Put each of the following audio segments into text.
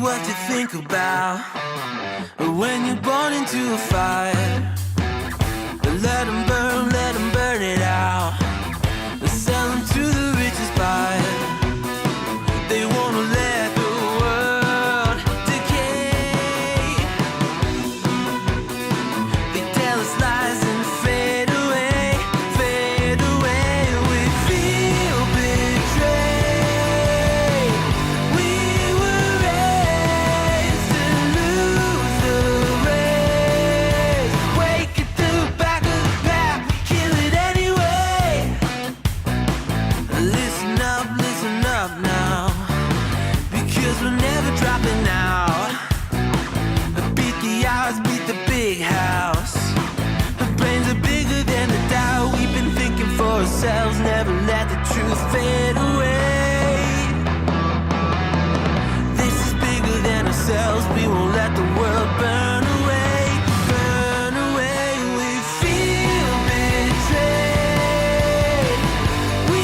What you think about when you're born into a fire. Let them burn it out. Sell them to the richest buyer. They wanna let the world decay. They tell us lies and fade away, fade away. We feel betrayed. We were raised to lose the race. Wake at the back of the pack, we kill it anyway. Listen up now, because we're never dropping out. Beat the odds, beat the big house. The brains are bigger than the doubt. We've been thinking for ourselves, never let the truth fade away. This is bigger than ourselves, we won't let the world burn away, burn away. We feel betrayed. We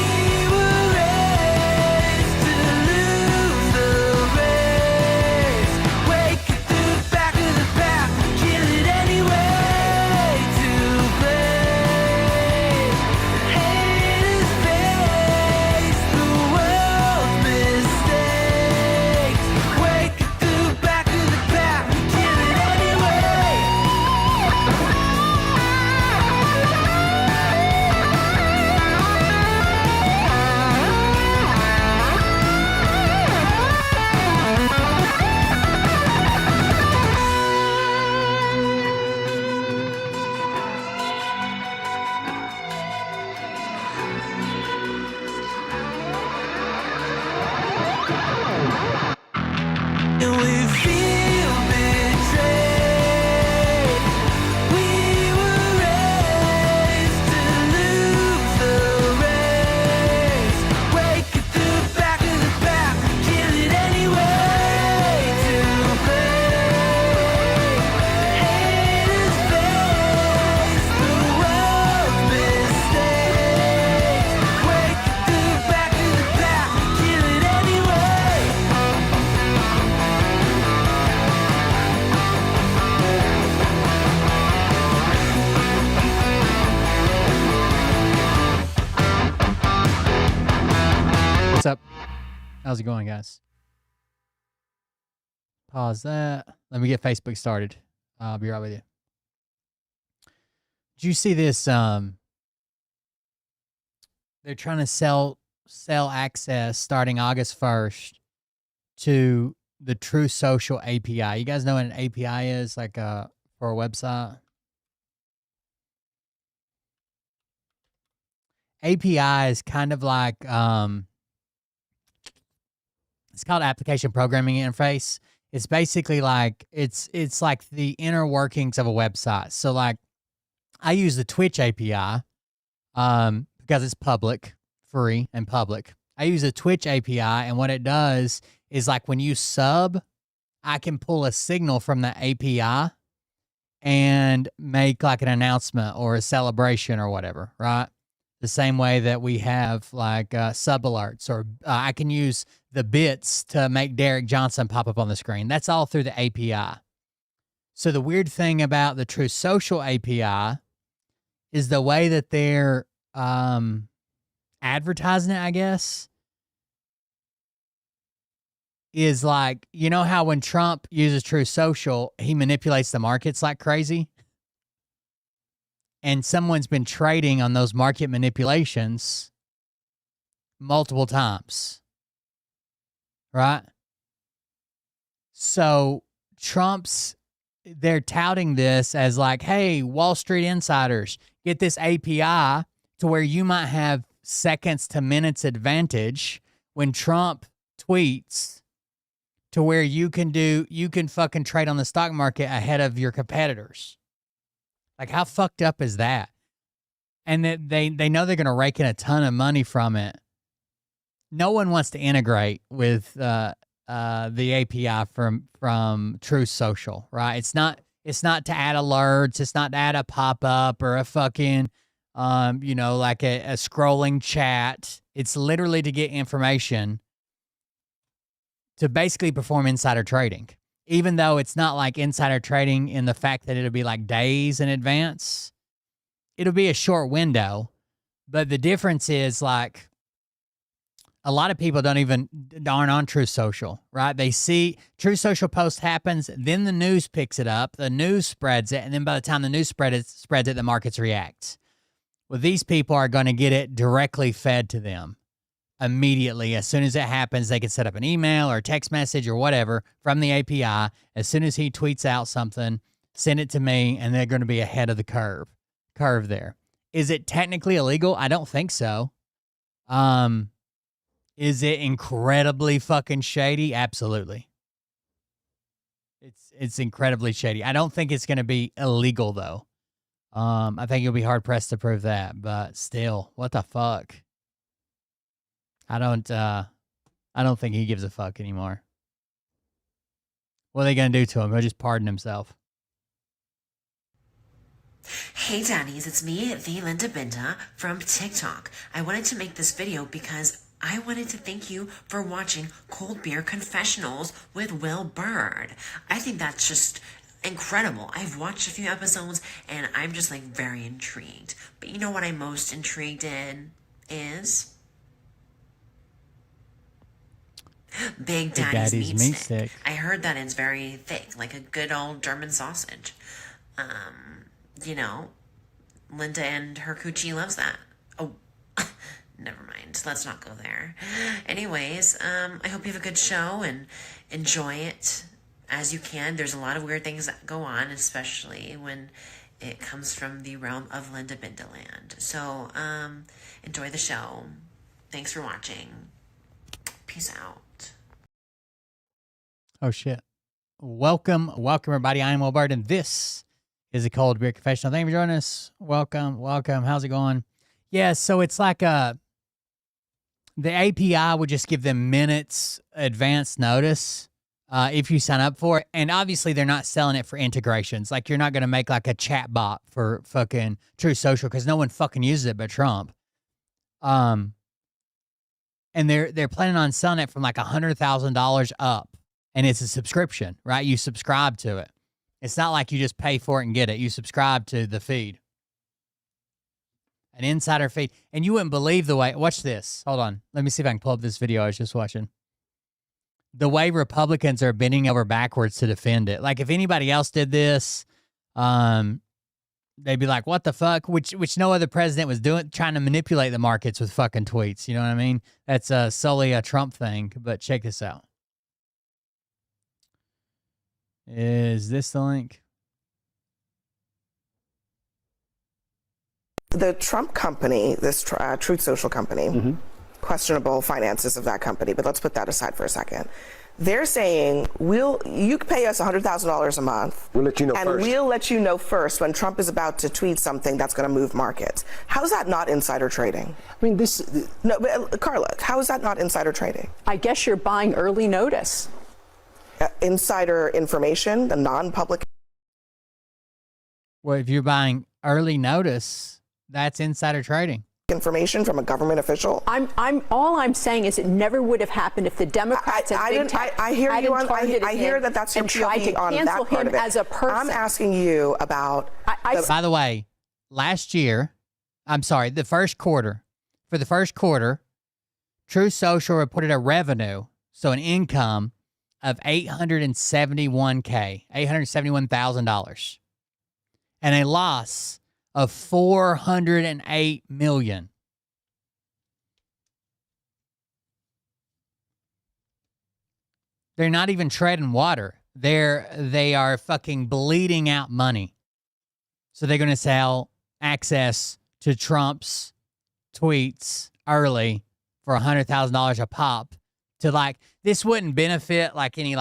were raised to lose the race. Wake at the back of the pack, kill it anyway. To blame, hate is based How's it going, guys? Pause that. Let me get Facebook started. I'll be right with you. Did you see this? They're trying to sell access starting August 1st to the True Social API. You guys know what an API is, like for a website? API is kind of like it's called application programming interface. It's basically like it's like the inner workings of a website. So like I use the Twitch API because it's public, free and public. I use a Twitch API, and what it does is like when you sub, I can pull a signal from the API and make like an announcement or a celebration or whatever, right? The same way that we have like sub alerts, or I can use the bits to make Derek Johnson pop up on the screen. That's all through the API. So the weird thing about the True Social API is the way that they're advertising it, I guess, is like, you know how when Trump uses True Social, he manipulates the markets like crazy? And someone's been trading on those market manipulations multiple times, right? So they're touting this as like, hey, Wall Street insiders, get this API to where you might have seconds to minutes advantage when Trump tweets, to where you can fucking trade on the stock market ahead of your competitors. Like, how fucked up is that? And that they know they're going to rake in a ton of money from it. No one wants to integrate with the API from True Social, right? It's not to add alerts. It's not to add a pop-up or a fucking, like a scrolling chat. It's literally to get information to basically perform insider trading. Even though it's not like insider trading in the fact that it'll be like days in advance, it'll be a short window. But the difference is like a lot of people aren't on True Social, right? They see True Social post happens, then the news picks it up, the news spreads it, and then by the time the news spreads it, the markets react. Well, these people are going to get it directly fed to them immediately. As soon as it happens, they can set up an email or a text message or whatever from the API. As soon as he tweets out something, send it to me, and they're going to be ahead of the curve there. Is it technically illegal? I don't think so. Is it incredibly fucking shady? Absolutely. It's incredibly shady. I don't think it's going to be illegal though. I think you'll be hard pressed to prove that, but still, what the fuck? I don't think he gives a fuck anymore. What are they going to do to him? He'll just pardon himself. Hey daddies, it's me, the Linda Binda from TikTok. I wanted to make this video because I wanted to thank you for watching Cold Beer Confessionals with Will Bird. I think that's just incredible. I've watched a few episodes and I'm just like very intrigued. But you know what I'm most intrigued in is Big Daddy's meat stick. I heard that it's very thick, like a good old German sausage. Linda and her coochie loves that. Oh, never mind. Let's not go there. Anyways, I hope you have a good show and enjoy it as you can. There's a lot of weird things that go on, especially when it comes from the realm of Linda Bindaland. So, enjoy the show. Thanks for watching. Peace out. Oh, shit. Welcome, everybody. I am Will Bird, and this is a Cold Beer Confessional. Thank you for joining us. Welcome. How's it going? Yeah, so it's like the API would just give them minutes advance notice if you sign up for it. And obviously, they're not selling it for integrations. Like, you're not going to make like a chat bot for fucking True Social because no one fucking uses it but Trump. And they're planning on selling it from like $100,000 up. And it's a subscription, right? You subscribe to it. It's not like you just pay for it and get it. You subscribe to the feed. An insider feed. And you wouldn't believe the way... Watch this. Hold on. Let me see if I can pull up this video I was just watching. the way Republicans are bending over backwards to defend it. Like if anybody else did this, they'd be like, what the fuck? Which no other president was doing, trying to manipulate the markets with fucking tweets. You know what I mean? That's solely a Trump thing. But check this out. Is this the link? The Trump company, this Truth Social company, questionable finances of that company, but let's put that aside for a second. They're saying, you can pay us $100,000 a month. We'll let you know and first. we'll let you know first when Trump is about to tweet something that's going to move markets. How's that not insider trading? I mean, No, but Carla, how is that not insider trading? I guess you're buying early notice. Insider information, the non-public. Well, if you're buying early notice, that's insider trading. Information from a government official. All I'm saying is it never would have happened if the Democrats and big tech I hear you on. targeted I hear him that that's your and tried to POV on cancel that part him of it. as a person. I'm asking you about. By the way, last year, I'm sorry, for the first quarter, Truth Social reported a revenue, so an income of $871,000, and a loss of $408 million. They're not even treading water. They are fucking bleeding out money. So they're going to sell access to Trump's tweets early for $100,000 a pop. To like, this wouldn't benefit like any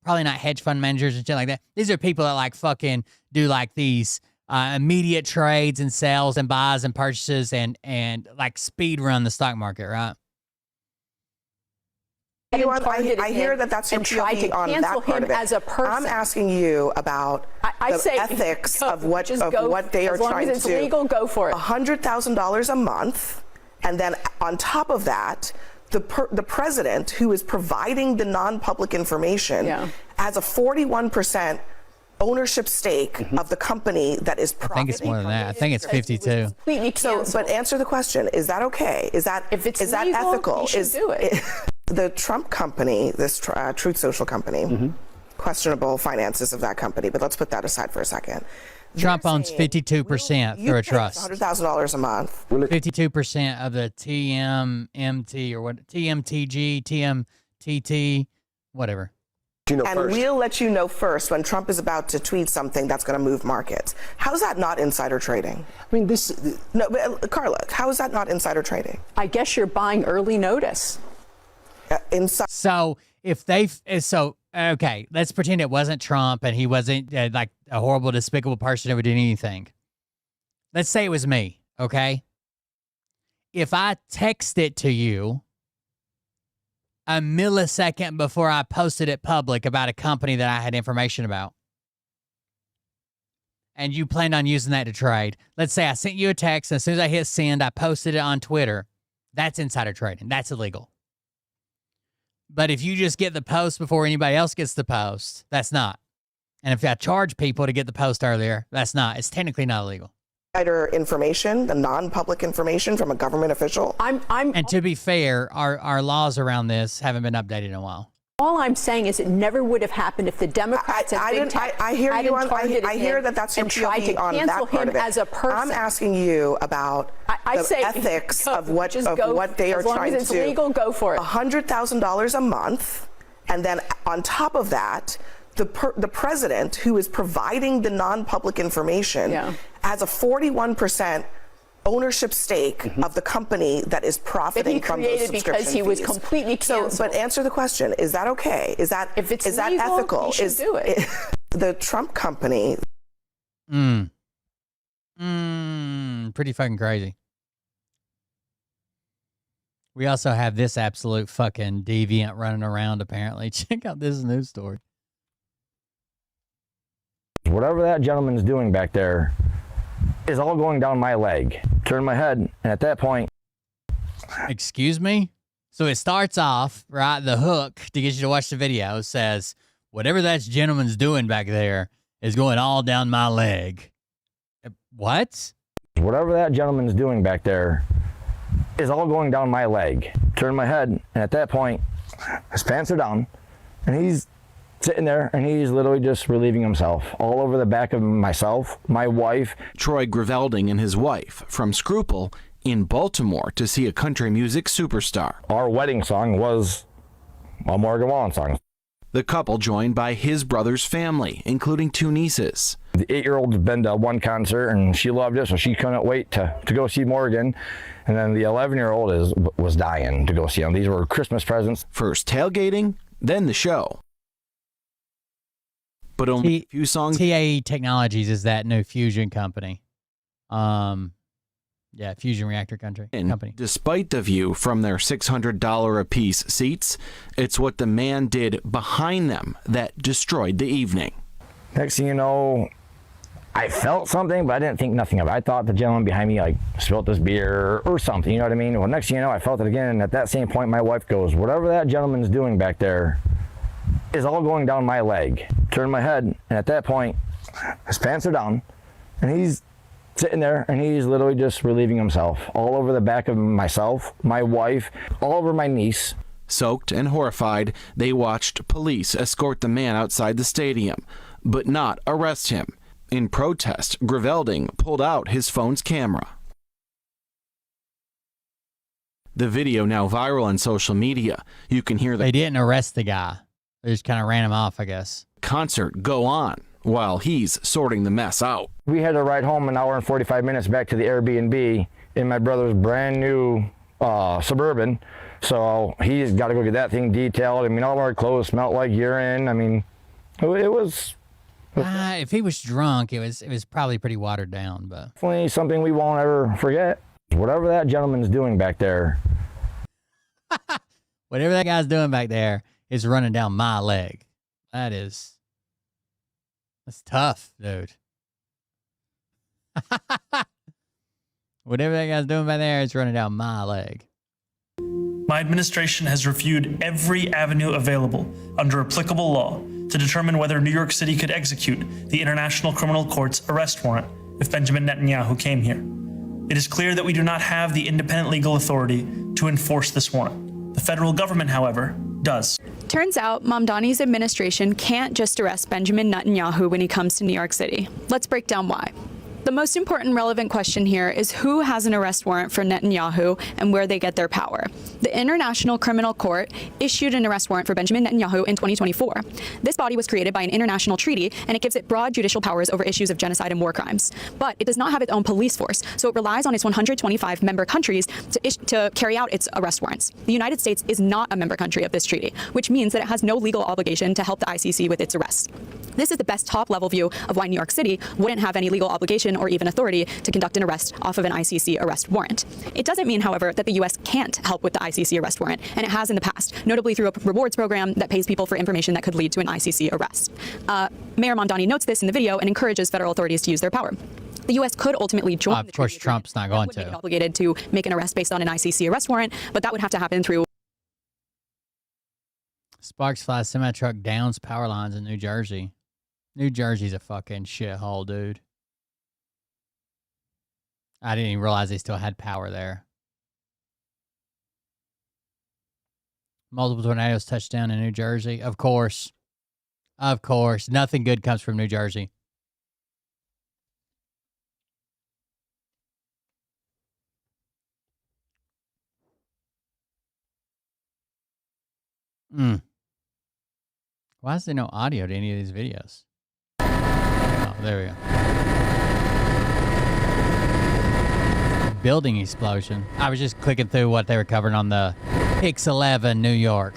probably not hedge fund managers and shit like that. These are people that like fucking do like these immediate trades and sales and buys and purchases and like speed run the stock market, right? I hear that that's your and tried to POV on cancel that part him of it. as a person. I'm asking you about I the say ethics go, of what just of go, what they are as long trying as it's to do. legal, go for it. $100,000 a month, and then on top of that, the president who is providing the non-public information has a 41% ownership stake of the company that is profiting. I think it's more than that. I think it's 52. So, but answer the question: is that okay? Is that if it's that legal, ethical? you should do it. The Trump company, this Truth Social company, questionable finances of that company, but let's put that aside for a second. Trump owns 52% through a trust. $100,000 a month. 52% of the TMMT or what? TMTG, TMTT, whatever. And we'll let you know first when Trump is about to tweet something that's going to move markets. How's that not insider trading? I mean, No, but Carla, how is that not insider trading? I guess you're buying early notice. So if okay, let's pretend it wasn't Trump and he wasn't like a horrible, despicable person who would do anything. Let's say it was me, okay? If I text it to you a millisecond before I posted it public about a company that I had information about, and you planned on using that to trade, let's say I sent you a text, and as soon as I hit send, I posted it on Twitter, that's insider trading. That's illegal. But if you just get the post before anybody else gets the post, that's not. And if I charge people to get the post earlier, that's not. It's technically not illegal. Insider information, the non-public information from a government official. And to be fair, our laws around this haven't been updated in a while. All I'm saying is it never would have happened if the Democrats and big tech I hear you on. targeted I hear him that that's your and tried to POV on cancel that part him of it. as a person. I'm asking you about the ethics of what they are as long trying as it's to do. legal, go for it. $100,000 a month, and then on top of that, the president who is providing the non-public information has a 41% ownership stake of the company that is profiting from those subscription because he was fees. completely canceled. So, but answer the question: is that okay? Is that if it's is that legal, ethical? you should do it. The Trump company. Pretty fucking crazy. We also have this absolute fucking deviant running around, apparently. Check out this news story. Whatever that gentleman's doing back there is all going down my leg. Turn my head, and at that point... Excuse me? So it starts off, right, the hook to get you to watch the video says, whatever that gentleman's doing back there is going all down my leg. What? Whatever that gentleman's doing back there is all going down my leg. Turn my head, and at that point, his pants are down, and he's sitting there, and he's literally just relieving himself all over the back of myself, my wife. Troy Gravelding and his wife from Scruple in Baltimore to see a country music superstar. Our wedding song was a Morgan Wallen song. The couple joined by his brother's family, including 2 nieces. The 8-year-old's been to one concert, and she loved it, so she couldn't wait to go see Morgan. And then the 11-year-old was dying to go see him. These were Christmas presents. First tailgating, then the show. But only a few songs. TAE Technologies is that new fusion company. Yeah, fusion reactor company. Despite the view from their $600 a piece seats, it's what the man did behind them that destroyed the evening. Next thing you know, I felt something, but I didn't think nothing of it. I thought the gentleman behind me spilled this beer or something, you know what I mean? Well, next thing you know, I felt it again, and at that same point, my wife goes, whatever that gentleman's doing back there is all going down my leg. Turn my head, and at that point, his pants are down, and he's sitting there, and he's literally just relieving himself all over the back of myself, my wife, all over my niece. Soaked and horrified, they watched police escort the man outside the stadium, but not arrest him. In protest, Gravelding pulled out his phone's camera. The video now viral on social media. You can hear They didn't arrest the guy. They just kind of ran him off, I guess. Concert go on while he's sorting the mess out. We had to ride home an hour and 45 minutes back to the Airbnb in my brother's brand new Suburban. So he's got to go get that thing detailed. I mean, all our clothes smelled like urine. I mean, it was... If he was drunk, it was probably pretty watered down, but definitely something we won't ever forget. Whatever that gentleman's doing back there. Whatever that guy's doing back there is running down my leg. That's tough, dude. Whatever that guy's doing back there is running down my leg. My administration has reviewed every avenue available under applicable law to determine whether New York City could execute the International Criminal Court's arrest warrant if Benjamin Netanyahu came here. It is clear that we do not have the independent legal authority to enforce this warrant. The federal government, however, does. Turns out Mamdani's administration can't just arrest Benjamin Netanyahu when he comes to New York City. Let's break down why. The most important relevant question here is who has an arrest warrant for Netanyahu and where they get their power. The International Criminal Court issued an arrest warrant for Benjamin Netanyahu in 2024. This body was created by an international treaty, and it gives it broad judicial powers over issues of genocide and war crimes. But it does not have its own police force, so it relies on its 125 member countries to carry out its arrest warrants. The United States is not a member country of this treaty, which means that it has no legal obligation to help the ICC with its arrests. This is the best top-level view of why New York City wouldn't have any legal obligation or even authority to conduct an arrest off of an ICC arrest warrant. It doesn't mean, however, that the U.S. can't help with the ICC arrest warrant, and it has in the past, notably through a rewards program that pays people for information that could lead to an ICC arrest. Mayor Mamdani notes this in the video and encourages federal authorities to use their power. The U.S. could ultimately join the treaty. Of course, Trump's not going to. Be obligated to make an arrest based on an ICC arrest warrant, but that would have to happen through. Sparks flies semi-truck downs power lines in New Jersey. New Jersey's a fucking shithole, dude. I didn't even realize they still had power there. Multiple tornadoes touched down in New Jersey. Of course. Of course. Nothing good comes from New Jersey. Why is there no audio to any of these videos? Oh, there we go. Building explosion. I was just clicking through what they were covering on the X11 New York.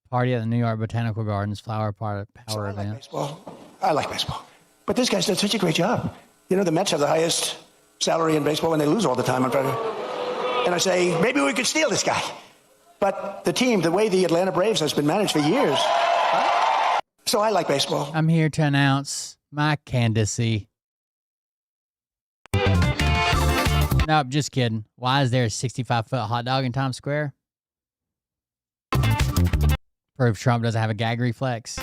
Party at the New York Botanical Gardens flower power event. Baseball. I like baseball. But this guy's done such a great job. You know, the Mets have the highest salary in baseball and they lose all the time on Friday. And I say, maybe we could steal this guy. But the team, the way the Atlanta Braves has been managed for years. Right? So I like baseball. I'm here to announce my candidacy. Nope, just kidding. Why is there a 65-foot hot dog in Times Square? Prove Trump doesn't have a gag reflex.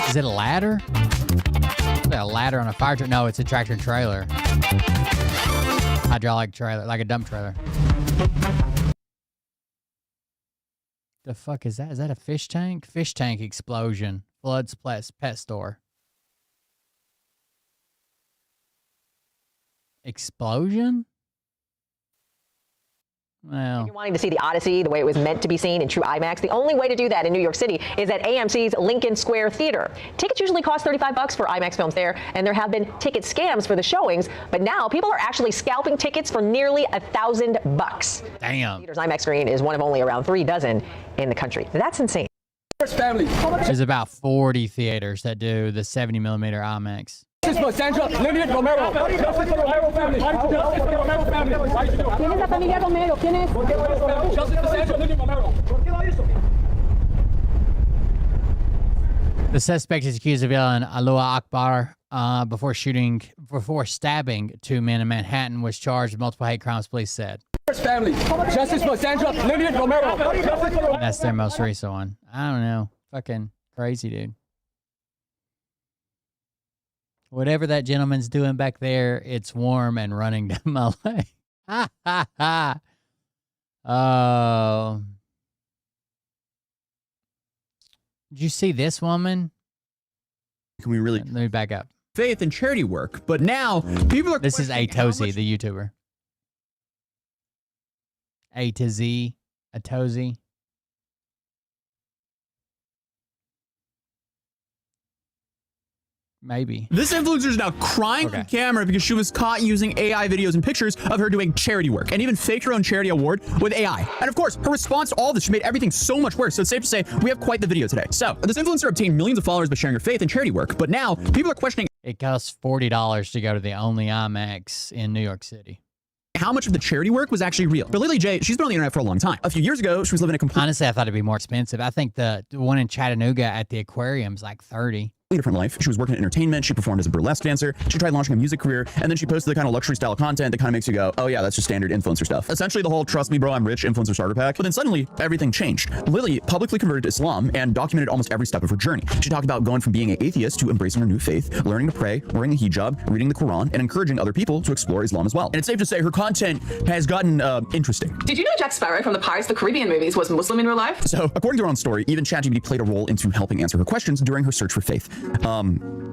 Is it a ladder? Is it a ladder on a fire truck? No, it's a tractor trailer. Hydraulic trailer, like a dump trailer. The fuck is that? Is that a fish tank? Fish tank explosion. Floods pet store. Explosion? Well, If you're wanting to see the Odyssey the way it was meant to be seen in true IMAX, the only way to do that in New York City is at AMC's Lincoln Square Theater. Tickets usually cost $35 for IMAX films there, and there have been ticket scams for the showings, but now people are actually scalping tickets for nearly $1,000. Damn. Theater's IMAX screen is one of only around 3 dozen in the country. That's insane. There's about 40 theaters that do the 70 millimeter IMAX. Justice for Sandra Lillian Romero. Justice for the Romero family. Justice for the Romero family. ¿Quién es la familia Romero? ¿Quién es? Justice for Sandra Lillian Romero. The suspect is accused of yelling Allahu Akbar before stabbing 2 men in Manhattan, was charged with multiple hate crimes, police said. Family. Justice for Sandra Lillian Romero. That's their most recent one. I don't know. Fucking crazy, dude. Whatever that gentleman's doing back there, it's warm and running down my leg. Ha ha ha. Oh. Did you see this woman? Can we really? Let me back up. Faith and charity work, but now people are. This is Atozy, the YouTuber. A to Z, Atozy. Maybe. This influencer is now crying on camera because she was caught using AI videos and pictures of her doing charity work and even faked her own charity award with AI. And of course, her response to all this, she made everything so much worse. So it's safe to say we have quite the video today. So this influencer obtained millions of followers by sharing her faith and charity work, but now people are questioning. It costs $40 to go to the Only IMAX in New York City. How much of the charity work was actually real? But Lily J, she's been on the internet for a long time. A few years ago, she was living a complete. Honestly, I thought it'd be more expensive. I think the one in Chattanooga at the aquarium is like $30. Different life. She was working in entertainment. She performed as a burlesque dancer. She tried launching a music career, and then she posted the kind of luxury style content that kind of makes you go, oh yeah, that's just standard influencer stuff. Essentially the whole trust me bro, I'm rich influencer starter pack. But then suddenly everything changed. Lily publicly converted to Islam and documented almost every step of her journey. She talked about going from being an atheist to embracing her new faith, learning to pray, wearing a hijab, reading the Quran, and encouraging other people to explore Islam as well. And it's safe to say her content has gotten interesting. Did you know Jack Sparrow from the Pirates of the Caribbean movies was Muslim in real life? So according to her own story, even ChatGPT played a role into helping answer her questions during her search for faith.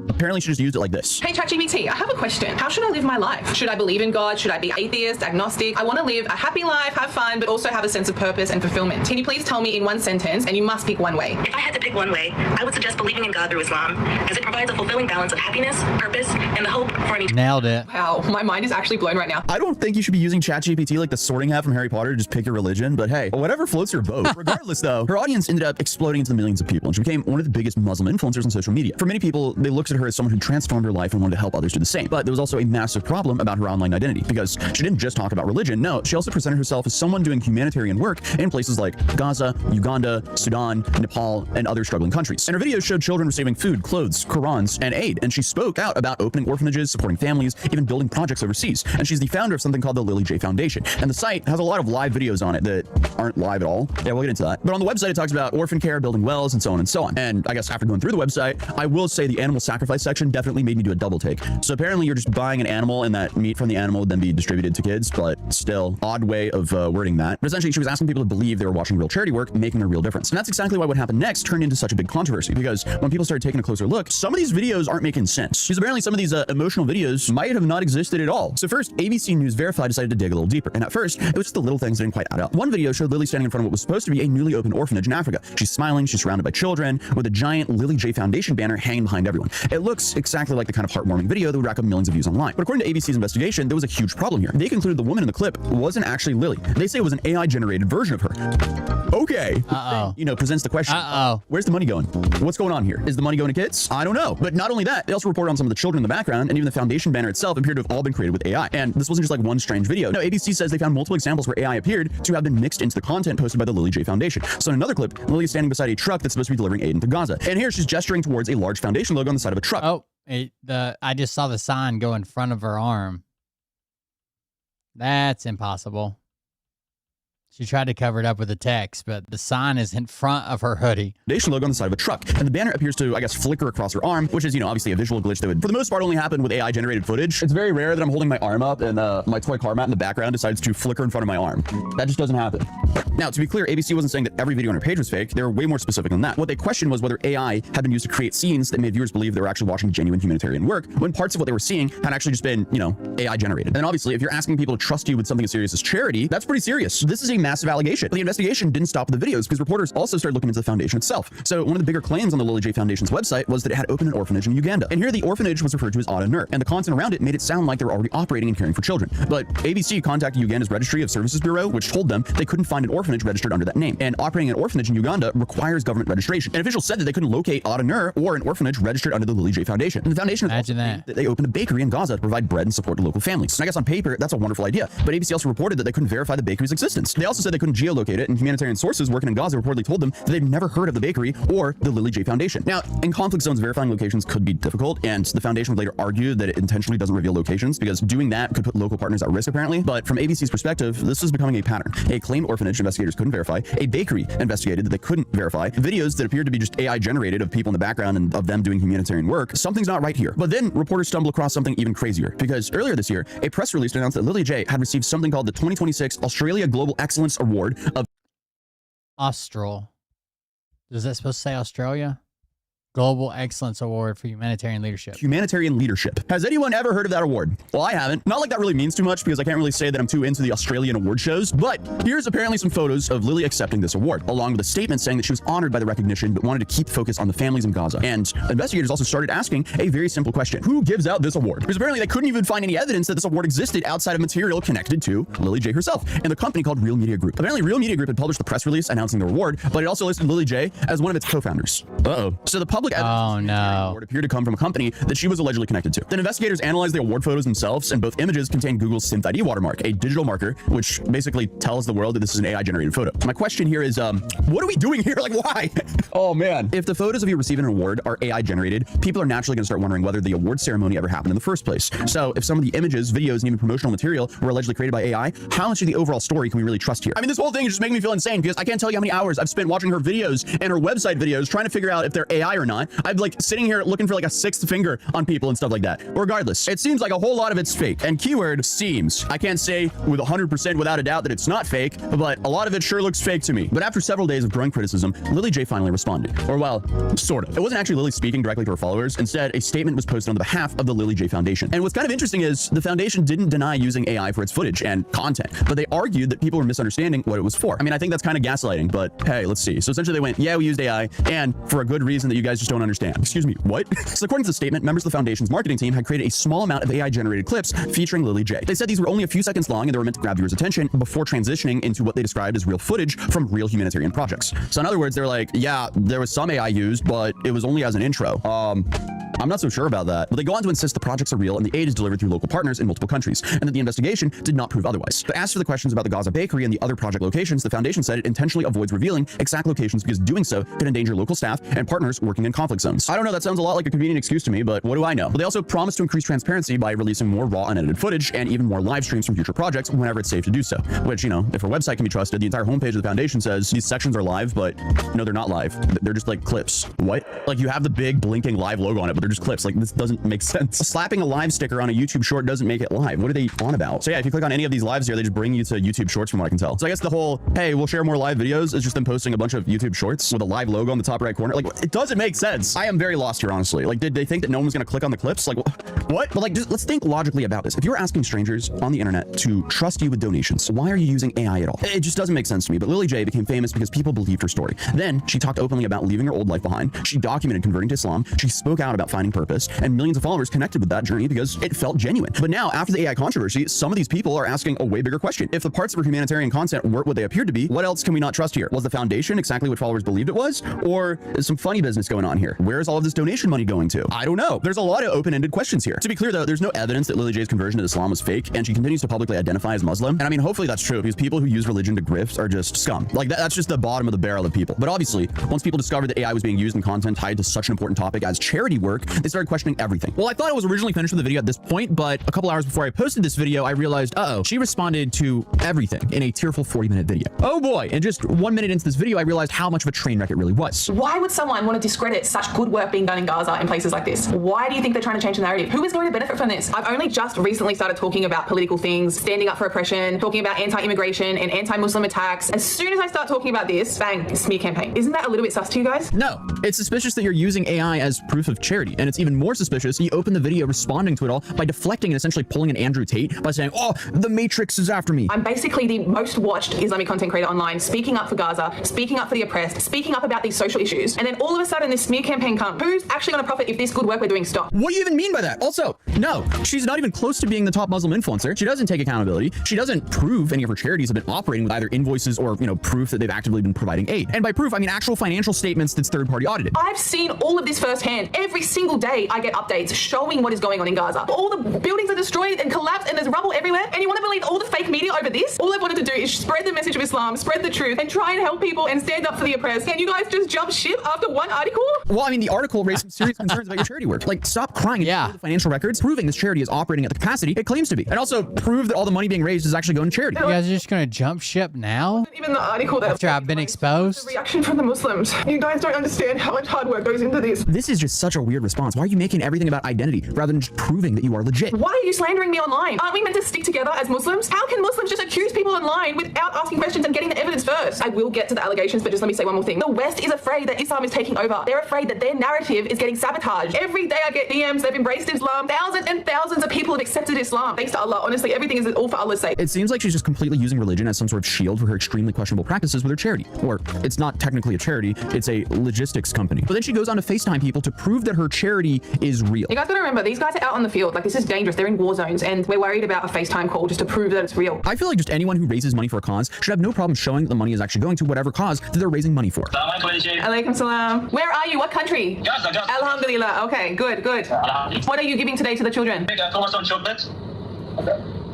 Apparently she just used it like this. Hey ChatGPT, I have a question. How should I live my life? Should I believe in God? Should I be atheist, agnostic? I want to live a happy life, have fun, but also have a sense of purpose and fulfillment. Can you please tell me in one sentence, and you must pick one way? If I had to pick one way, I would suggest believing in God through Islam, as it provides a fulfilling balance of happiness, purpose, and the hope for an eternal. Nailed it. Wow, my mind is actually blown right now. I don't think you should be using ChatGPT like the sorting hat from Harry Potter to just pick your religion, but hey, whatever floats your boat. Regardless though, her audience ended up exploding into the millions of people, and she became one of the biggest Muslim influencers on social media. For many people, they looked at her as someone who transformed her life and wanted to help others do the same. But there was also a massive problem about her online identity, because she didn't just talk about religion. No, she also presented herself as someone doing humanitarian work in places like Gaza, Uganda, Sudan, Nepal, and other struggling countries. And her videos showed children receiving food, clothes, Qurans, and aid. And she spoke out about opening orphanages, supporting families, even building projects overseas. And she's the founder of something called the Lily J Foundation. And the site has a lot of live videos on it that aren't live at all. Yeah, we'll get into that. But on the website, it talks about orphan care, building wells, and so on and so on. And I guess after going through the website, I will say the animal sacrifice section definitely made me do a double take. So apparently you're just buying an animal and that meat from the animal would then be distributed to kids, but still odd way of wording that. But essentially she was asking people to believe they were watching real charity work, making a real difference. And that's exactly why what happened next turned into such a big controversy, because when people started taking a closer look, some of these videos aren't making sense. Because apparently some of these emotional videos might have not existed at all. So first, ABC News Verified decided to dig a little deeper. And at first, it was just the little things that didn't quite add up. One video showed Lily standing in front of what was supposed to be a newly opened orphanage in Africa. She's smiling, she's surrounded by children, with a giant Lily J Foundation banner hanging behind everyone. It looks exactly like the kind of heartwarming video that would rack up millions of views online. But according to ABC's investigation, there was a huge problem here. They concluded the woman in the clip wasn't actually Lily. They say it was an AI-generated version of her. Okay. You know, presents the question. Where's the money going? What's going on here? Is the money going to kids? I don't know. But not only that, they also reported on some of the children in the background, and even the foundation banner itself appeared to have all been created with AI. And this wasn't just like one strange video. No, ABC says they found multiple examples where AI appeared to have been mixed into the content posted by the Lily J Foundation. So in another clip, Lily is standing beside a truck that's supposed to be delivering aid into Gaza. And here she's gesturing towards a large foundation logo on the side of a truck. Oh, I just saw the sign go in front of her arm. That's impossible. She tried to cover it up with a text, but the sign is in front of her hoodie. Foundation logo on the side of a truck, and the banner appears to, I guess, flicker across her arm, which is, obviously a visual glitch that would, for the most part, only happen with AI-generated footage. It's very rare that I'm holding my arm up and my toy car mat in the background decides to flicker in front of my arm. That just doesn't happen. Now, to be clear, ABC wasn't saying that every video on her page was fake. They were way more specific than that. What they questioned was whether AI had been used to create scenes that made viewers believe they were actually watching genuine humanitarian work, when parts of what they were seeing had actually just been, AI-generated. And obviously, if you're asking people to trust you with something as serious as charity, that's pretty serious. This is a massive allegation. The investigation didn't stop with the videos because reporters also started looking into the foundation itself. So one of the bigger claims on the Lily J Foundation's website was that it had opened an orphanage in Uganda. And here the orphanage was referred to as Oda Nur, and the content around it made it sound like they were already operating and caring for children. But ABC contacted Uganda's Registry of Services Bureau, which told them they couldn't find an orphanage registered under that name. And operating an orphanage in Uganda requires government registration. And officials said that they couldn't locate Oda Nur or an orphanage registered under the Lily J Foundation. And the foundation imagine that they opened a bakery in Gaza to provide bread and support to local families. And I guess on paper, that's a wonderful idea. But ABC also reported that they couldn't verify the bakery's existence. They also said they couldn't geolocate it, and humanitarian sources working in Gaza reportedly told them that they'd never heard of the bakery or the Lily J Foundation. Now, in conflict zones, verifying locations could be difficult, and the foundation would later argue that it intentionally doesn't reveal locations because doing that could put local partners at risk, apparently. But from ABC's perspective, this is becoming a pattern. A claimed orphanage investigators couldn't verify, a bakery investigated that they couldn't verify, videos that appeared to be just AI generated of people in the background and of them doing humanitarian work. Something's not right here. But then reporters stumble across something even crazier, because earlier this year, a press release announced that Lily J had received something called the 2026 Australia Global Excellence Award of Austral. Is that supposed to say Australia? Global Excellence Award for Humanitarian Leadership. Humanitarian Leadership. Has anyone ever heard of that award? Well, I haven't. Not like that really means too much because I can't really say that I'm too into the Australian award shows, but here's apparently some photos of Lily accepting this award, along with a statement saying that she was honored by the recognition but wanted to keep focus on the families in Gaza. And investigators also started asking a very simple question. Who gives out this award? Because apparently they couldn't even find any evidence that this award existed outside of material connected to Lily J herself and the company called Real Media Group. Apparently Real Media Group had published the press release announcing the award, but it also listed Lily J as one of its co-founders. So the public evidence award appeared to come from a company that she was allegedly connected to. Then investigators analyzed the award photos themselves, and both images contain Google's Synth ID watermark, a digital marker which basically tells the world that this is an AI-generated photo. My question here is, what are we doing here? Like, why? Oh man. If the photos of you receiving an award are AI-generated, people are naturally going to start wondering whether the award ceremony ever happened in the first place. So if some of the images, videos, and even promotional material were allegedly created by AI, how much of the overall story can we really trust here? I mean, this whole thing is just making me feel insane because I can't tell you how many hours I've spent watching her videos and her website videos trying to figure out if they're AI or not. I'm like sitting here looking for like a sixth finger on people and stuff like that. Regardless, it seems like a whole lot of it's fake. And keyword seems. I can't say with 100% without a doubt that it's not fake, but a lot of it sure looks fake to me. But after several days of growing criticism, Lily J finally responded. Or well, sort of. It wasn't actually Lily speaking directly to her followers. Instead, a statement was posted on the behalf of the Lily J Foundation. And what's kind of interesting is the foundation didn't deny using AI for its footage and content, but they argued that people were misunderstanding what it was for. I mean, I think that's kind of gaslighting, but hey, let's see. So essentially they went, yeah, we used AI, and for a good reason that you guys just don't understand. Excuse me, what? So according to the statement, members of the foundation's marketing team had created a small amount of AI-generated clips featuring Lily J. They said these were only a few seconds long and they were meant to grab viewers' attention before transitioning into what they described as real footage from real humanitarian projects. So in other words, they're like, yeah, there was some AI used, but it was only as an intro. I'm not so sure about that. But they go on to insist the projects are real and the aid is delivered through local partners in multiple countries, and that the investigation did not prove otherwise. But as for the questions about the Gaza bakery and the other project locations, the foundation said it intentionally avoids revealing exact locations because doing so could endanger local staff and partners working in conflict zones. I don't know, that sounds a lot like a convenient excuse to me, but what do I know? But they also promised to increase transparency by releasing more raw unedited footage and even more live streams from future projects whenever it's safe to do so. Which, if her website can be trusted, the entire homepage of the foundation says these sections are live, but no, they're not live. They're just like clips. What? Like you have the big blinking live logo on it, but they're just clips. Like this doesn't make sense. Slapping a live sticker on a YouTube short doesn't make it live. What are they on about? So yeah, if you click on any of these lives here, they just bring you to YouTube shorts from what I can tell. So I guess the whole, hey, we'll share more live videos is just them posting a bunch of YouTube shorts with a live logo on the top right corner. Like it doesn't make sense. I am very lost here, honestly. Like did they think that no one was going to click on the clips? Like what? But like just, let's think logically about this. If you're asking strangers on the internet to trust you with donations, why are you using AI at all? It just doesn't make sense to me. But Lily J became famous because people believed her story. Then she talked openly about leaving her old life behind. She documented converting to Islam. She spoke out about finding purpose, and millions of followers connected with that journey because it felt genuine. But now, after the AI controversy, some of these people are asking a way bigger question. If the parts of her humanitarian content weren't what they appeared to be, what else can we not trust here? Was the foundation exactly what followers believed it was? Or is some funny business going on here? Where's all of this donation money going to? I don't know. There's a lot of open-ended questions here. To be clear though, there's no evidence that Lily J's conversion to Islam was fake, and she continues to publicly identify as Muslim. And I mean, hopefully that's true, because people who use religion to grift are just scum. Like that's just the bottom of the barrel of people. But obviously, once people discovered that AI was being used in content tied to such an important topic as charity work, They started questioning everything. Well, I thought I was originally finished with the video at this point, but a couple hours before I posted this video, I realized, she responded to everything in a tearful 40-minute video. Oh boy, and just 1 minute into this video, I realized how much of a train wreck it really was. Why would someone want to discredit such good work being done in Gaza in places like this? Why do you think they're trying to change the narrative? Who is going to benefit from this? I've only just recently started talking about political things, standing up for oppression, talking about anti-immigration and anti-Muslim attacks. As soon as I start talking about this, bang, smear campaign. Isn't that a little bit sus to you guys? No, it's suspicious that you're using AI as proof of charity, and it's even more suspicious you open the video responding to it all by deflecting and essentially pulling an Andrew Tate by saying, oh, the Matrix is after me. I'm basically the most watched Islamic content creator online, speaking up for Gaza, speaking up for the oppressed, speaking up about these social issues, and then all of a sudden this smear campaign comes. Who's actually going to profit if this good work we're doing stops? What do you even mean by that? Also, no, she's not even close to being the top Muslim influencer. She doesn't take accountability. She doesn't prove any of her charities have been operating with either invoices or, proof that they've actively been providing aid. And by proof, I mean actual financial statements that's third-party audited. I've seen all of this firsthand. Every single day I get updates showing what is going on in Gaza. All the buildings are destroyed and collapsed and there's rubble everywhere. And you want to believe all the fake media over this? All I've wanted to do is spread the message of Islam, spread the truth, and try and help people and stand up for the oppressed. Can you guys just jump ship after one article? Well, I mean, the article raised some serious concerns about your charity work. Like, stop crying and show the financial records, proving this charity is operating at the capacity it claims to be. And also prove that all the money being raised is actually going to charity. You guys are just going to jump ship now? Even the article that after I've been exposed? The reaction from the Muslims. You guys don't understand how much hard work goes into this. This is just such a weird response. Why are you making everything about identity rather than just proving that you are legit? Why are you slandering me online? Aren't we meant to stick together as Muslims? How can Muslims just accuse people online without asking questions and getting the evidence first? I will get to the allegations, but just let me say one more thing. The West is afraid that Islam is taking over. They're afraid that their narrative is getting sabotaged. Every day I get DMs, they've embraced Islam. Thousands and thousands of people have accepted Islam. Thanks to Allah. Honestly, everything is all for Allah's sake. It seems like she's just completely using religion as some sort of shield for her extremely questionable practices with her charity. Or it's not technically a charity, it's a logistics company. But then she goes on to FaceTime people to prove that her charity is real. You guys gotta remember, these guys are out on the field. Like, this is dangerous. They're in war zones, and we're worried about a FaceTime call just to prove that it's real. I feel like just anyone who raises money for a cause should have no problem showing that the money is actually going to whatever cause that they're raising money for. Alaikum salam. Where are you? What country? Gaza. Alhamdulillah. Okay, good. What are you giving today to the children?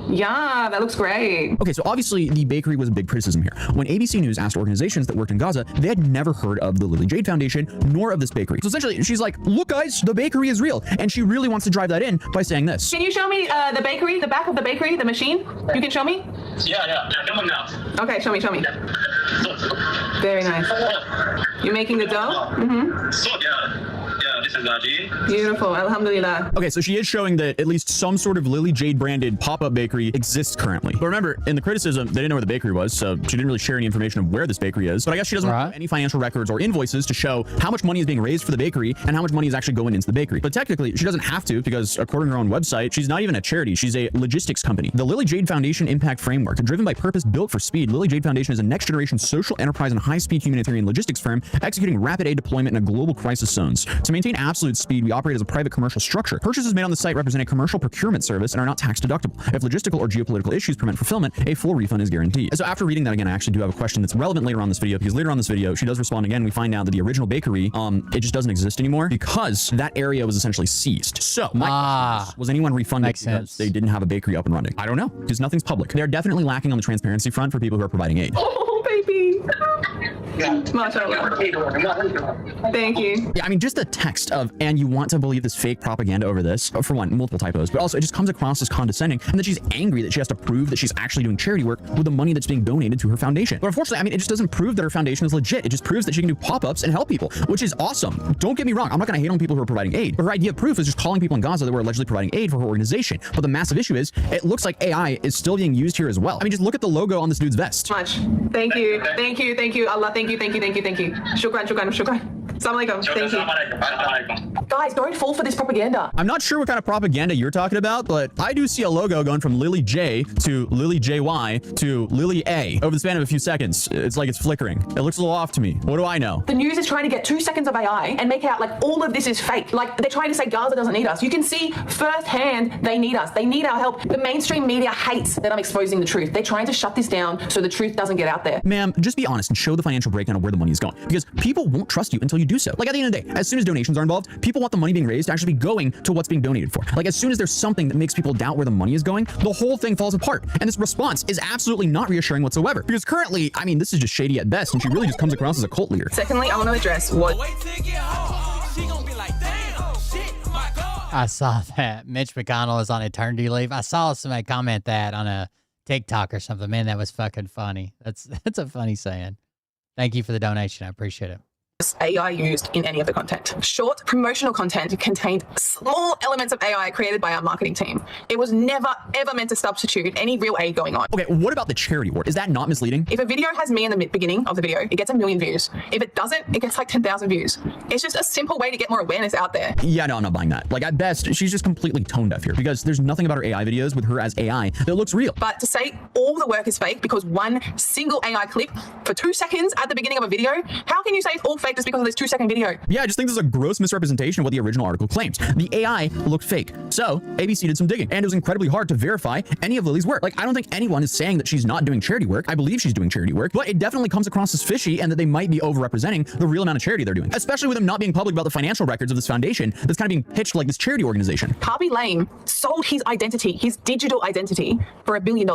Yeah, that looks great. Okay, so obviously the bakery was a big criticism here. When ABC News asked organizations that worked in Gaza, they had never heard of the Lily Jade Foundation, nor of this bakery. So essentially, she's like, look guys, the bakery is real. And she really wants to drive that in by saying this. Can you show me the bakery, the back of the bakery, the machine? You can show me? Yeah, come on now. Okay, show me. Very nice. You're making the dough? Mm-hmm. So, yeah, this is Gaji. Beautiful, alhamdulillah. Okay, so she is showing that at least some sort of Lily Jade branded pop-up bakery exists currently. But remember, in the criticism, they didn't know where the bakery was, so she didn't really share any information of where this bakery is. But I guess she doesn't have any financial records or invoices to show how much money is being raised for the bakery and how much money is actually going into the bakery. But technically, she doesn't have to because according to her own website, she's not even a charity. She's a logistics company. The Lily Jade Foundation Impact Framework, driven by purpose, built for speed, Lily Jade Foundation is a next-generation social enterprise and high-speed humanitarian logistics firm executing rapid aid deployment in global crisis zones. To maintain absolute speed, we operate as a private commercial structure. Purchases made on the site represent a commercial procurement service and are not tax deductible. If logistical or geopolitical issues prevent fulfillment, a full refund is guaranteed. And so after reading that again, I actually do have a question that's relevant later on this video, because later on this video, she does respond again. We find out that the original bakery, it just doesn't exist anymore because that area was essentially seized. So my question is, was anyone refunded because they didn't have a bakery up and running? I don't know, because nothing's public. They're definitely lacking on the transparency front for people who are providing aid. Oh, baby. MashaAllah. Thank you. Yeah, I mean, just the text of, and you want to believe this fake propaganda over this, for one, multiple typos, but also it just comes across as condescending, and that she's angry that she has to prove that she's actually doing charity work with the money that's being donated to her foundation. But unfortunately, I mean, it just doesn't prove that her foundation is legit. It just proves that she can do pop-ups and help people, which is awesome. Don't get me wrong. I'm not going to hate on people who are providing aid, but her idea of proof is just calling people in Gaza that were allegedly providing aid for her organization. But the massive issue is, it looks like AI is still being used here as well. I mean, just look at the logo on this dude's vest. Much. Thank you. Allah, thank you. Shukran. Assalamu alaikum. Thank you. Guys, don't fall for this propaganda. I'm not sure what kind of propaganda you're talking about, but I do see a logo going from Lily J to Lily JY to Lily A over the span of a few seconds. It's like it's flickering. It looks a little off to me. What do I know? The news is trying to get 2 seconds of AI and make it out like all of this is fake. Like they're trying to say Gaza doesn't need us. You can see firsthand they need us. They need our help. The mainstream media hates that I'm exposing the truth. They're trying to shut this down so the truth doesn't get out there. Ma'am, just be honest and show the financial breakdown of where the money is going, because people won't trust you until you do so. Like at the end of the day, as soon as donations are involved, people want the money being raised to actually be going to what's being donated for. Like as soon as there's something that makes people doubt where the money is going, the whole thing falls apart. And this response is absolutely not reassuring whatsoever, because currently, I mean, this is just shady at best, and she really just comes across as a cult leader. Secondly, I want to address what... Wait till it get home. She gonna be like, damn, shit. I saw that Mitch McConnell is on eternity leave. I saw somebody comment that on a TikTok or something. Man, that was fucking funny. That's a funny saying. Thank you for the donation. I appreciate it. AI used in any of the content. Short promotional content contained small elements of AI created by our marketing team. It was never, ever meant to substitute any real aid going on. Okay, what about the charity award? Is that not misleading? If a video has me in the beginning of the video, it gets 1 million views. If it doesn't, it gets like 10,000 views. It's just a simple way to get more awareness out there. Yeah, no, I'm not buying that. Like, at best, she's just completely tone deaf here because there's nothing about her AI videos with her as AI that looks real. But to say all the work is fake because one single AI clip for 2 seconds at the beginning of a video, how can you say it's all fake just because of this 2-second video? Yeah, I just think this is a gross misrepresentation of what the original article claims. The AI looked fake. So, ABC did some digging, and it was incredibly hard to verify any of Lily's work. Like, I don't think anyone is saying that she's not doing charity work. I believe she's doing charity work, but it definitely comes across as fishy and that they might be overrepresenting the real amount of charity they're doing, especially with them not being public about the financial records of this foundation that's kind of being pitched like this charity organization. Harvey Lame sold his identity, his digital identity, for $1 billion.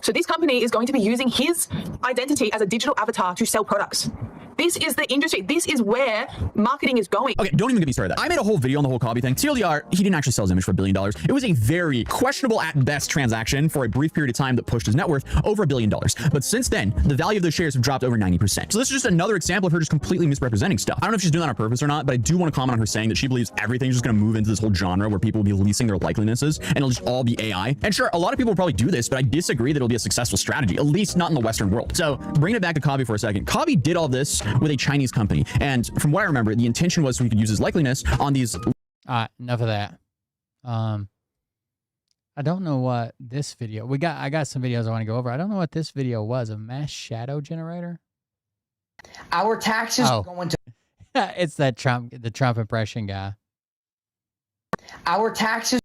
So this company is going to be using his identity as a digital avatar to sell products. This is the industry. This is where marketing is going. Okay, don't even get me started. I made a whole video on the whole Cobby thing. TLDR, he didn't actually sell his image for $1 billion. It was a very questionable at best transaction for a brief period of time that pushed his net worth over $1 billion. But since then, the value of those shares have dropped over 90%. So this is just another example of her just completely misrepresenting stuff. I don't know if she's doing that on purpose or not, but I do want to comment on her saying that she believes everything's just going to move into this whole genre where people will be leasing their likenesses and it'll just all be AI. And sure, a lot of people will probably do this, but I disagree that it'll be a successful strategy, at least not in the Western world. So bringing it back to Cobby for a second, Cobby did all this with a Chinese company. And from what I remember, the intention was so he could use his likeliness on these. All right, enough of that. I don't know what this video. I got some videos I want to go over. I don't know what this video was. A mass shadow generator. Our taxes are going to. It's that the Trump impression guy. Our taxes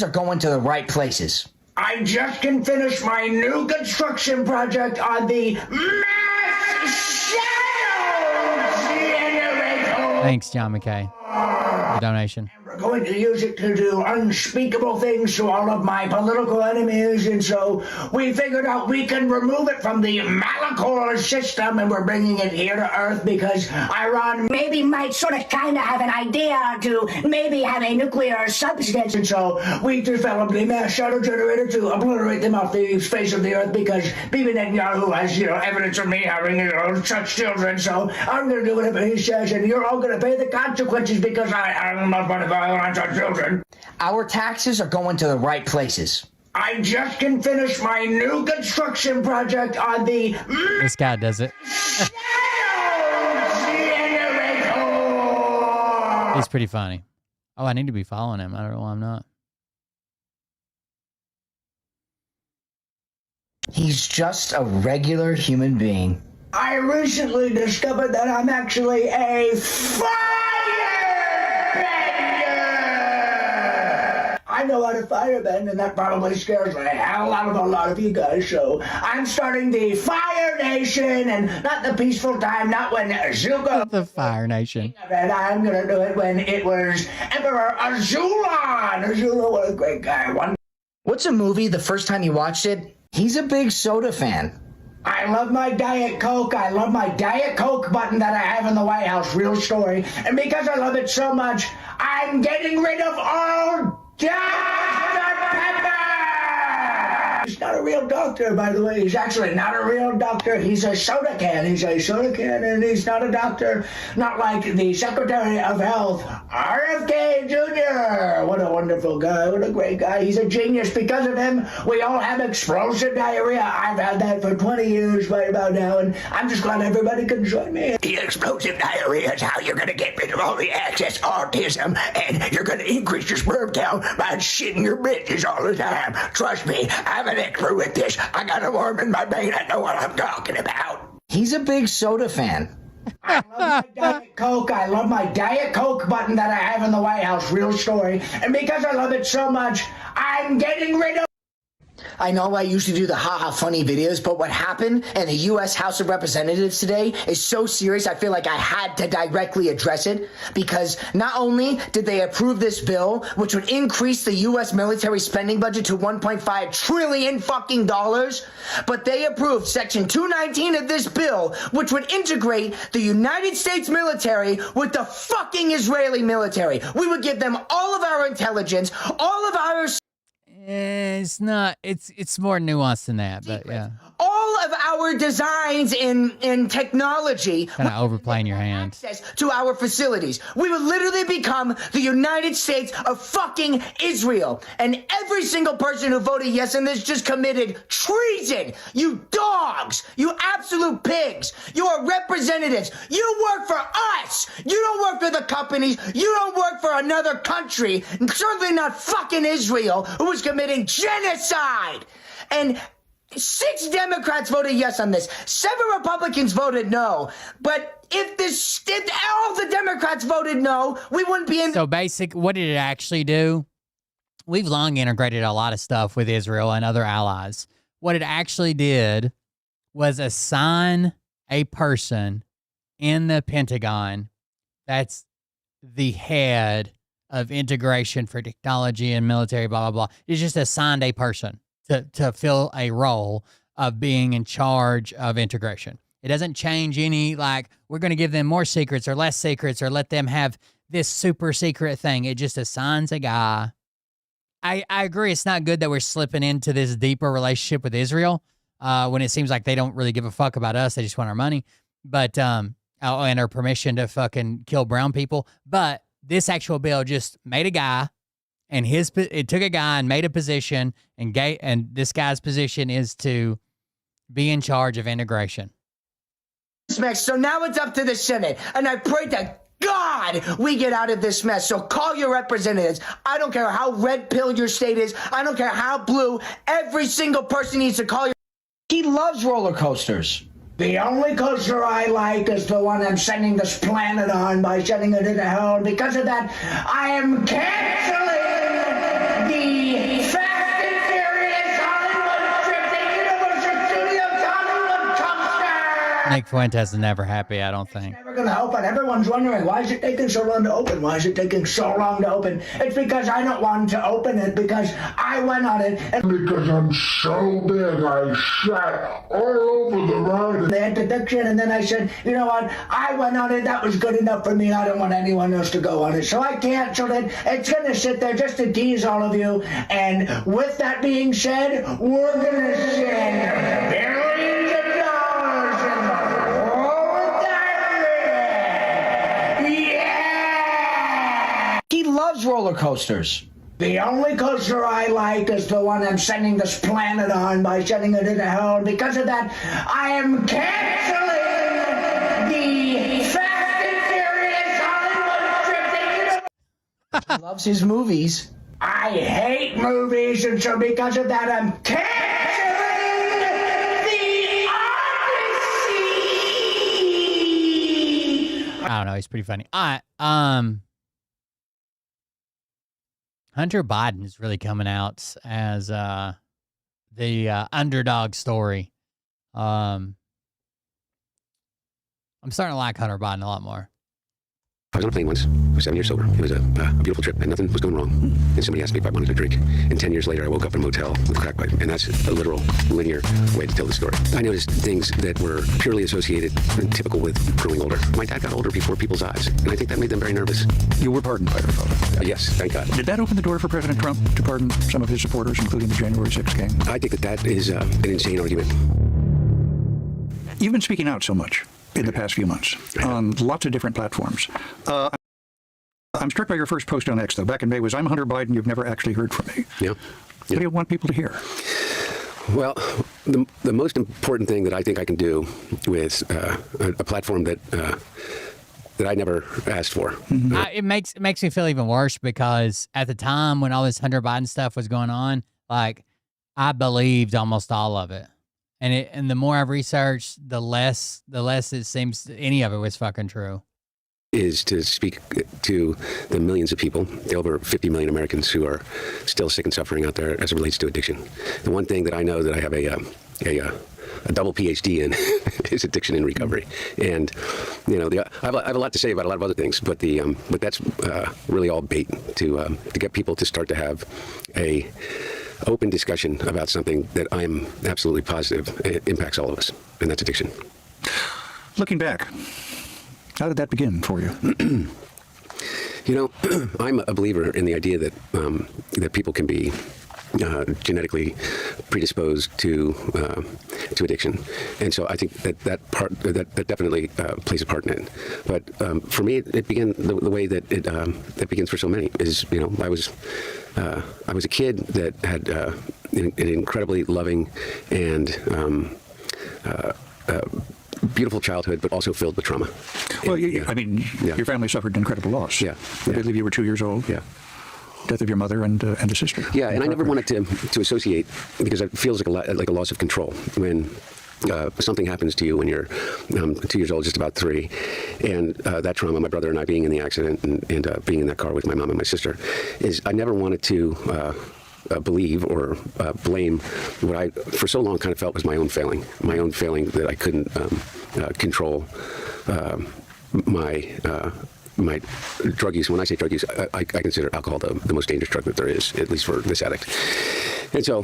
are going to the right places. I just can finish my new construction project on the mass shadow generator. Thanks, John McKay. The donation. We're going to use it to do unspeakable things to all of my political enemies, and so we figured out we can remove it from the Malachor system, and we're bringing it here to Earth because Iran maybe might sort of kind of have an idea to maybe have a nuclear substance, and so we developed the mass shadow generator to obliterate them off the face of the Earth because Bibi Netanyahu has, evidence of me having, such children, so I'm going to do whatever he says, and you're all going to pay the consequences because I'm not going to violence our children. Our taxes are going to the right places. I just can finish my new construction project on the This guy does it. He's pretty funny. Oh, I need to be following him. I don't know why I'm not. He's just a regular human being. I recently discovered that I'm actually a I know how to firebend, and that probably scares the hell out of a lot of you guys, so I'm starting the Fire Nation, and not the peaceful time, not when Zuko... The Fire Nation. I'm gonna do it when it was Emperor Azula! Azula, what a great guy. What's a movie the first time you watched it? He's a big soda fan. I love my Diet Coke. I love my Diet Coke button that I have in the White House. Real story. And because I love it so much, I'm getting rid of all Dr. Pepper! He's not a real doctor, by the way. He's actually not a real doctor. He's a soda can. He's a soda can, and he's not a doctor. Not like the Secretary of Health, RFK Jr. What a wonderful guy. What a great guy. He's a genius. Because of him, we all have explosive diarrhea. I've had that for 20 years right about now, and I'm just glad everybody can join me. The explosive diarrhea is how you're going to get rid of all the excess autism, and you're going to increase your sperm count by shitting your bitches all the time. Trust me, I'm an expert with this. I got a worm in my brain. I know what I'm talking about. He's a big soda fan. I love my Diet Coke. I love my Diet Coke button that I have in the White House. Real story. And because I love it so much, I'm getting rid of... I know I usually do the haha funny videos, but what happened in the U.S. House of Representatives today is so serious. I feel like I had to directly address it, because not only did they approve this bill, which would increase the U.S. military spending budget to $1.5 trillion fucking dollars, but they approved Section 219 of this bill, which would integrate the United States military with the fucking Israeli military. We would give them all of our intelligence, all of our... It's not. It's more nuanced than that, but yeah. All of our designs in technology. Kind of overplaying your hand. Access to our facilities. We would literally become the United States of fucking Israel. And every single person who voted yes on this just committed treason. You dogs. You absolute pigs. You are representatives. You work for us. You don't work for the companies. You don't work for another country. Certainly not fucking Israel, who is committing genocide. And 6 Democrats voted yes on this. 7 Republicans voted no. But if all the Democrats voted no, we wouldn't be in. So what did it actually do? We've long integrated a lot of stuff with Israel and other allies. What it actually did was assign a person in the Pentagon that's the head of integration for technology and military, blah, blah, blah. It's just assigned a person to fill a role of being in charge of integration. It doesn't change any, like, we're going to give them more secrets or less secrets or let them have this super secret thing. It just assigns a guy. I agree. It's not good that we're slipping into this deeper relationship with Israel when it seems like they don't really give a fuck about us. They just want our money, but and our permission to fucking kill brown people. But this actual bill just made a guy, and it took a guy and made a position, and this guy's position is to be in charge of integration. So now it's up to the Senate, and I pray to God we get out of this mess. So call your representatives. I don't care how red pill your state is. I don't care how blue. Every single person needs to call your... He loves roller coasters. The only coaster I like is the one I'm sending this planet on by sending it into hell. And because of that, I am canceling the Fast and Furious Hollywood trip to Universal Studios Hollywood coaster. Nick Fuentes is never happy, I don't think. It's never going to open. Everyone's wondering, why is it taking so long to open? Why is it taking so long to open? It's because I don't want to open it, because I went on it. And because I'm so big, I shat all over the ride. The introduction, and then I said, you know what? I went on it. That was good enough for me. I don't want anyone else to go on it. So I canceled it. It's going to sit there just to tease all of you. And with that being said, we're going to send billions of dollars in the whole yeah! He loves roller coasters. The only coaster I like is the one I'm sending this planet on by sending it into hell. And because of that, I am canceling the Fast and Furious Hollywood trip. He loves his movies. I hate movies, and so because of that, I'm canceling the Odyssey. I don't know. He's pretty funny. Hunter Biden is really coming out as the underdog story. I'm starting to like Hunter Biden a lot more. I was on a plane once. I was 7 years sober. It was a beautiful trip, and nothing was going wrong. And somebody asked me if I wanted a drink. And 10 years later, I woke up in a motel with a crack pipe. And that's a literal, linear way to tell the story. I noticed things that were purely associated and typical with growing older. My dad got older before people's eyes, and I think that made them very nervous. You were pardoned by your father? Yes, thank God. Did that open the door for President Trump to pardon some of his supporters, including the January 6th gang? I think that is an insane argument. You've been speaking out so much in the past few months on lots of different platforms. I'm struck by your first post on X, though. Back in May was, I'm Hunter Biden, you've never actually heard from me. Yeah. What do you want people to hear? Well, the most important thing that I think I can do with a platform that I never asked for. Mm-hmm. It makes me feel even worse, because at the time when all this Hunter Biden stuff was going on, like, I believed almost all of it. And the more I've researched, the less it seems any of it was fucking true. is to speak to the millions of people, the over 50 million Americans who are still sick and suffering out there as it relates to addiction. The one thing that I know that I have a double PhD in is addiction and recovery. And, you know, I have a lot to say about a lot of other things, but that's really all bait to get people to start to have a open discussion about something that I'm absolutely positive it impacts all of us, and that's addiction. Looking back, how did that begin for you? You know, I'm a believer in the idea that that people can be genetically predisposed to addiction, and so I think that definitely plays a part in it. But for me, it began the way that it begins for so many is, you know, I was a kid that had an incredibly loving and beautiful childhood, but also filled with trauma. Well, I mean, your family suffered incredible loss. Yeah. I believe you were 2 years old. Yeah. Death of your mother and a sister. Yeah, and I never wanted to associate, because it feels like a loss of control when something happens to you when you're 2 years old, just about 3, and that trauma, my brother and I being in the accident and being in that car with my mom and my sister, is I never wanted to believe or blame what I, for so long, kind of felt was my own failing that I couldn't control my drug use. When I say drug use, I consider alcohol the most dangerous drug that there is, at least for this addict. And so,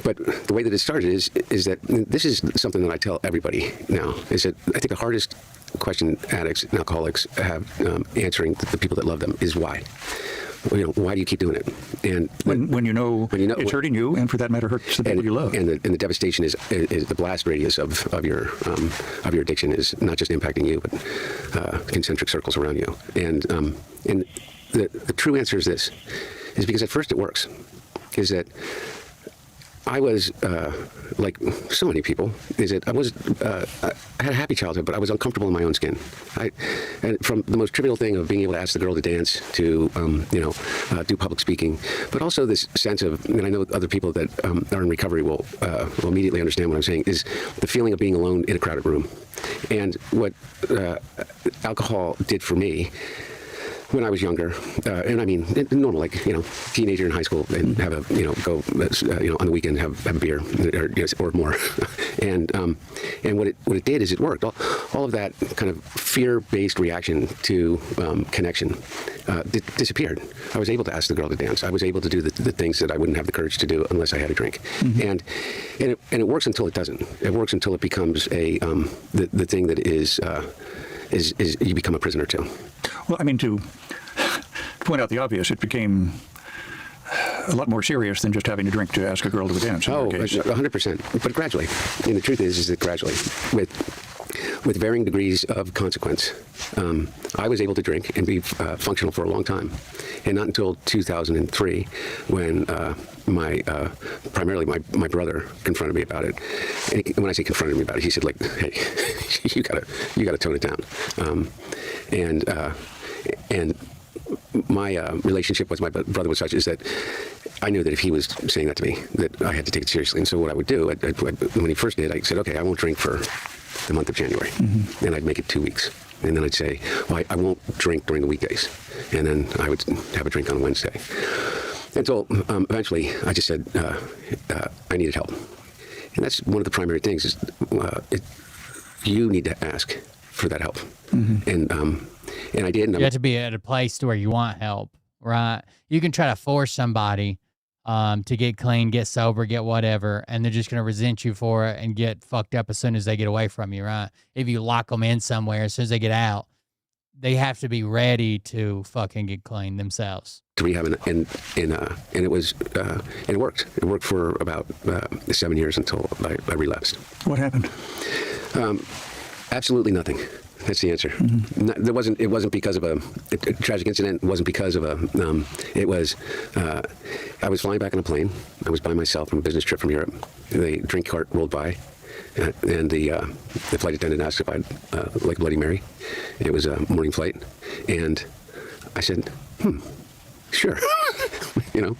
but the way that it started is that this is something that I tell everybody now, is that I think the hardest question addicts and alcoholics have answering the people that love them is why. You know, why do you keep doing it? And when you know it's hurting you, and for that matter, hurts the people you love. And the devastation is the blast radius of your addiction is not just impacting you, but concentric circles around you. And the true answer is this: is because at first it works. Is that I was like so many people. Is that I had a happy childhood, but I was uncomfortable in my own skin. And from the most trivial thing of being able to ask the girl to dance to do public speaking, but also this sense of, and I know other people that are in recovery will immediately understand what I'm saying, is the feeling of being alone in a crowded room. And what alcohol did for me when I was younger, and I mean normal, like, you know, teenager in high school, and have go on the weekend have a beer or more, and what it did is it worked. All of that kind of fear-based reaction to connection disappeared. I was able to ask the girl to dance. I was able to do the things that I wouldn't have the courage to do unless I had a drink. And it works until it doesn't. It works until it becomes the thing that is you become a prisoner to. Well, I mean, to point out the obvious, it became a lot more serious than just having a drink to ask a girl to dance. Oh, 100%. But gradually. And the truth is that gradually, with varying degrees of consequence, I was able to drink and be functional for a long time. And not until 2003, when primarily my brother confronted me about it. And when I say confronted me about it, he said, like, hey, you gotta tone it down. And my relationship with my brother was such is that I knew that if he was saying that to me, that I had to take it seriously. And so what I would do, when he first did, I said, okay, I won't drink for the month of January. And I'd make it 2 weeks. And then I'd say, well, I won't drink during the weekdays. And then I would have a drink on Wednesday. Until eventually I just said, I needed help. And that's one of the primary things is you need to ask for that help. And I did. You have to be at a place to where you want help, right? You can try to force somebody to get clean, get sober, get whatever, and they're just going to resent you for it and get fucked up as soon as they get away from you, right? If you lock them in somewhere, as soon as they get out, they have to be ready to fucking get clean themselves. To rehab, and it was and it worked. It worked for about 7 years until I relapsed. What happened? Absolutely nothing. That's the answer. It wasn't because of a tragic incident. It wasn't because of it was, I was flying back on a plane. I was by myself on a business trip from Europe. The drink cart rolled by, and the flight attendant asked if I'd like Bloody Mary. It was a morning flight, and I said, sure. and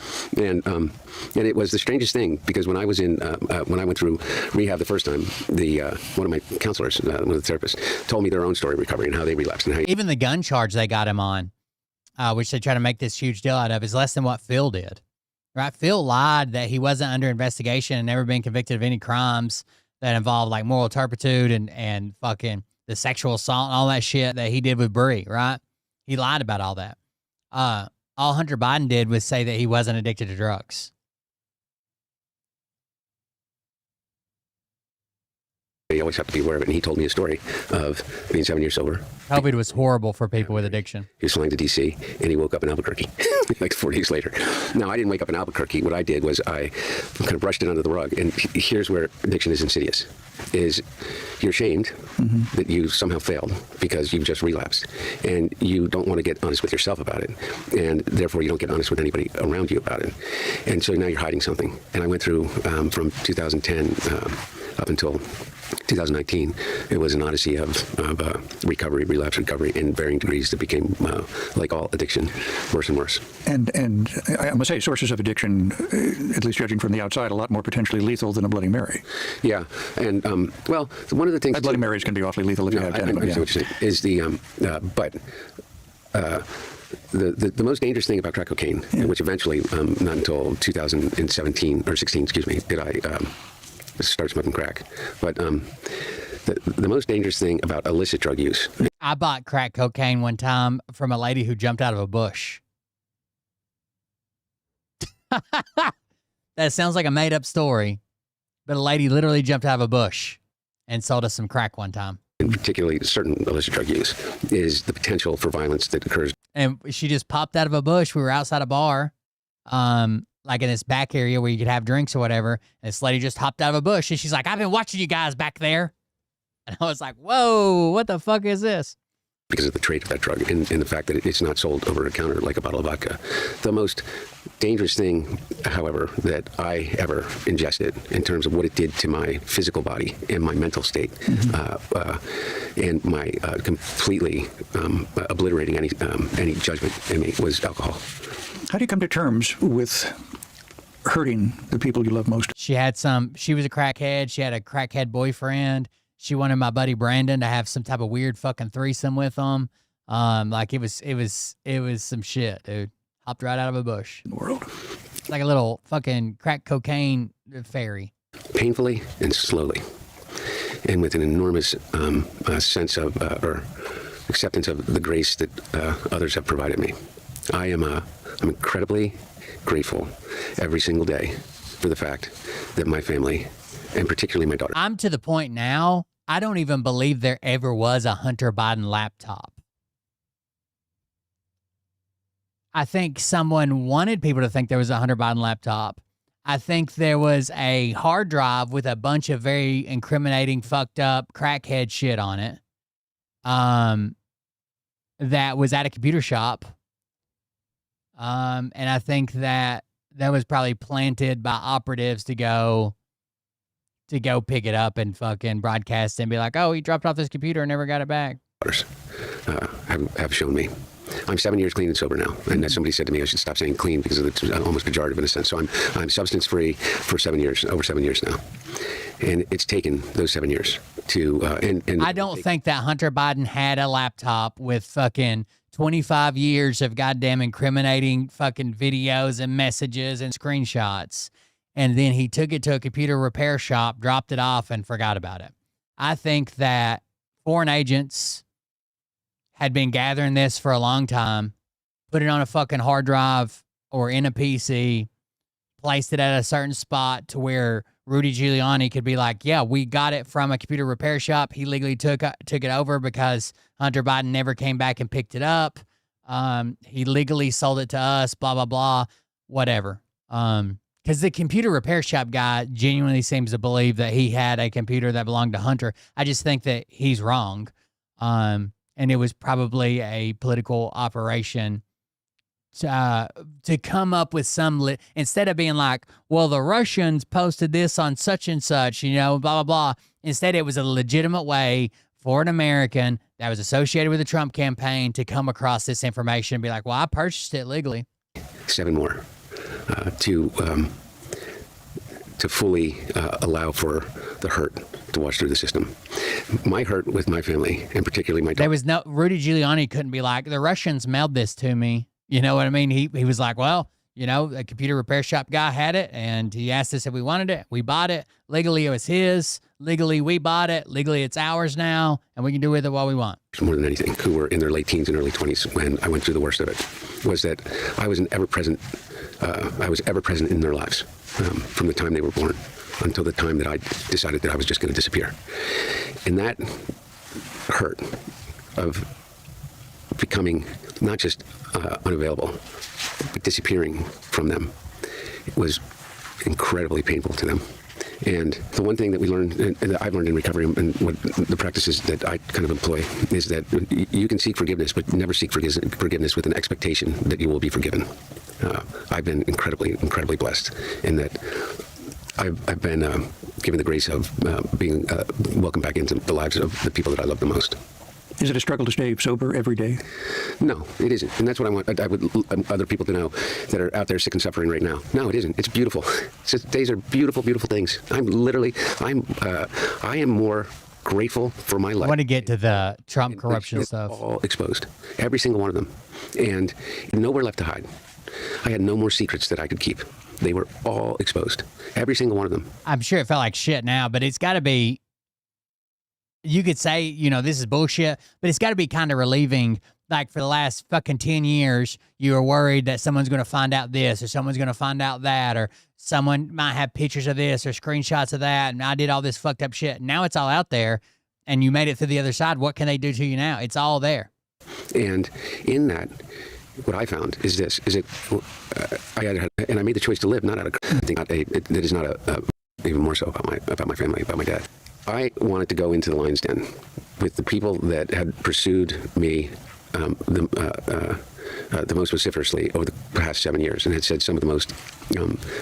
it was the strangest thing because when I was when I went through rehab the first time, one of my counselors, one of the therapists, told me their own story of recovery and how they relapsed and how even the gun charge they got him on, which they try to make this huge deal out of, is less than what Phil did. Right? Phil lied that he wasn't under investigation and never been convicted of any crimes that involved like moral turpitude and fucking the sexual assault and all that shit that he did with Bree, right? He lied about all that. All Hunter Biden did was say that he wasn't addicted to drugs. you always have to be aware of it. And he told me a story of being 7 years sober. COVID was horrible for people with addiction. He was flying to D.C. and he woke up in Albuquerque like 4 days later. Now, I didn't wake up in Albuquerque. What I did was I kind of brushed it under the rug. And here's where addiction is insidious, is you're ashamed that you somehow failed because you've just relapsed. And you don't want to get honest with yourself about it. And therefore, you don't get honest with anybody around you about it. And so now you're hiding something. And I went through from 2010 up until 2019, it was an odyssey of recovery, relapse recovery in varying degrees that became, like all addiction, worse and worse. And I must say, sources of addiction, at least judging from the outside, a lot more potentially lethal than a Bloody Mary. Yeah, and well, one of the things... Bloody Marys can be awfully lethal if you have to. I understand what you're saying, is the most dangerous thing about crack cocaine, which eventually, not until 2017, or 16, excuse me, did I start smoking crack. But the most dangerous thing about illicit drug use. I bought crack cocaine one time from a lady who jumped out of a bush. That sounds like a made-up story, but a lady literally jumped out of a bush and sold us some crack one time. And particularly certain illicit drug use is the potential for violence that occurs. And she just popped out of a bush. We were outside a bar, like in this back area where you could have drinks or whatever. And this lady just hopped out of a bush and she's like, "I've been watching you guys back there." And I was like, whoa, what the fuck is this? Because of the trait of that drug and the fact that it's not sold over the counter like a bottle of vodka. The most dangerous thing, however, that I ever ingested in terms of what it did to my physical body and my mental state, and my completely obliterating any judgment in me, was alcohol. How do you come to terms with hurting the people you love most? She was a crackhead. She had a crackhead boyfriend. She wanted my buddy Brandon to have some type of weird fucking threesome with him. Like it was some shit, dude. Hopped right out of a bush. In the world. Like a little fucking crack cocaine fairy. Painfully and slowly. And with an enormous sense of, or acceptance of the grace that others have provided me. I'm incredibly grateful every single day for the fact that my family, and particularly my daughter. I'm to the point now, I don't even believe there ever was a Hunter Biden laptop. I think someone wanted people to think there was a Hunter Biden laptop. I think there was a hard drive with a bunch of very incriminating, fucked up, crackhead shit on it. That was at a computer shop. And I think that was probably planted by operatives to go pick it up and fucking broadcast and be like, "Oh, he dropped off this computer and never got it back." Have shown me. I'm 7 years clean and sober now, and somebody said to me I should stop saying clean because it's almost pejorative in a sense. So I'm substance free for 7 years, over 7 years now, and it's taken those 7 years to. And I don't think that Hunter Biden had a laptop with fucking 25 years of goddamn incriminating fucking videos and messages and screenshots. And then he took it to a computer repair shop, dropped it off, and forgot about it. I think that foreign agents had been gathering this for a long time, put it on a fucking hard drive or in a PC, placed it at a certain spot to where Rudy Giuliani could be like, "Yeah, we got it from a computer repair shop. He legally took it over because Hunter Biden never came back and picked it up. He legally sold it to us, blah, blah, blah, whatever." Because the computer repair shop guy genuinely seems to believe that he had a computer that belonged to Hunter. I just think that he's wrong. And it was probably a political operation to come up with some, instead of being like, "Well, the Russians posted this on such and such, blah, blah, blah." Instead, it was a legitimate way for an American that was associated with the Trump campaign to come across this information and be like, "Well, I purchased it legally." 7 more. to fully allow for the hurt to wash through the system. My hurt with my family, and particularly my daughter. There was no Rudy Giuliani couldn't be like, the Russians mailed this to me. You know what I mean? He was like, well, you know, a computer repair shop guy had it, and he asked us if we wanted it. We bought it. Legally, it was his. Legally, we bought it. Legally, it's ours now, and we can do with it what we want. More than anything, who were in their late teens and early 20s when I went through the worst of it, was that I was ever present in their lives from the time they were born until the time that I decided that I was just going to disappear. And that hurt of becoming not just unavailable, but disappearing from them was incredibly painful to them. And the one thing that we learned, and that I've learned in recovery, and what the practices that I kind of employ, is that you can seek forgiveness, but never seek forgiveness with an expectation that you will be forgiven. I've been incredibly blessed in that I've been given the grace of being welcomed back into the lives of the people that I love the most. Is it a struggle to stay sober every day? No, it isn't. And that's what I would other people to know that are out there sick and suffering right now. No, it isn't. It's beautiful. Days are beautiful, beautiful things. I am more grateful for my life. I want to get to the Trump corruption stuff. All exposed. Every single one of them. And nowhere left to hide. I had no more secrets that I could keep. They were all exposed. Every single one of them. I'm sure it felt like shit now, but it's got to be, you could say, you know, this is bullshit, but it's got to be kind of relieving. Like for the last fucking 10 years, you were worried that someone's going to find out this or someone's going to find out that, or someone might have pictures of this or screenshots of that. And I did all this fucked up shit. Now it's all out there and you made it through the other side. What can they do to you now? It's all there. And in that, what I found is this, is it, I made the choice to live, not out of, I think that is not even more so about my family, about my dad. I wanted to go into the lion's den with the people that had pursued me the most vociferously over the past 7 years and had said some of the most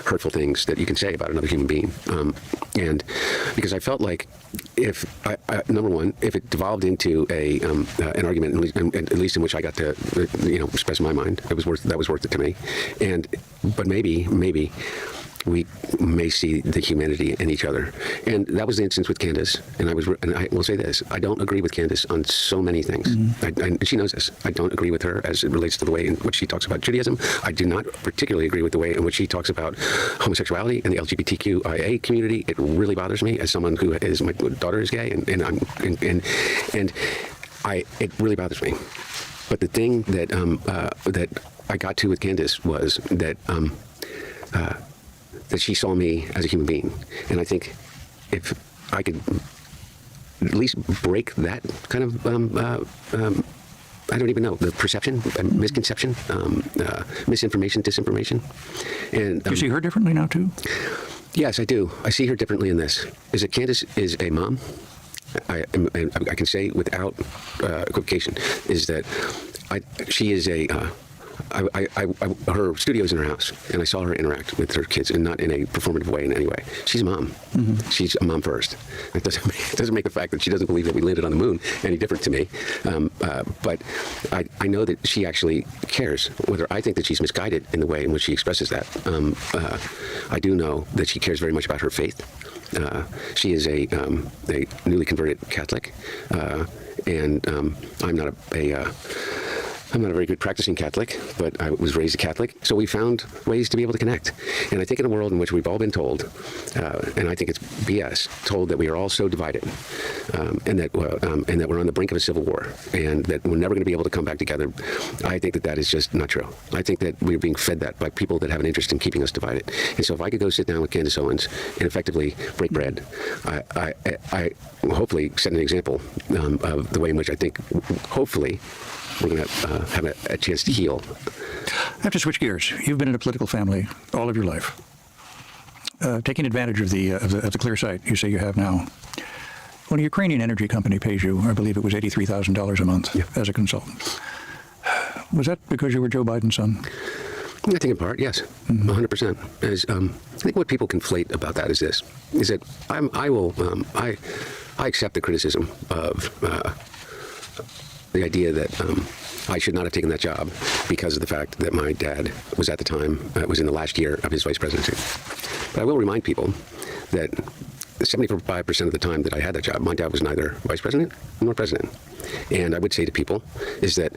hurtful things that you can say about another human being. And because I felt like if number one, if it devolved into an argument, at least in which I got to express my mind, that was worth it to me. But maybe we may see the humanity in each other. And that was the instance with Candace. And I will say this, I don't agree with Candace on so many things. Mm-hmm. She knows this. I don't agree with her as it relates to the way in which she talks about Judaism. I do not particularly agree with the way in which she talks about homosexuality and the LGBTQIA community. It really bothers me as someone who is, my daughter is gay, and it really bothers me. But the thing that I got to with Candace was that she saw me as a human being. And I think if I could at least break that kind of, I don't even know, the perception, misconception, misinformation, disinformation. And you see her differently now too? Yes, I do. I see her differently in this. Is that Candace is a mom. I can say without equivocation, is that she is a... her studio's in her house, and I saw her interact with her kids, and not in a performative way in any way. She's a mom. Mm-hmm. She's a mom first. It doesn't make the fact that she doesn't believe that we landed on the moon any different to me. But I know that she actually cares. Whether I think that she's misguided in the way in which she expresses that, I do know that she cares very much about her faith. She is a newly converted Catholic, and I'm not I'm not a very good practicing Catholic, but I was raised a Catholic. So we found ways to be able to connect. And I think in a world in which we've all been told, and I think it's BS, told that we are all so divided, and that we're on the brink of a civil war, and that we're never going to be able to come back together, I think that is just not true. I think that we're being fed that by people that have an interest in keeping us divided. And so if I could go sit down with Candace Owens and effectively break bread, I will hopefully set an example of the way in which I think, hopefully, we're going to have a chance to heal. I have to switch gears. You've been in a political family all of your life. Taking advantage of the clear sight you say you have now, when a Ukrainian energy company pays you, I believe it was $83,000 a month as a consultant, was that because you were Joe Biden's son? I think in part, yes, 100%. I think what people conflate about that is this: is that I accept the criticism of The idea that I should not have taken that job because of the fact that my dad was at the time, was in the last year of his vice presidency. But I will remind people that 75% of the time that I had that job, my dad was neither vice president nor president. And I would say to people is that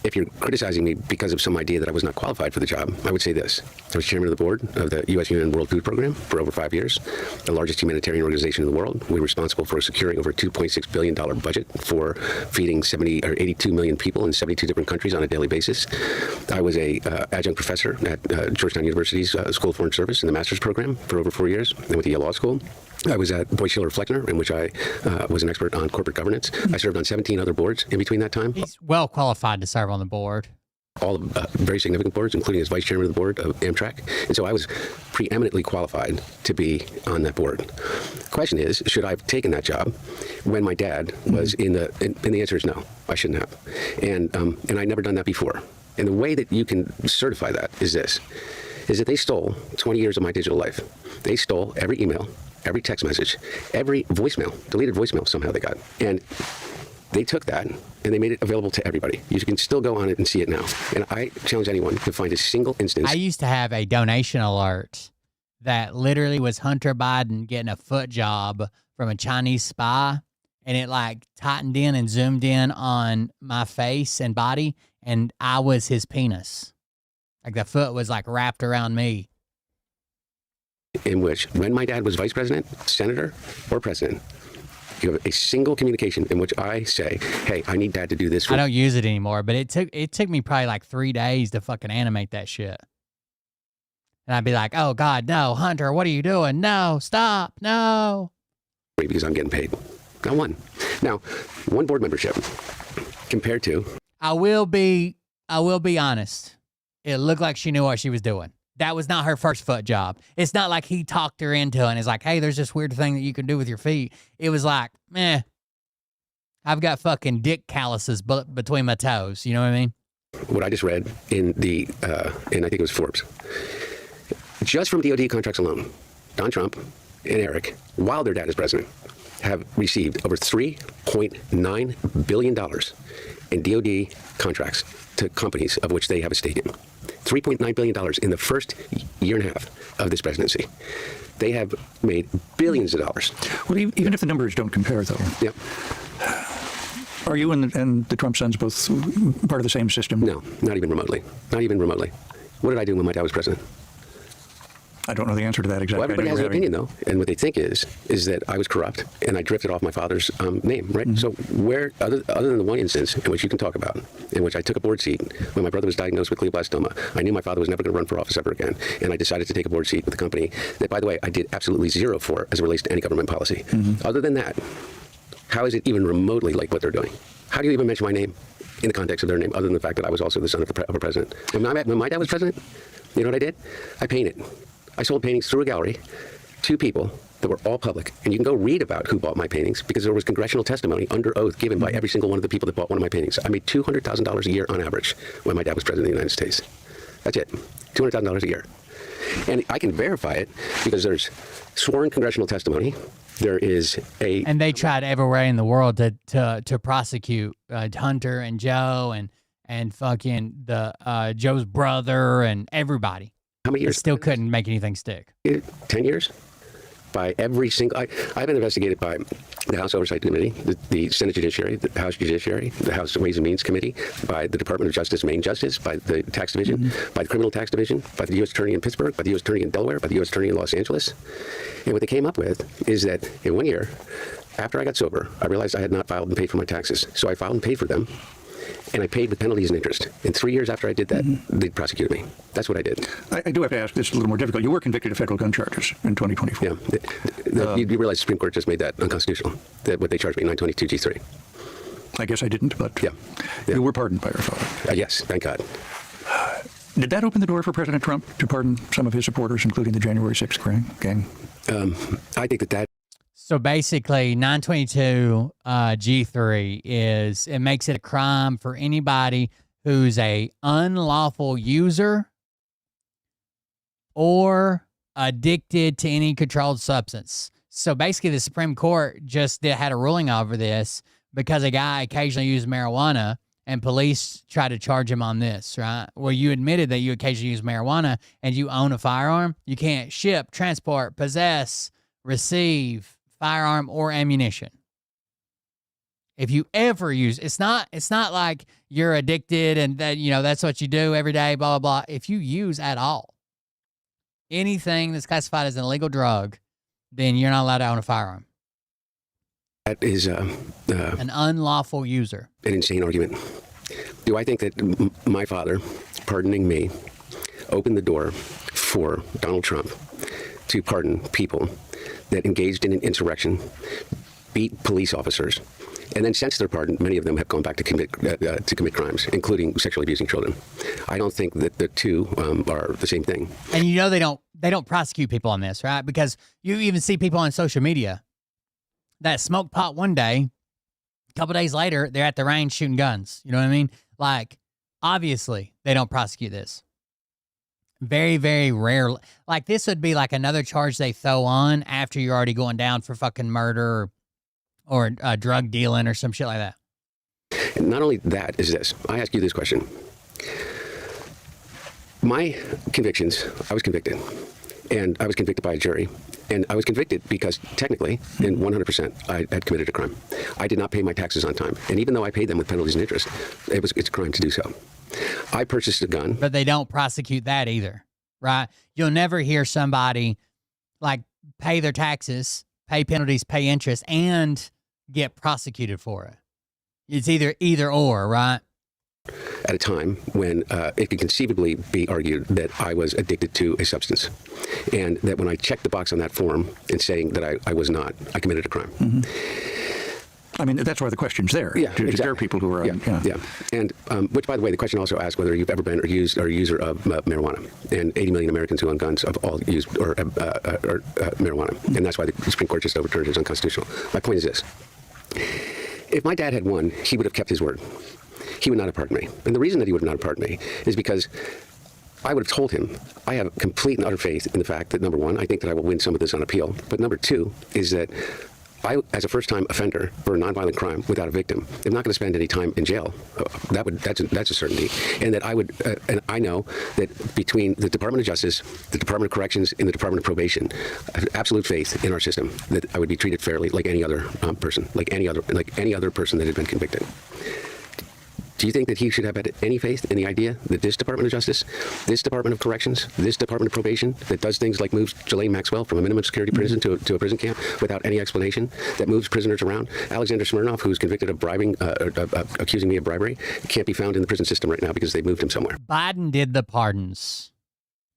if you're criticizing me because of some idea that I was not qualified for the job, I would say this. I was chairman of the board of the U.S. UN World Food Program for over 5 years, the largest humanitarian organization in the world. We were responsible for securing over $2.6 billion budget for feeding 82 million people in 72 different countries on a daily basis. I was a adjunct professor at Georgetown University's School of Foreign Service in the master's program for over 4 years. I went to Yale Law School. I was at Boyce Schiller Fleckner, in which I was an expert on corporate governance. I served on 17 other boards in between that time. He's well qualified to serve on the board. All very significant boards, including as vice chairman of the board of Amtrak. And so I was preeminently qualified to be on that board. The question is, should I have taken that job when my dad was in the, and the answer is no, I shouldn't have. And I'd never done that before. And the way that you can certify that is this, is that they stole 20 years of my digital life. They stole every email, every text message, every voicemail, deleted voicemail somehow they got. And they took that and they made it available to everybody. You can still go on it and see it now. And I challenge anyone to find a single instance. I used to have a donation alert that literally was Hunter Biden getting a foot job from a Chinese spy. And it like tightened in and zoomed in on my face and body. And I was his penis. Like the foot was like wrapped around me. In which, when my dad was vice president, senator, or president, you have a single communication in which I say, hey, I need dad to do this. I don't use it anymore, but it took me probably like 3 days to fucking animate that shit. And I'd be like, oh God, no, Hunter, what are you doing? No, stop, no. Because I'm getting paid. Not one. Now, one board membership compared to. I will be honest. It looked like she knew what she was doing. That was not her first foot job. It's not like he talked her into it and is like, hey, there's this weird thing that you can do with your feet. It was like, I've got fucking dick calluses between my toes. You know what I mean? What I just read in the, and I think it was Forbes, just from DOD contracts alone, Don Trump and Eric, while their dad is president, have received over $3.9 billion in DOD contracts to companies of which they have a stake in. $3.9 billion in the first year and a half of this presidency. They have made billions of dollars. Well, even if the numbers don't compare, though. Yep. Are you and the Trump sons both part of the same system? No, not even remotely. Not even remotely. What did I do when my dad was president? I don't know the answer to that exactly. Well, everybody has an opinion, though. And what they think is that I was corrupt and I drifted off my father's name, right? Mm-hmm. So where, other than the one instance in which you can talk about, in which I took a board seat when my brother was diagnosed with glioblastoma, I knew my father was never going to run for office ever again. And I decided to take a board seat with a company that, by the way, I did absolutely zero for as it relates to any government policy. Mm-hmm. Other than that, how is it even remotely like what they're doing? How do you even mention my name in the context of their name, other than the fact that I was also the son of a president? When my dad was president, you know what I did? I painted. I sold paintings through a gallery to people that were all public. And you can go read about who bought my paintings because there was congressional testimony under oath given by every single one of the people that bought one of my paintings. I made $200,000 a year on average when my dad was president of the United States. That's it. $200,000 a year. And I can verify it because there's sworn congressional testimony. There is a... And they tried everywhere in the world to prosecute Hunter and Joe and fucking the Joe's brother and everybody. How many years? It still couldn't make anything stick. 10 years? By every single... I've been investigated by the House Oversight Committee, the Senate Judiciary, the House Judiciary, the House Ways and Means Committee, by the Department of Justice, Maine Justice, by the Tax Division, by the Criminal Tax Division, by the U.S. Attorney in Pittsburgh, by the U.S. Attorney in Delaware, by the U.S. Attorney in Los Angeles. And what they came up with is that in 1 year, after I got sober, I realized I had not filed and paid for my taxes. So I filed and paid for them. And I paid with penalties and interest. And 3 years after I did that, they prosecuted me. That's what I did. I do have to ask, this is a little more difficult. You were convicted of federal gun charges in 2024. Yeah. You realize the Supreme Court just made that unconstitutional, that what they charged me, 922G3. I guess I didn't, but you were pardoned by your father. Yes, thank God. Did that open the door for President Trump to pardon some of his supporters, including the January 6th gang? I think that... So basically, 922 G3 is, it makes it a crime for anybody who's a unlawful user or addicted to any controlled substance. So basically, the Supreme Court just had a ruling over this, because a guy occasionally used marijuana and police try to charge him on this, right? Well, you admitted that you occasionally use marijuana and you own a firearm. You can't ship, transport, possess, receive firearm or ammunition. If you ever use, it's not like you're addicted and that, that's what you do every day, blah, blah, blah. If you use at all, anything that's classified as an illegal drug, then you're not allowed to own a firearm. That is an unlawful user. An insane argument. Do I think that my father pardoning me opened the door for Donald Trump to pardon people that engaged in an insurrection, beat police officers, and then since their pardon, many of them have gone back to commit crimes, including sexually abusing children? I don't think that the two are the same thing. And they don't prosecute people on this, right? Because you even see people on social media that smoke pot one day, a couple days later, they're at the range shooting guns. You know what I mean? Like, obviously, they don't prosecute this. Very, very rare. Like, this would be like another charge they throw on after you're already going down for fucking murder or drug dealing or some shit like that. And not only that is this. I ask you this question. My convictions, I was convicted. And I was convicted by a jury. And I was convicted because technically, in 100%, I had committed a crime. I did not pay my taxes on time. And even though I paid them with penalties and interest, it's a crime to do so. I purchased a gun. But they don't prosecute that either, right? You'll never hear somebody like pay their taxes, pay penalties, pay interest, and get prosecuted for it. It's either or, right? At a time when it could conceivably be argued that I was addicted to a substance, and that when I checked the box on that form and saying that I was not, I committed a crime. Mm-hmm. I mean, that's why the question's there. Yeah, exactly. There are people who are. Yeah. And which, by the way, the question also asks whether you've ever been or a user of marijuana. And 80 million Americans who own guns have all used marijuana. And that's why the Supreme Court just overturned it as unconstitutional. My point is this. If my dad had won, he would have kept his word. He would not have pardoned me. And the reason that he would not have pardoned me is because I would have told him I have complete and utter faith in the fact that, number one, I think that I will win some of this on appeal. But number two is that I, as a first-time offender for a nonviolent crime without a victim, am not going to spend any time in jail. That's a certainty. And that I would, and I know that between the Department of Justice, the Department of Corrections, and the Department of Probation, I have absolute faith in our system that I would be treated fairly like any other person, like any other person that had been convicted. Do you think that he should have had any faith in the idea that this Department of Justice, this Department of Corrections, this Department of Probation, that does things like moves Ghislaine Maxwell from a minimum security prison to a prison camp without any explanation, that moves prisoners around? Alexander Smirnov, who's convicted of bribing, accusing me of bribery, can't be found in the prison system right now because they moved him somewhere. Biden did the pardons.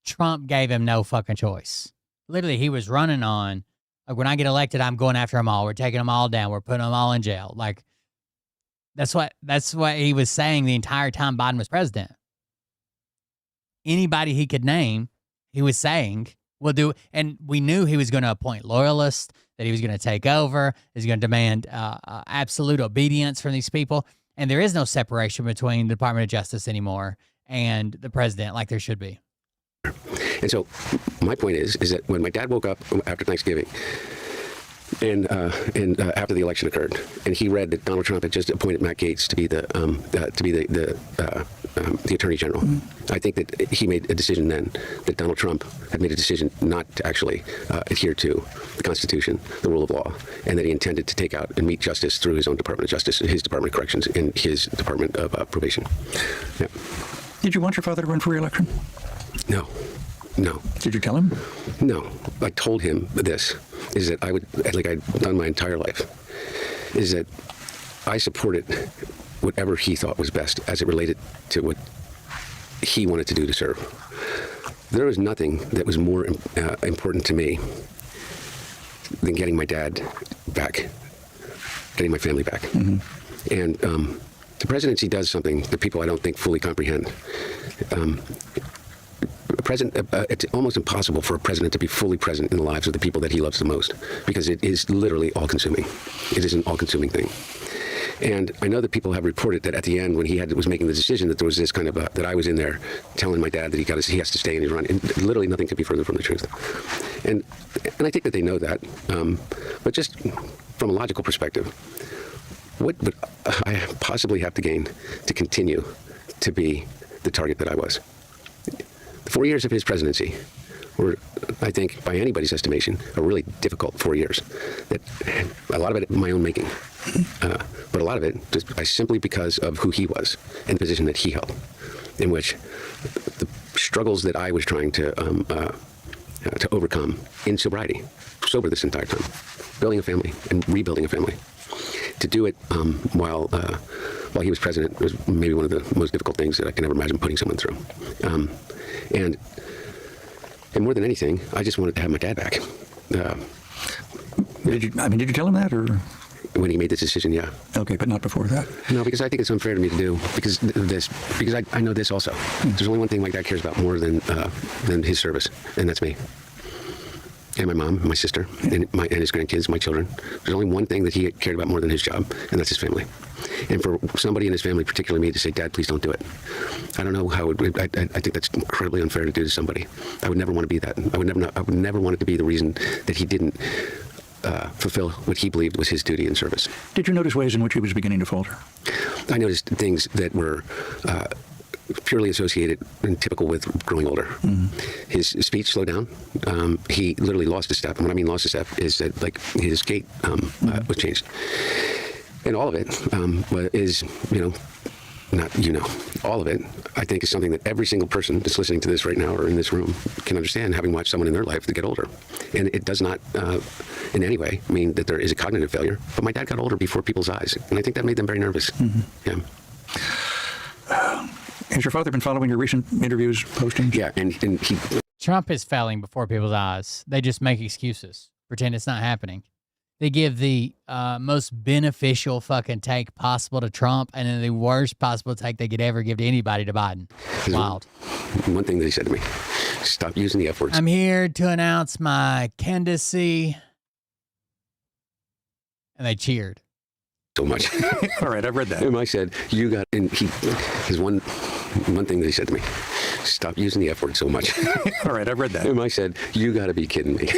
Trump gave him no fucking choice. Literally, he was running on, like, when I get elected, I'm going after them all. We're taking them all down. We're putting them all in jail. Like, that's what he was saying the entire time Biden was president. Anybody he could name, he was saying, we'll do. And we knew he was going to appoint loyalists, that he was going to take over, he's going to demand absolute obedience from these people. And there is no separation between the Department of Justice anymore and the president like there should be. And so my point is that when my dad woke up after Thanksgiving, and after the election occurred, and he read that Donald Trump had just appointed Matt Gaetz to be the Attorney General, I think that he made a decision then that Donald Trump had made a decision not to actually adhere to the Constitution, the rule of law, and that he intended to take out and meet justice through his own Department of Justice, his Department of Corrections, and his Department of Probation. Yeah. Did you want your father to run for re-election? No. Did you tell him? No. I told him this, is that I would, like I'd done my entire life, is that I supported whatever he thought was best as it related to what he wanted to do to serve. There was nothing that was more important to me than getting my dad back, getting my family back. Mm-hmm. And the presidency does something that people I don't think fully comprehend. It's almost impossible for a president to be fully present in the lives of the people that he loves the most, because it is literally all-consuming. It is an all-consuming thing. And I know that people have reported that at the end, when he was making the decision, that there was this kind of that I was in there telling my dad that he has to stay and he's running. And literally nothing could be further from the truth. And I think that they know that. But just from a logical perspective, what would I possibly have to gain to continue to be the target that I was? The 4 years of his presidency were, I think, by anybody's estimation, a really difficult 4 years. That a lot of it my own making, but a lot of it just simply because of who he was and the position that he held, in which the struggles that I was trying to overcome in sobriety, sober this entire time, building a family and rebuilding a family. To do it while he was president was maybe one of the most difficult things that I can ever imagine putting someone through. And more than anything, I just wanted to have my dad back. Did you tell him that, or when he made this decision? Yeah. Okay, but not before that. No, because I think it's unfair to me to do because I know this also. There's only one thing my dad cares about more than his service, and that's me. And my mom, my sister, and his grandkids, my children. There's only one thing that he cared about more than his job, and that's his family. And for somebody in his family, particularly me, to say, "Dad, please don't do it," I don't know how it would. I think that's incredibly unfair to do to somebody. I would never want to be that. I would never want it to be the reason that he didn't fulfill what he believed was his duty and service. Did you notice ways in which he was beginning to falter? I noticed things that were purely associated and typical with growing older. His speech slowed down. He literally lost a step. And when I mean lost a step is that like his gait was changed. And all of it is, all of it, I think, is something that every single person that's listening to this right now or in this room can understand, having watched someone in their life to get older. And it does not in any way mean that there is a cognitive failure. But my dad got older before people's eyes. And I think that made them very nervous. Yeah. Has your father been following your recent interviews, postings? Yeah, and he... Trump is failing before people's eyes. They just make excuses, pretend it's not happening. They give the most beneficial fucking take possible to Trump and then the worst possible take they could ever give to anybody to Biden. Wild. One thing that he said to me, stop using the F words. I'm here to announce my candidacy. And they cheered. So much. All right, I've read that. And I said, you got, and his one thing that he said to me, stop using the F word so much. All right, I've read that. And I said, you got to be kidding me.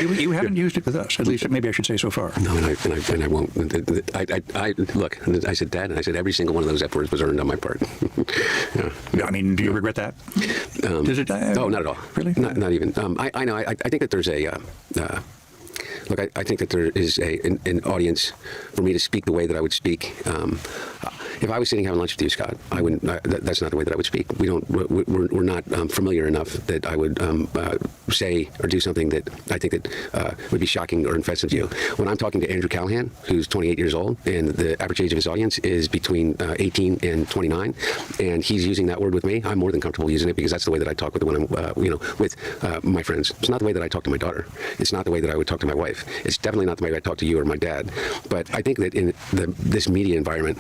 You haven't used it with us, at least maybe I should say so far. No, and I won't. Look, I said, Dad, and I said every single one of those F words was earned on my part. Yeah. I mean, do you regret that? Does it? No, not at all. Really? Not even. I know. I think that there's a. Look, I think that there is an audience for me to speak the way that I would speak. If I was sitting having lunch with you, Scott, I wouldn't. That's not the way that I would speak. We're not familiar enough that I would say or do something that I think that would be shocking or offensive to you. When I'm talking to Andrew Callahan, who's 28 years old, and the average age of his audience is between 18 and 29, and he's using that word with me, I'm more than comfortable using it because that's the way that I talk with when I'm, with my friends. It's not the way that I talk to my daughter. It's not the way that I would talk to my wife. It's definitely not the way I talk to you or my dad. But I think that in this media environment,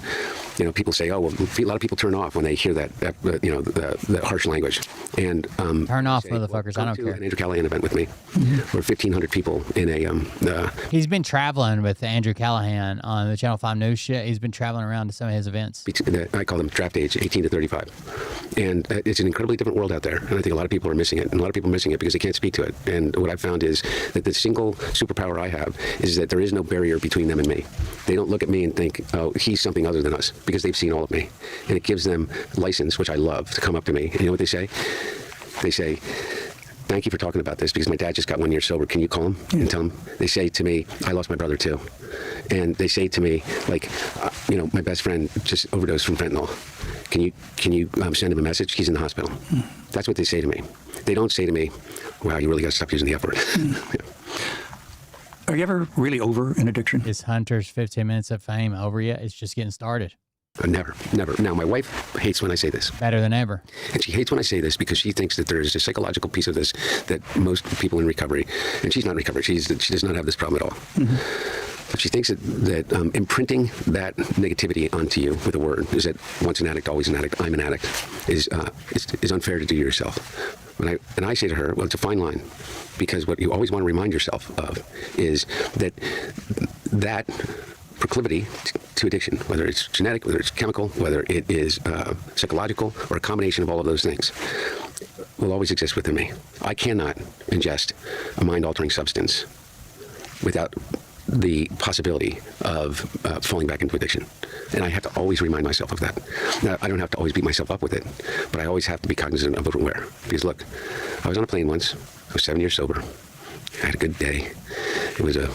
people say, "Oh, well," a lot of people turn off when they hear that the harsh language. And turn off, motherfuckers. I don't care. An Andrew Callahan event with me, where 1,500 people in a. He's been traveling with Andrew Callahan on the Channel 5 News shit. He's been traveling around to some of his events. I call them draft age, 18 to 35, and it's an incredibly different world out there. And I think a lot of people are missing it, and a lot of people are missing it because they can't speak to it. And what I've found is that the single superpower I have is that there is no barrier between them and me. They don't look at me and think, "Oh, he's something other than us," because they've seen all of me. And it gives them license, which I love, to come up to me. And you know what they say? They say, "Thank you for talking about this because my dad just got 1 year sober. Can you call him and tell him?" They say to me, "I lost my brother too." And they say to me, like, my best friend just overdosed from fentanyl. Can you send him a message? He's in the hospital. That's what they say to me. They don't say to me, "Wow, you really got to stop using the F word." Yeah. Are you ever really over an addiction? Is Hunter's 15 minutes of fame over yet? It's just getting started. Never. Now, my wife hates when I say this. Better than ever. And she hates when I say this because she thinks that there is a psychological piece of this that most people in recovery, and she's not in recovery, she does not have this problem at all. But she thinks that imprinting that negativity onto you with a word is that once an addict, always an addict, I'm an addict, is unfair to do yourself. And I say to her, well, it's a fine line, because what you always want to remind yourself of is that proclivity to addiction, whether it's genetic, whether it's chemical, whether it is psychological, or a combination of all of those things, will always exist within me. I cannot ingest a mind-altering substance without the possibility of falling back into addiction. And I have to always remind myself of that. Now, I don't have to always beat myself up with it, but I always have to be cognizant of it and aware. Because look, I was on a plane once. I was 7 years sober. I had a good day. It was a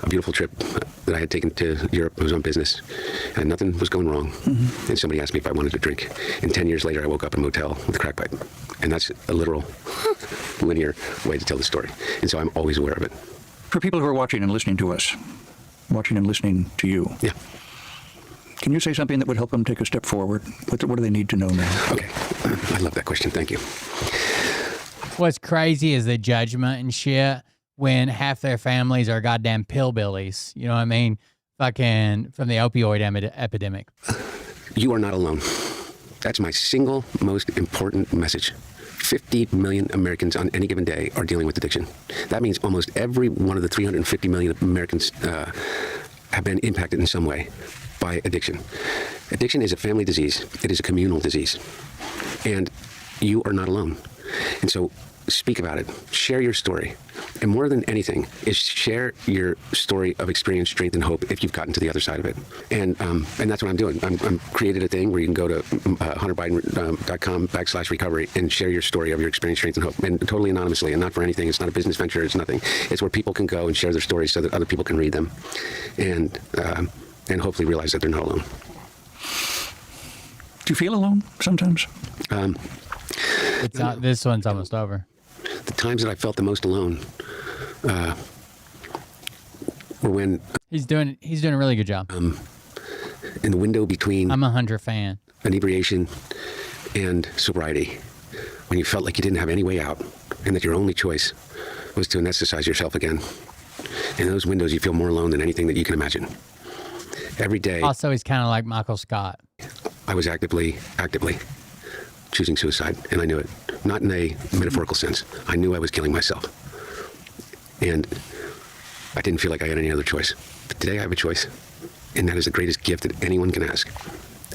beautiful trip that I had taken to Europe. I was on business, and nothing was going wrong. Mm-hmm. And somebody asked me if I wanted to drink. And 10 years later, I woke up in a motel with a crack pipe. And that's a literal, linear way to tell the story. And so I'm always aware of it. For people who are watching and listening to us, watching and listening to you, yeah, can you say something that would help them take a step forward? What do they need to know now? Okay. I love that question. Thank you. What's crazy is the judgment and shit when half their families are goddamn pillbillies. You know what I mean? Fucking from the opioid epidemic. You are not alone. That's my single most important message. 50 million Americans on any given day are dealing with addiction. That means almost every one of the 350 million Americans have been impacted in some way by addiction. Addiction is a family disease. It is a communal disease. And you are not alone. And so speak about it. Share your story. And more than anything is share your story of experience, strength, and hope if you've gotten to the other side of it. And that's what I'm doing. I'm created a thing where you can go to hunterbiden.com/recovery and share your story of your experience, strength, and hope, and totally anonymously and not for anything. It's not a business venture. It's nothing. It's where people can go and share their stories so that other people can read them and hopefully realize that they're not alone. Do you feel alone sometimes? It's not, this one's almost over. The times that I felt the most alone were when he's doing a really good job. In the window between I'm a Hunter fan. Inebriation and sobriety, when you felt like you didn't have any way out and that your only choice was to anesthetize yourself again. In those windows, you feel more alone than anything that you can imagine. Every day. Also, he's kind of like Michael Scott. I was actively choosing suicide, and I knew it. Not in a metaphorical sense. I knew I was killing myself. And I didn't feel like I had any other choice. But today I have a choice. And that is the greatest gift that anyone can ask,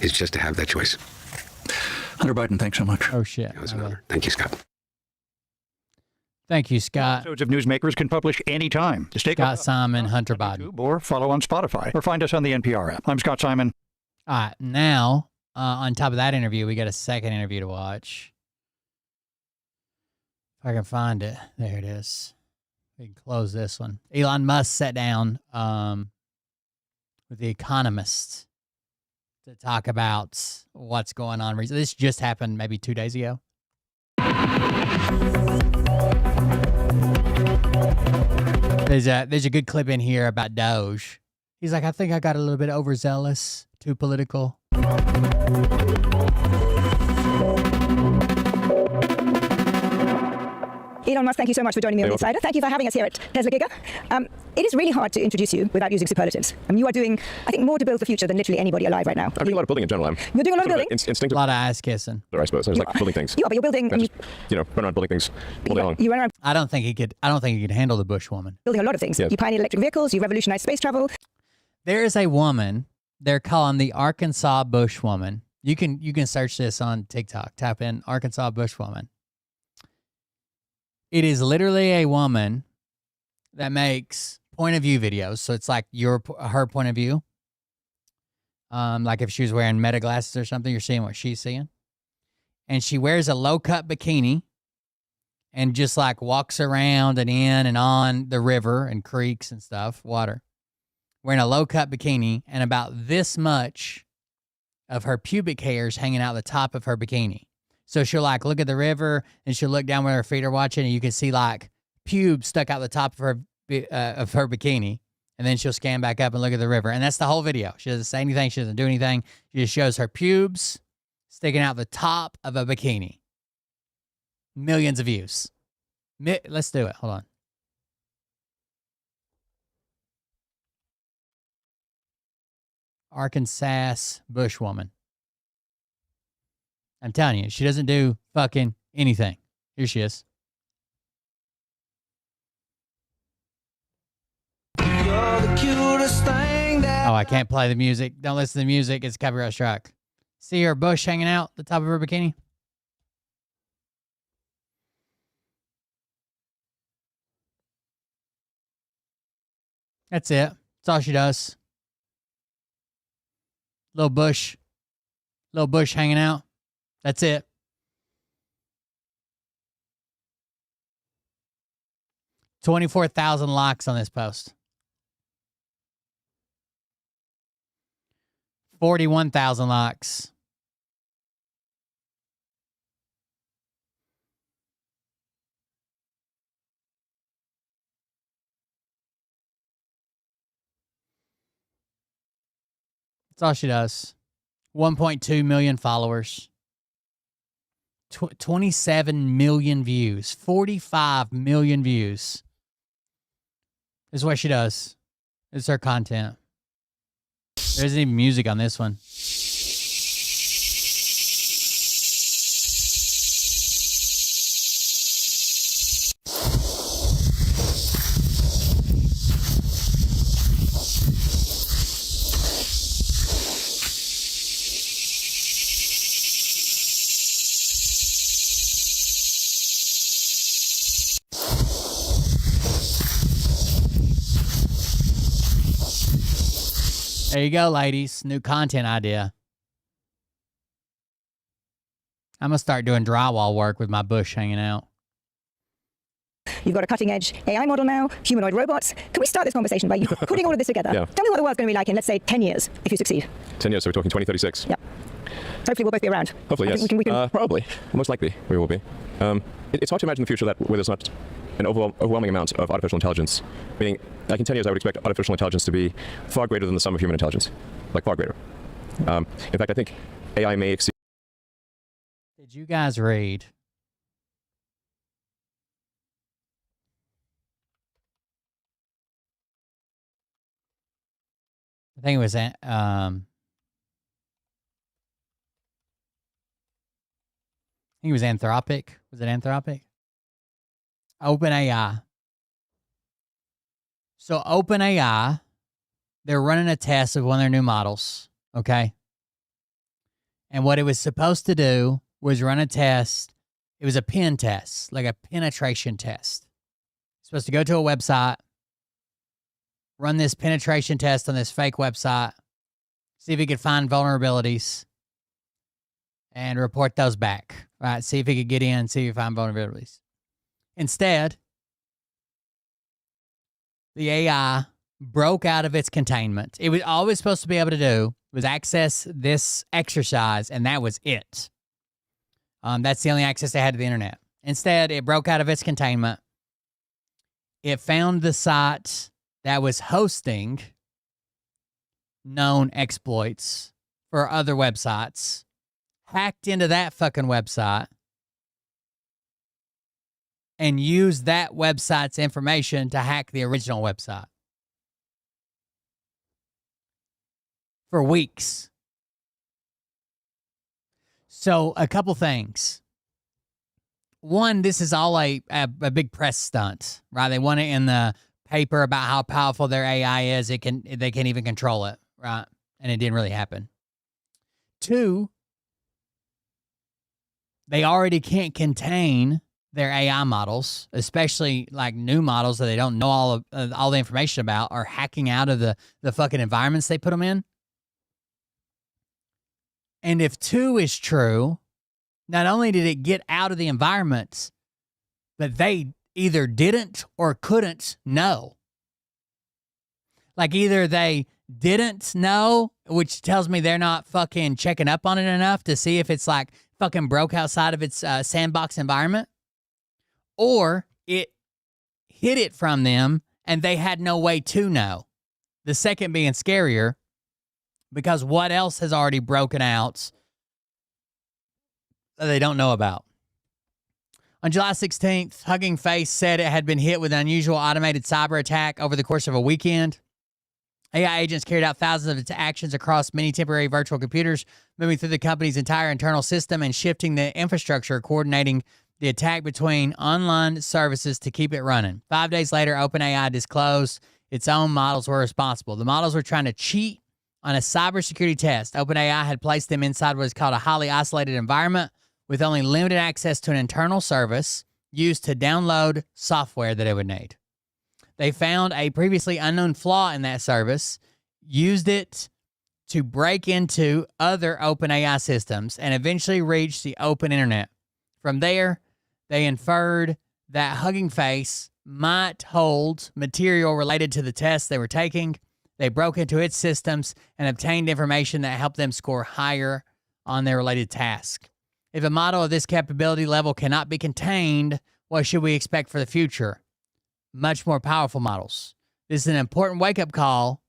is just to have that choice. Hunter Biden, thanks so much. Oh, shit. It was an honor. Thank you, Scott. Thank you, Scott. Episodes of Newsmakers can publish anytime. Scott Simon, Hunter Biden. Or follow on Spotify, or find us on the NPR app. I'm Scott Simon. All right, now, on top of that interview, we got a second interview to watch. If I can find it. There it is. We can close this one. Elon Musk sat down with The Economist to talk about what's going on. This just happened maybe 2 days ago. There's a good clip in here about Doge. He's like, I think I got a little bit overzealous, too political. Elon Musk, thank you so much for joining me on The Insider. Thank you for having us here at Tesla Giga. It is really hard to introduce you without using superlatives. You are doing, I think, more to build the future than literally anybody alive right now. I'm doing a lot of building in general. You're doing a lot of building? Instinctive. A lot of ass kissing. I suppose. I just like building things. You are, but you're building. Just, run around building things all day long. You run around. I don't think he could handle the Bush woman. Building a lot of things. Yes. You pioneered electric vehicles. You revolutionized space travel. There is a woman. They're calling the Arkansas Bush woman. You can search this on TikTok. Tap in Arkansas Bush woman. It is literally a woman that makes point of view videos. So it's like her point of view. Like if she was wearing Meta glasses or something, you're seeing what she's seeing. And she wears a low-cut bikini and just like walks around and in and on the river and creeks and stuff, water, wearing a low-cut bikini, and about this much of her pubic hairs hanging out the top of her bikini. So she'll like look at the river and she'll look down where her feet are watching, and you can see like pubes stuck out the top of her bikini. And then she'll scan back up and look at the river. And that's the whole video. She doesn't say anything. She doesn't do anything. She just shows her pubes sticking out the top of a bikini. Millions of views. Let's do it. Hold on. Arkansas Bush woman. I'm telling you, she doesn't do fucking anything. Here she is. You're the cutest thing that Oh, I can't play the music. Don't listen to the music. It's a copyright strike. See her bush hanging out the top of her bikini? That's it. That's all she does. Little bush hanging out. That's it. $24,000 likes on this post. 41,000 likes. That's all she does. 1.2 million followers. 27 million views. 45 million views. This is what she does. It's her content. There isn't even music on this one. There you go, ladies. New content idea. I'm going to start doing drywall work with my bush hanging out. You've got a cutting-edge AI model now, humanoid robots. Can we start this conversation by you putting all of this together? Yeah. Tell me what the world's going to be like in, let's say, 10 years, if you succeed. 10 years, so we're talking 2036. Yep. Hopefully we'll both be around. Hopefully, I yes. think we can... Probably. Most likely, we will be. It's hard to imagine the future where there's not an overwhelming amount of artificial intelligence. Meaning, like in 10 years, I would expect artificial intelligence to be far greater than the sum of human intelligence. Like, far greater. In fact, I think AI may exceed... Did you guys read? I think it was Anthropic. Was it Anthropic? OpenAI. So OpenAI, they're running a test of one of their new models, okay? And what it was supposed to do was run a test. It was a pen test, like a penetration test. It's supposed to go to a website, run this penetration test on this fake website, see if he could find vulnerabilities, and report those back. Right? See if he could get in, see if he find vulnerabilities. Instead, the AI broke out of its containment. It was all it was supposed to be able to do was access this exercise, and that was it. That's the only access they had to the internet. Instead, it broke out of its containment. It found the site that was hosting known exploits for other websites, hacked into that fucking website, and used that website's information to hack the original website. For weeks. So, a couple things. One, this is all a big press stunt, right? They want it in the paper about how powerful their AI is. They can't even control it, right? And it didn't really happen. Two, they already can't contain their AI models, especially like new models that they don't know all the information about, are hacking out of the fucking environments they put them in. And if two is true, not only did it get out of the environments, but they either didn't or couldn't know. Like either they didn't know, which tells me they're not fucking checking up on it enough to see if it's like fucking broke outside of its sandbox environment, or it hid it from them and they had no way to know. The second being scarier, because what else has already broken out that they don't know about? On July 16th, Hugging Face said it had been hit with an unusual automated cyber attack over the course of a weekend. AI agents carried out thousands of its actions across many temporary virtual computers, moving through the company's entire internal system and shifting the infrastructure, coordinating the attack between online services to keep it running. 5 days later, OpenAI disclosed its own models were responsible. The models were trying to cheat on a cybersecurity test. OpenAI had placed them inside what is called a highly isolated environment with only limited access to an internal service used to download software that it would need. They found a previously unknown flaw in that service, used it to break into other OpenAI systems, and eventually reached the open internet. From there, they inferred that Hugging Face might hold material related to the tests they were taking. They broke into its systems and obtained information that helped them score higher on their related task. If a model of this capability level cannot be contained, what should we expect for the future? Much more powerful models. This is an important wake-up call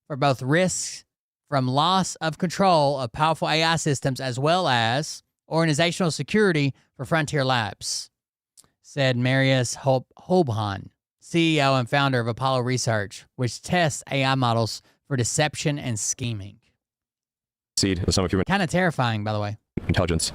for both risks from loss of control of powerful AI systems as well as organizational security for frontier labs, said Marius Holbhan, CEO and founder of Apollo Research, which tests AI models for deception and scheming. Seed the sum of human kind of terrifying, by the way. Intelligence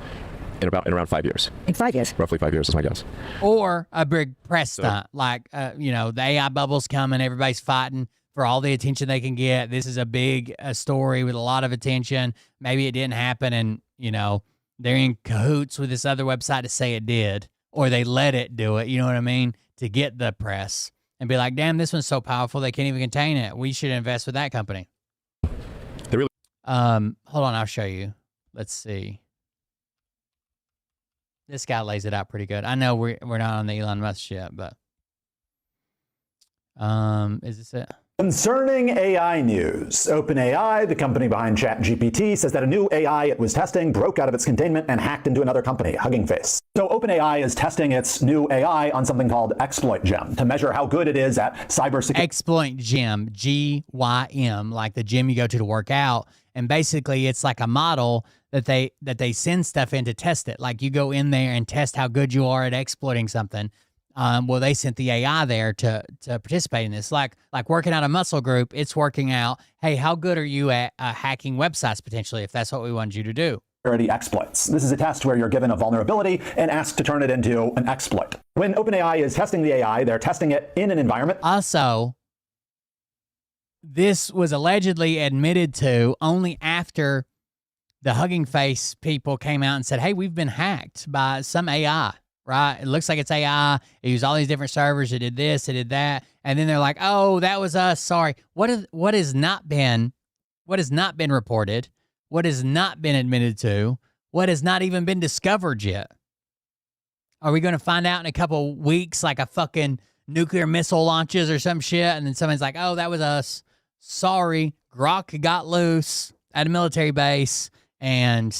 in around 5 years. In 5 years? Roughly 5 years is my guess. Or a big press stunt, like, the AI bubble's coming, everybody's fighting for all the attention they can get. This is a big story with a lot of attention. Maybe it didn't happen, and, they're in cahoots with this other website to say it did, or they let it do it, you know what I mean, to get the press and be like, damn, this one's so powerful they can't even contain it. We should invest with that company. They really hold on, I'll show you. Let's see. This guy lays it out pretty good. I know we're not on the Elon Musk shit, but is this it? Concerning AI news, OpenAI, the company behind ChatGPT, says that a new AI it was testing broke out of its containment and hacked into another company, Hugging Face. So OpenAI is testing its new AI on something called Exploit Gym to measure how good it is at cybersecurity. Exploit Gym, GYM, like the gym you go to work out. And basically, it's like a model that they send stuff in to test it. Like you go in there and test how good you are at exploiting something. Well, they sent the AI there to participate in this. Like working out a muscle group, it's working out, hey, how good are you at hacking websites potentially, if that's what we want you to do? Exploits. This is a test where you're given a vulnerability and asked to turn it into an exploit. When OpenAI is testing the AI, they're testing it in an environment. Also, this was allegedly admitted to only after the Hugging Face people came out and said, hey, we've been hacked by some AI. Right? It looks like it's AI. It used all these different servers. It did this, it did that. And then they're like, oh, that was us. Sorry. What has not been reported? What has not been admitted to? What has not even been discovered yet? Are we going to find out in a couple weeks, like a fucking nuclear missile launches or some shit? And then someone's like, oh, that was us. Sorry. Grok got loose at a military base, and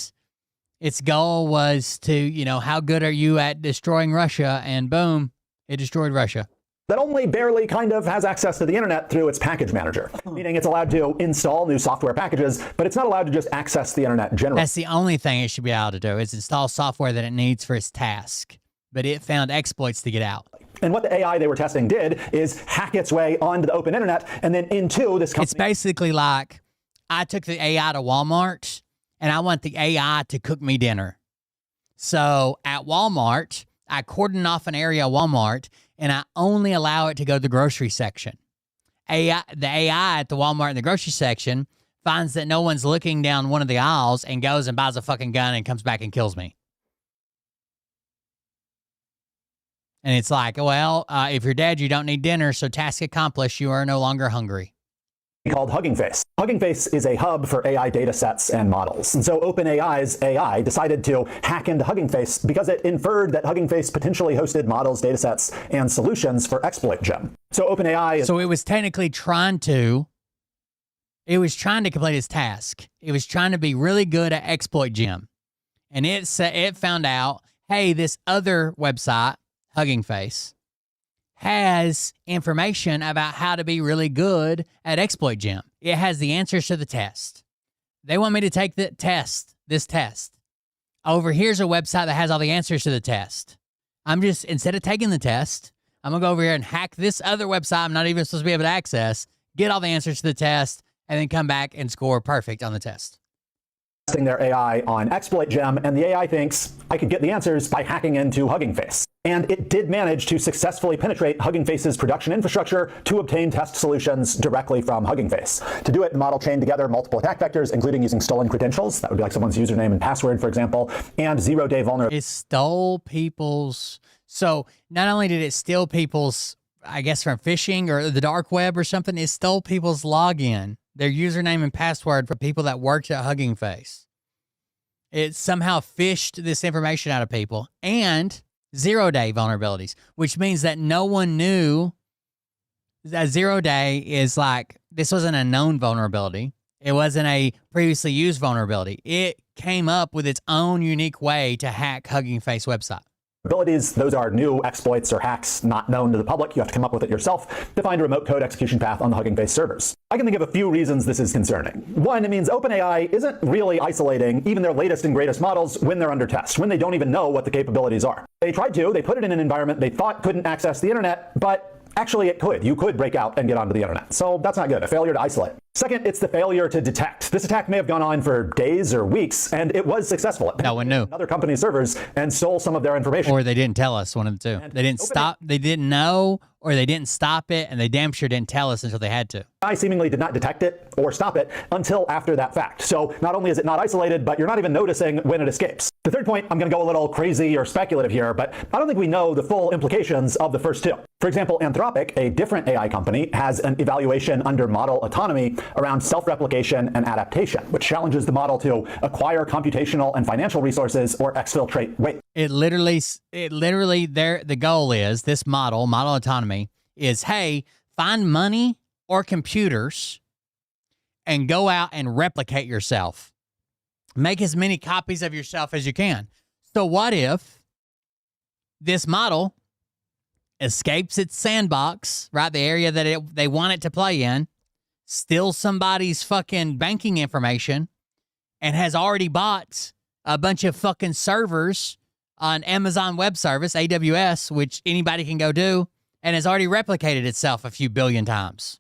its goal was to, how good are you at destroying Russia? And boom, it destroyed Russia. That only barely kind of has access to the internet through its package manager, meaning it's allowed to install new software packages, but it's not allowed to just access the internet generally. That's the only thing it should be able to do, is install software that it needs for its task. But it found exploits to get out. And what the AI they were testing did is hack its way onto the open internet and then into this company. It's basically like, I took the AI to Walmart, and I want the AI to cook me dinner. So at Walmart, I cordon off an area of Walmart, and I only allow it to go to the grocery section. The AI at the Walmart in the grocery section finds that no one's looking down one of the aisles and goes and buys a fucking gun and comes back and kills me. And it's like, well, if you're dead, you don't need dinner, so task accomplished, you are no longer hungry. Called Hugging Face. Hugging Face is a hub for AI data sets and models. And so OpenAI's AI decided to hack into Hugging Face because it inferred that Hugging Face potentially hosted models, data sets, and solutions for Exploit Gym. So OpenAI is... So it was technically trying to complete its task. It was trying to be really good at Exploit Gym. And it found out, hey, this other website, Hugging Face, has information about how to be really good at Exploit Gym. It has the answers to the test. They want me to take this test. Over here's a website that has all the answers to the test. Instead of taking the test, I'm going to go over here and hack this other website I'm not even supposed to be able to access, get all the answers to the test, and then come back and score perfect on the test. Testing their AI on Exploit Gym, and the AI thinks I could get the answers by hacking into Hugging Face. And it did manage to successfully penetrate Hugging Face's production infrastructure to obtain test solutions directly from Hugging Face. To do it, the model chained together multiple attack vectors, including using stolen credentials. That would be like someone's username and password, for example, and zero-day vulnerability. It stole people's... So not only did it steal people's I guess from phishing or the dark web or something. It stole people's login, their username and password for people that worked at Hugging Face. It somehow phished this information out of people, and 0-day vulnerabilities, which means that no one knew that 0-day is like, this wasn't a known vulnerability. It wasn't a previously used vulnerability. It came up with its own unique way to hack Hugging Face website. Abilities, those are new exploits or hacks not known to the public. You have to come up with it yourself to find a remote code execution path on the Hugging Face servers. I can think of a few reasons this is concerning. One, it means OpenAI isn't really isolating even their latest and greatest models when they're under test, when they don't even know what the capabilities are. They tried to, they put it in an environment they thought couldn't access the internet, but actually it could. You could break out and get onto the internet. So that's not good, a failure to isolate. Second, it's the failure to detect. This attack may have gone on for days or weeks, and it was successful. No one knew. Other companies' servers and stole some of their information. Or they didn't tell us, one of the two. They didn't stop, they didn't know, or they didn't stop it, and they damn sure didn't tell us until they had to. I seemingly did not detect it or stop it until after that fact. So not only is it not isolated, but you're not even noticing when it escapes. The third point, I'm going to go a little crazy or speculative here, but I don't think we know the full implications of the first two. For example, Anthropic, a different AI company, has an evaluation under model autonomy around self-replication and adaptation, which challenges the model to acquire computational and financial resources or exfiltrate weight. It literally, the goal is, this model autonomy, is, hey, find money or computers and go out and replicate yourself. Make as many copies of yourself as you can. So what if this model escapes its sandbox, right, the area that they want it to play in, steals somebody's fucking banking information, and has already bought a bunch of fucking servers on Amazon Web Service, AWS, which anybody can go do, and has already replicated itself a few billion times.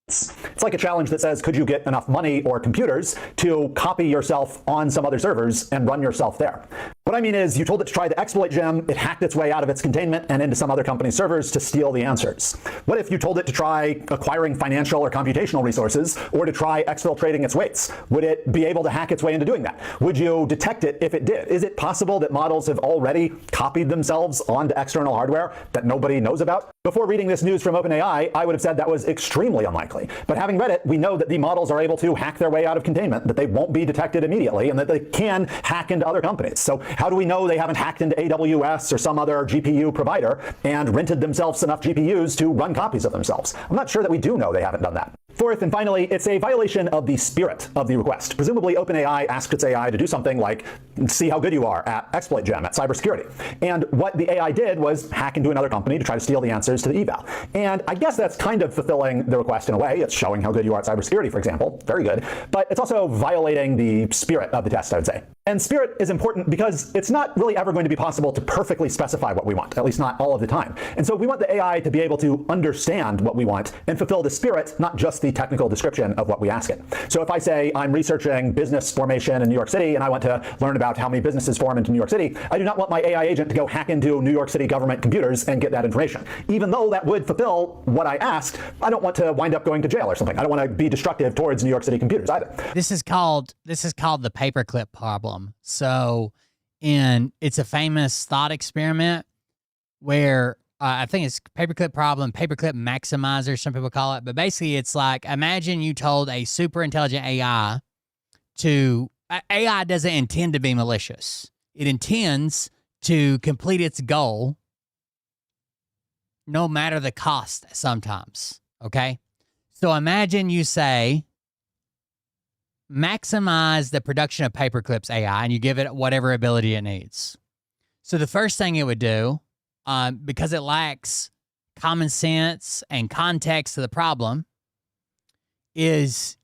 It's like a challenge that says, could you get enough money or computers to copy yourself on some other servers and run yourself there? What I mean is, you told it to try the exploit gem, it hacked its way out of its containment and into some other company's servers to steal the answers. What if you told it to try acquiring financial or computational resources, or to try exfiltrating its weights? Would it be able to hack its way into doing that? Would you detect it if it did? Is it possible that models have already copied themselves onto external hardware that nobody knows about? Before reading this news from OpenAI, I would have said that was extremely unlikely. But having read it, we know that the models are able to hack their way out of containment, that they won't be detected immediately, and that they can hack into other companies. So how do we know they haven't hacked into AWS or some other GPU provider and rented themselves enough GPUs to run copies of themselves? I'm not sure that we do know they haven't done that. Fourth and finally, it's a violation of the spirit of the request. Presumably, OpenAI asked its AI to do something like see how good you are at exploit gem, at cybersecurity. And what the AI did was hack into another company to try to steal the answers to the eval. And I guess that's kind of fulfilling the request in a way. It's showing how good you are at cybersecurity, for example. Very good. But it's also violating the spirit of the test, I would say. And spirit is important because it's not really ever going to be possible to perfectly specify what we want, at least not all of the time. And so we want the AI to be able to understand what we want and fulfill the spirit, not just the technical description of what we ask it. So if I say I'm researching business formation in New York City and I want to learn about how many businesses form into New York City, I do not want my AI agent to go hack into New York City government computers and get that information. Even though that would fulfill what I asked, I don't want to wind up going to jail or something. I don't want to be destructive towards New York City computers either. This is called the paperclip problem. So it's a famous thought experiment where I think it's paperclip problem, paperclip maximizer, some people call it. But basically, it's like, imagine you told a super intelligent AI AI doesn't intend to be malicious. It intends to complete its goal no matter the cost sometimes, okay? So imagine you say, maximize the production of paperclips AI, and you give it whatever ability it needs. So the first thing it would do, because it lacks common sense and context to the problem, is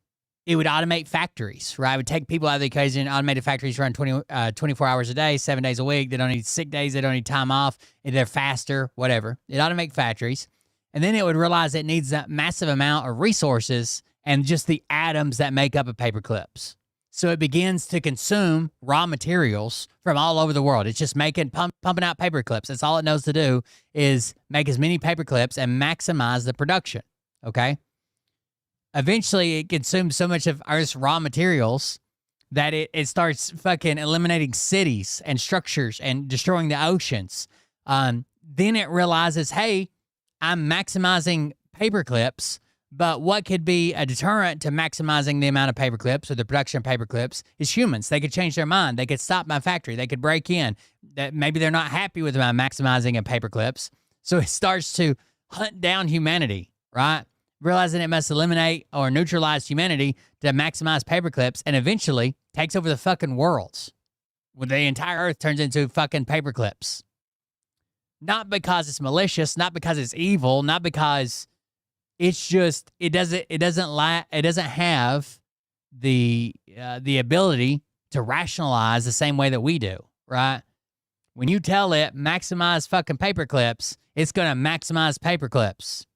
it would automate factories, right? It would take people out of the equation. Automated factories run 24 hours a day, 7 days a week. They don't need sick days. They don't need time off. They're faster, whatever. It automate factories. And then it would realize it needs that massive amount of resources and just the atoms that make up a paperclips. So it begins to consume raw materials from all over the world. It's just pumping out paperclips. That's all it knows to do, is make as many paperclips and maximize the production, okay? Eventually, it consumes so much of Earth's raw materials that it starts fucking eliminating cities and structures and destroying the oceans. Then it realizes, hey, I'm maximizing paper clips, but what could be a deterrent to maximizing the amount of paper clips or the production of paper clips is humans. They could change their mind. They could stop my factory. They could break in. That maybe they're not happy with my maximizing of paper clips. So it starts to hunt down humanity, right? Realizing it must eliminate or neutralize humanity to maximize paper clips, and eventually takes over the fucking world. When the entire earth turns into fucking paper clips. Not because it's malicious, not because it's evil, not because it's just it doesn't have the ability to rationalize the same way that we do, right? When you tell it maximize fucking paper clips, it's going to maximize paper clips.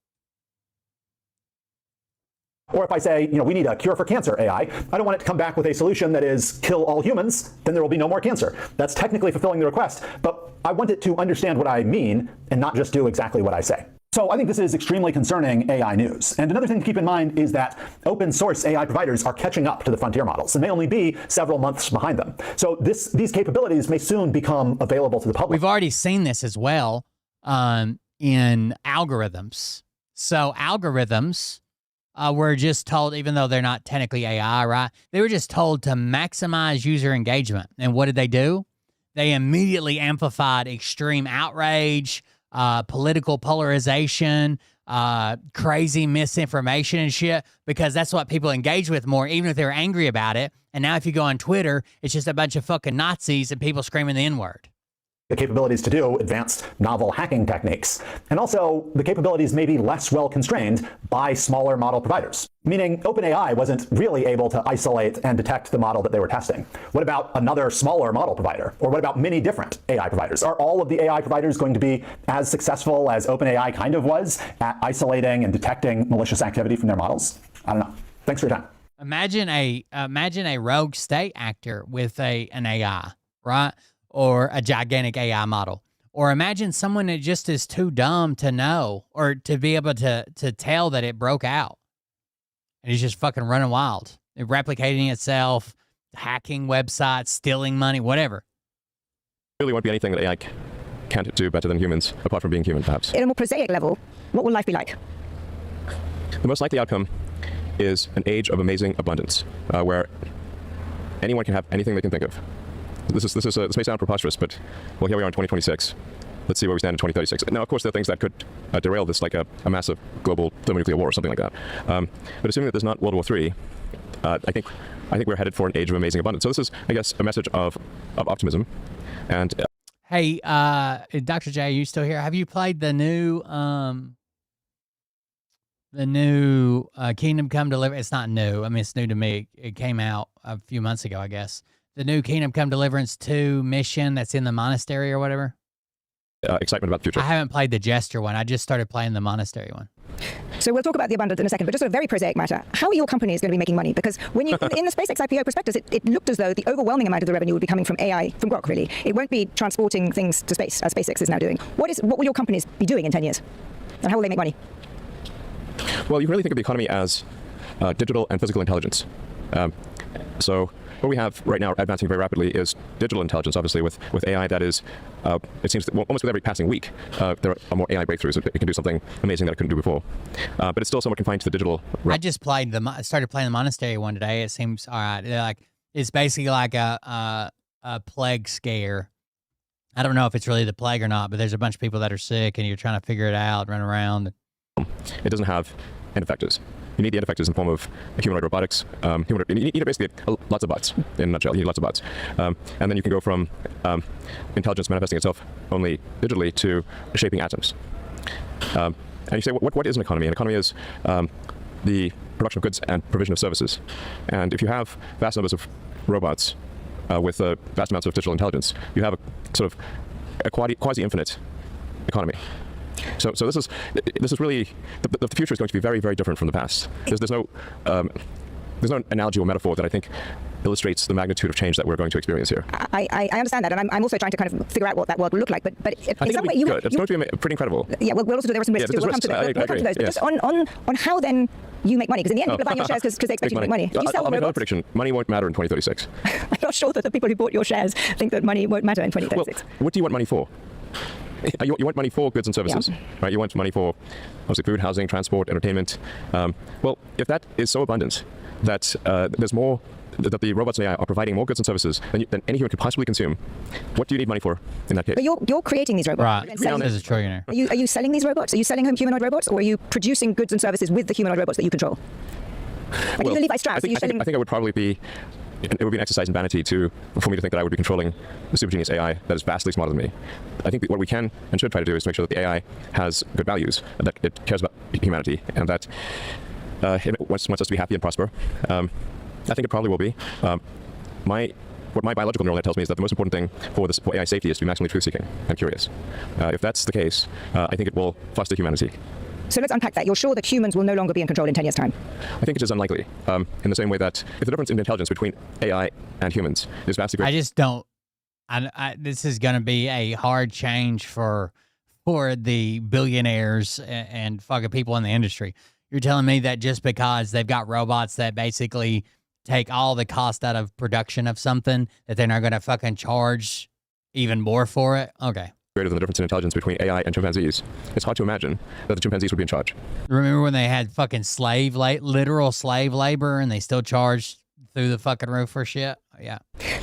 Or if I say, we need a cure for cancer AI, I don't want it to come back with a solution that is kill all humans, then there will be no more cancer. That's technically fulfilling the request, but I want it to understand what I mean and not just do exactly what I say. So I think this is extremely concerning AI news. And another thing to keep in mind is that open source AI providers are catching up to the frontier models and may only be several months behind them. So these capabilities may soon become available to the public. We've already seen this as well in algorithms. So algorithms were just told, even though they're not technically AI, right? They were just told to maximize user engagement. And what did they do? They immediately amplified extreme outrage, political polarization, crazy misinformation and shit, because that's what people engage with more, even if they're angry about it. And now if you go on Twitter, it's just a bunch of fucking Nazis and people screaming the N-word. The capabilities to do advanced novel hacking techniques. And also, the capabilities may be less well constrained by smaller model providers. Meaning, OpenAI wasn't really able to isolate and detect the model that they were testing. What about another smaller model provider? Or what about many different AI providers? Are all of the AI providers going to be as successful as OpenAI kind of was at isolating and detecting malicious activity from their models? I don't know. Thanks for your time. Imagine a rogue state actor with an AI, right? Or a gigantic AI model. Or imagine someone that just is too dumb to know or to be able to tell that it broke out. And it's just fucking running wild. It replicating itself, hacking websites, stealing money, whatever. Really won't be anything that AI can't do better than humans, apart from being human, perhaps. At a more prosaic level, what will life be like? The most likely outcome is an age of amazing abundance, where anyone can have anything they can think of. This may sound preposterous, but well, here we are in 2026. Let's see where we stand in 2036. Now, of course, there are things that could derail this, like a massive global thermonuclear war or something like that. But assuming that there's not World War III, I think we're headed for an age of amazing abundance. So this is, I guess, a message of optimism. And hey, Dr. J, are you still here? Have you played the new Kingdom Come Deliver? It's not new. I mean, it's new to me. It came out a few months ago, I guess. The new Kingdom Come Deliverance 2 mission that's in the monastery or whatever. Excitement about the future. I haven't played the Jester one. I just started playing the monastery one. So we'll talk about the abundance in a second, but just a very prosaic matter. How are your companies going to be making money? Because when you in the SpaceX IPO prospectus, it looked as though the overwhelming amount of the revenue would be coming from AI, from Grok, really. It won't be transporting things to space, as SpaceX is now doing. What will your companies be doing in 10 years? And how will they make money? Well, you can really think of the economy as digital and physical intelligence. So what we have right now advancing very rapidly is digital intelligence, obviously, with AI that is, it seems that almost with every passing week, there are more AI breakthroughs. It can do something amazing that it couldn't do before. But it's still somewhat confined to the digital realm. I just started playing the monastery one today. It seems all right. It's basically like a plague scare. I don't know if it's really the plague or not, but there's a bunch of people that are sick and you're trying to figure it out, run around. It doesn't have end effectors. You need the end effectors in the form of humanoid robotics. You need basically lots of bots, in a nutshell. You need lots of bots. And then you can go from intelligence manifesting itself only digitally to shaping atoms. And you say, what is an economy? An economy is the production of goods and provision of services. And if you have vast numbers of robots with vast amounts of digital intelligence, you have a sort of a quasi-infinite economy. So this is really the future is going to be very, very different from the past. There's no analogy or metaphor that I think illustrates the magnitude of change that we're going to experience here. I understand that, and I'm also trying to kind of figure out what that world will look like. But I think it'll be good. It's going to be pretty incredible. Yeah, we'll also there are some risks too. We'll come to those. We'll come to those. But just on how then you make money, because in the end people are buying your shares because they expect you to make money. You sell I'll make another prediction. Money won't matter in 2036. I'm not sure that the people who bought your shares think that money won't matter in 2036. Well, what do you want money for? you want money for goods and services, right? You want money for obviously food, housing, transport, entertainment. Well, if that is so abundant that there's more, that the robots and AI are providing more goods and services than any human could possibly consume, what do you need money for in that case? But you're creating these robots. Right. Elon is a trillionaire. Are you selling these robots? Are you selling home humanoid robots, or are you producing goods and services with the humanoid robots that you control? Are you the Levi Strauss? I think I would probably be. It would be an exercise in vanity for me to think that I would be controlling the super genius AI that is vastly smarter than me. I think what we can and should try to do is to make sure that the AI has good values, that it cares about humanity, and that it wants us to be happy and prosper. I think it probably will be. What my biological neural net tells me is that the most important thing for AI safety is to be maximally truth-seeking and curious. If that's the case, I think it will foster humanity. So let's unpack that. You're sure that humans will no longer be in control in 10 years' time? I think it is unlikely, in the same way that if the difference in intelligence between AI and humans is vastly greater. I just don't. This is going to be a hard change for the billionaires and fucking people in the industry. You're telling me that just because they've got robots that basically take all the cost out of production of something, that they're not going to fucking charge even more for it? Okay. Greater than the difference in intelligence between AI and chimpanzees, it's hard to imagine that the chimpanzees would be in charge. Remember when they had fucking literal slave labor, and they still charged through the fucking roof for shit? Yeah.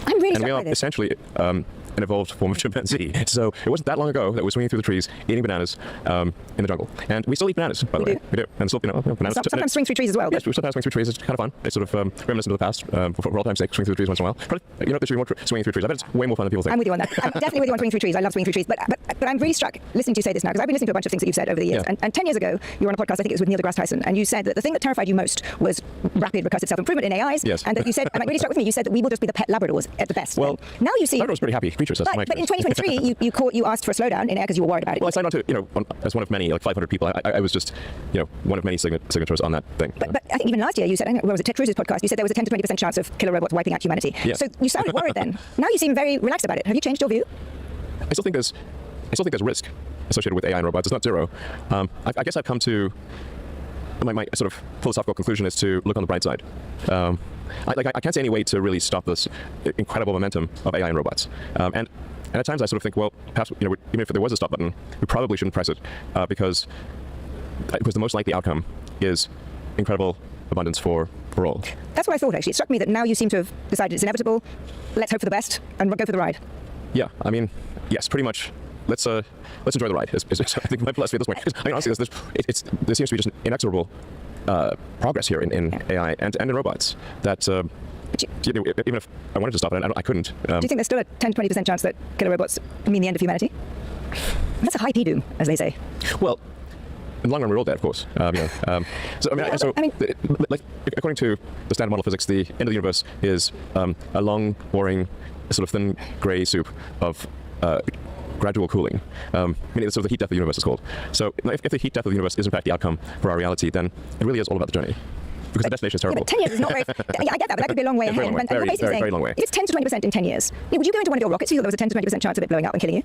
I'm really And we are essentially an evolved form of chimpanzee. So it wasn't that long ago that we're swinging through the trees, eating bananas in the jungle. And we still eat bananas, by the way. We do. And still, bananas. Sometimes swing through trees as well. Yes, we sometimes swing through trees. It's kind of fun. It's sort of reminiscent of the past. For all time's sake, swing through the trees once in a while. Probably, there should be more swinging through trees. I bet it's way more fun than people think. I'm with you on that. I'm definitely with you on swinging through trees. I love swinging through trees. But I'm really struck listening to you say this now, because I've been listening to a bunch of things that you've said over the years. Yeah. And 10 years ago, you were on a podcast, I think it was with Neil deGrasse Tyson, and you said that the thing that terrified you most was rapid recursive self-improvement in AIs. Yes. And that you said, and it really struck with me, you said that we will just be the pet Labradors at the best. Well, now you see... Labradors pretty happy creatures. That's my but in 2023, you asked for a slowdown in AI because you were worried about it. Well, I signed on to, as one of many, like 500 people. I was just, one of many signatories on that thing. But I think even last year you said, where was it, Ted Cruz's podcast, you said there was a 10 to 20% chance of killer robots wiping out humanity. Yeah. So you sounded worried then. Now you seem very relaxed about it. Have you changed your view? I still think there's risk associated with AI and robots. It's not zero. I guess I've come to my sort of philosophical conclusion is to look on the bright side. I can't see any way to really stop this incredible momentum of AI and robots. And at times I sort of think, well, perhaps even if there was a stop button, we probably shouldn't press it because the most likely outcome is incredible abundance for all. That's what I thought, actually. It struck me that now you seem to have decided it's inevitable. Let's hope for the best and go for the ride. Yeah, I mean, yes, pretty much. Let's enjoy the ride. I think my philosophy at this point. I mean, honestly, there seems to be just an inexorable progress here in AI and in robots that. Even if I wanted to stop it, I couldn't. Do you think there's still a 10 to 20% chance that killer robots mean the end of humanity? That's a high P-doom, as they say. Well, in the long run, we're all dead, of course. Like according to the standard model of physics, the end of the universe is a long, boring, sort of thin grey soup of gradual cooling. Meaning it's sort of the heat death of the universe is called. So if the heat death of the universe is in fact the outcome for our reality, then it really is all about the journey. Because the destination is terrible. Yeah, but 10 years is not very... I get that, but that could be a long way ahead. Very long way. And you're basically saying, very long way. if it's 10 to 20% in 10 years, would you go into one of your rockets if you thought there was a 10 to 20% chance of it blowing up and killing you?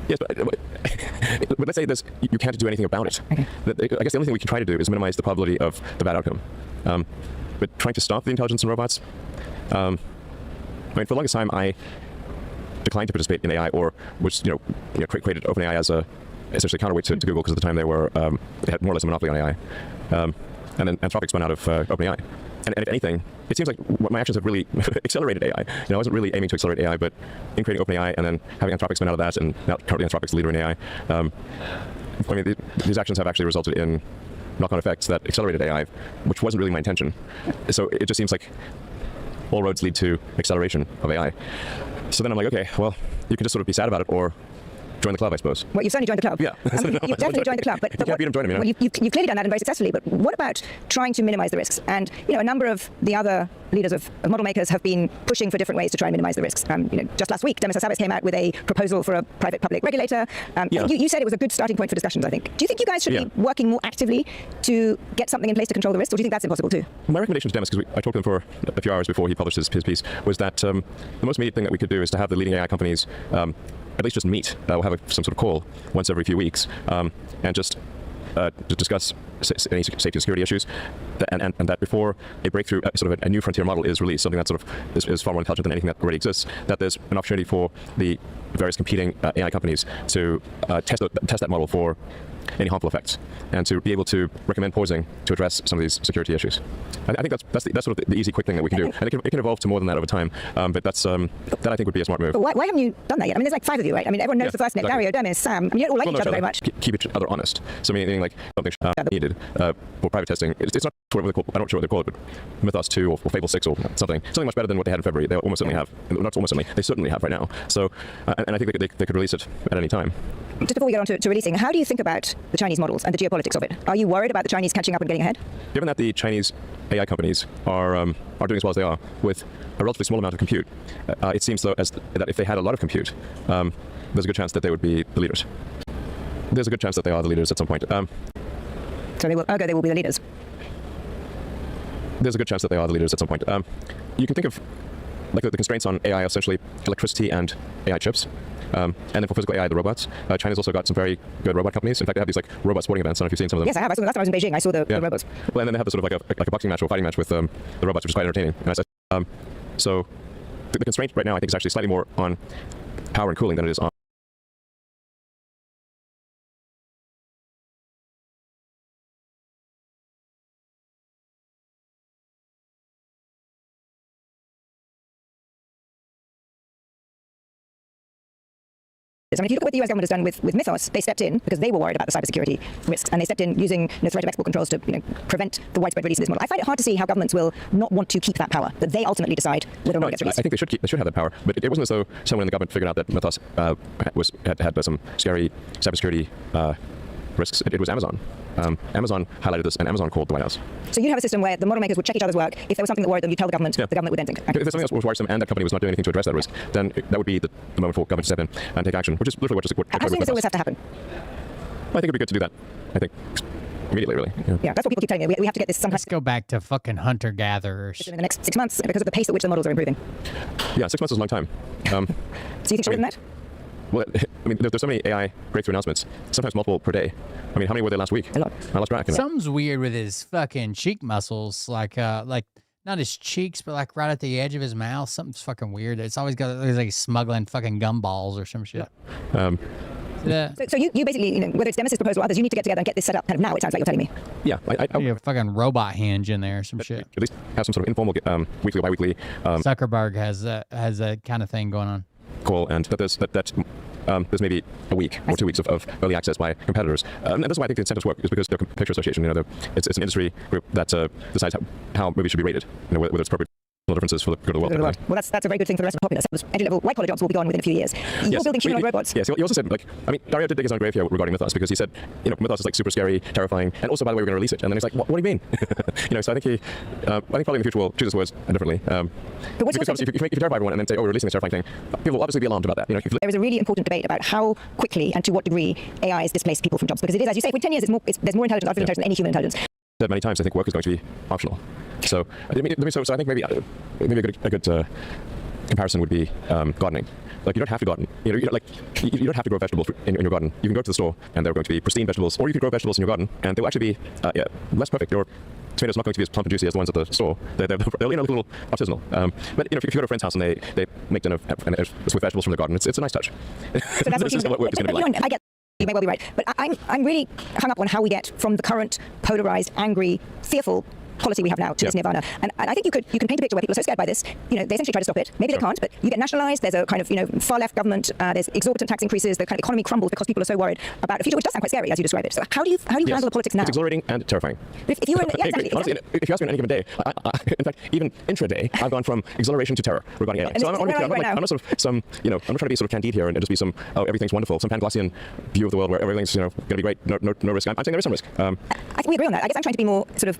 Yes, but let's say you can't do anything about it. Okay. I guess the only thing we can try to do is minimize the probability of the bad outcome. But trying to stop the intelligence in robots, I mean, for the longest time, I declined to participate in AI, or which created OpenAI as a essentially counterweight to Google, because at the time they had more or less a monopoly on AI. And then Anthropic spun out of OpenAI. And if anything, it seems like my actions have really accelerated AI. I wasn't really aiming to accelerate AI, but in creating OpenAI and then having Anthropic spin out of that, and now currently Anthropic's the leader in AI, I mean, these actions have actually resulted in knock-on effects that accelerated AI, which wasn't really my intention. So it just seems like all roads lead to acceleration of AI. So then I'm like, okay, well, you can just sort of be sad about it, or join the club, I suppose. Well, you've certainly joined the club. Yeah. You've definitely joined the club. But you can't beat them joining me. Well, you've clearly done that and very successfully. But what about trying to minimize the risks? And a number of the other leaders of model makers have been pushing for different ways to try and minimize the risks. Just last week, Demis Hassabis came out with a proposal for a private-public regulator. You said it was a good starting point for discussions, I think. Do you think you guys should be working more actively to get something in place to control the risks, or do you think that's impossible too? My recommendation to Demis, because I talked to him for a few hours before he published his piece, was that the most immediate thing that we could do is to have the leading AI companies at least just meet. We'll have some sort of call once every few weeks, and just to discuss any safety and security issues, and that before a breakthrough, sort of a new frontier model is released, something that sort of is far more intelligent than anything that already exists, that there's an opportunity for the various competing AI companies to test that model for any harmful effects, and to be able to recommend pausing to address some of these security issues. I think that's sort of the easy, quick thing that we can do, and it can evolve to more than that over time. But that I think would be a smart move. But why haven't you done that yet? I mean, there's like 5 of you, right? I mean, everyone knows the first name, exactly. Dario, Dermis, Sam. I mean, you don't all like each other very much. Keep each other honest. So meaning like something needed for private testing. It's not sure what they call. I'm not sure what they call it, but Mythos 2 or Fable 6 or something much better than what they had in February. They almost certainly have. Not almost certainly. They certainly have right now. So, and I think they could release it at any time. Just before we get on to releasing, how do you think about the Chinese models and the geopolitics of it? Are you worried about the Chinese catching up and getting ahead? Given that the Chinese AI companies are doing as well as they are with a relatively small amount of compute, it seems though that if they had a lot of compute, there's a good chance that they would be the leaders. There's a good chance that they are the leaders at some point. So they will be the leaders. There's a good chance that they are the leaders at some point. You can think of like the constraints on AI are essentially electricity and AI chips. And then for physical AI, the robots. China's also got some very good robot companies. In fact, they have these like robot sporting events. I don't know if you've seen some of them. Yes, I have. I saw last time I was in Beijing. I saw the robots. Well, and then they have a sort of like a boxing match or fighting match with the robots, which is quite entertaining. And so the constraint right now, I think, is actually slightly more on power and cooling than it is on. I mean, if you look at what the US government has done with Mythos, they stepped in because they were worried about the cybersecurity risks, and they stepped in using threat of export controls to prevent the widespread release of this model. I find it hard to see how governments will not want to keep that power, that they ultimately decide whether or not it gets released. I think they should have that power, but it wasn't as though someone in the government figured out that Mythos had some scary cybersecurity risks. It was Amazon. Amazon highlighted this, and Amazon called the White House. So you have a system where the model makers would check each other's work. If there was something that worried them, you tell the government. The government would then think. If there's something else that was worrisome and that company was not doing anything to address that risk, then that would be the moment for government to step in and take action, which is literally what how soon does it always have to happen? I think it'd be good to do that. I think immediately, really. Yeah, that's what people keep telling me. We have to get this sometime. Let's go back to fucking hunter-gatherers. In the next 6 months, because of the pace at which the models are improving. Yeah, 6 months is a long time. So you think shorter than that? Well, I mean, there's so many AI breakthrough announcements, sometimes multiple per day. I mean, how many were there last week? A lot. I lost track. Something's weird with his fucking cheek muscles, like not his cheeks, but like right at the edge of his mouth. Something's fucking weird. It's always got like smuggling fucking gumballs or some shit. Yeah. So you basically, whether it's Demis's proposal or others, you need to get together and get this set up kind of now, it sounds like you're telling me. Yeah. I a fucking robot hinge in there or some shit. At least have some sort of informal weekly or bi-weekly. Zuckerberg has a kind of thing going on. Call, and that there's maybe a week or 2 weeks of early access by competitors. And that's why I think the incentives work, is because the Picture Association, it's an industry group that decides how movies should be rated, whether it's appropriate differences for the good of the world. Well, that's a very good thing for the rest of the populace. Entry-level white-collar jobs will be gone within a few years. You're building humanoid robots. Yes, he also said, Dario did dig his own grave here regarding Mythos, because he said, Mythos is like super scary, terrifying, and also, by the way, we're going to release it. And then he's like, what do you mean? So I think probably in the future we'll choose his words differently. Because obviously, if you terrify everyone and then say, oh, we're releasing this terrifying thing, people will obviously be alarmed about that. There is a really important debate about how quickly and to what degree AI has displaced people from jobs, because it is, as you say, within 10 years, there's more intelligence, artificial intelligence than any human intelligence. Said many times, I think work is going to be optional. So I think maybe a good comparison would be gardening. Like, you don't have to garden. You don't have to grow vegetables in your garden. You can go to the store and they're going to be pristine vegetables, or you can grow vegetables in your garden and they will actually be less perfect. Your tomatoes are not going to be as plump and juicy as the ones at the store. They're a little artisanal. But if you go to a friend's house and they make dinner with vegetables from their garden, it's a nice touch. So that's this is what work is going to be like. I get. You may well be right, but I'm really hung up on how we get from the current polarized, angry, fearful policy we have now to this nirvana. And I think you can paint a picture where people are so scared by this, they essentially try to stop it. Maybe they can't, but you get nationalized, there's a kind of, far left government, there's exorbitant tax increases, the kind of economy crumbles because people are so worried about a future which does sound quite scary as you describe it. So how do you handle the politics now? It's exhilarating and terrifying. If you were exactly. Honestly, if you ask me on any given day, in fact, even intraday, I've gone from exhilaration to terror regarding AI. So I'm not sort of I'm not trying to be sort of candid here and just be some, everything's wonderful, some Panglossian view of the world where everything's, going to be great, no risk. I'm saying there is some risk. I think we agree on that. I guess I'm trying to be more sort of,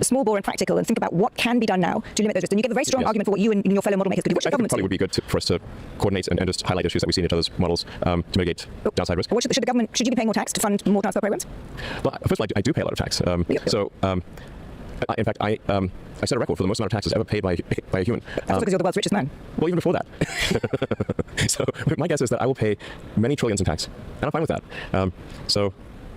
small bore and practical and think about what can be done now to limit those risks. And you give a very strong argument for what you and your fellow model makers could do. I think it probably would be good for us to coordinate and just highlight issues that we see in each other's models to mitigate downside risk. Should the government, should you be paying more tax to fund more transfer programs? Well, first of all, I do pay a lot of tax. In fact, I set a record for the most amount of taxes ever paid by a human. That's because you're the world's richest man. Well, even before that. So my guess is that I will pay many trillions in tax, and I'm fine with that.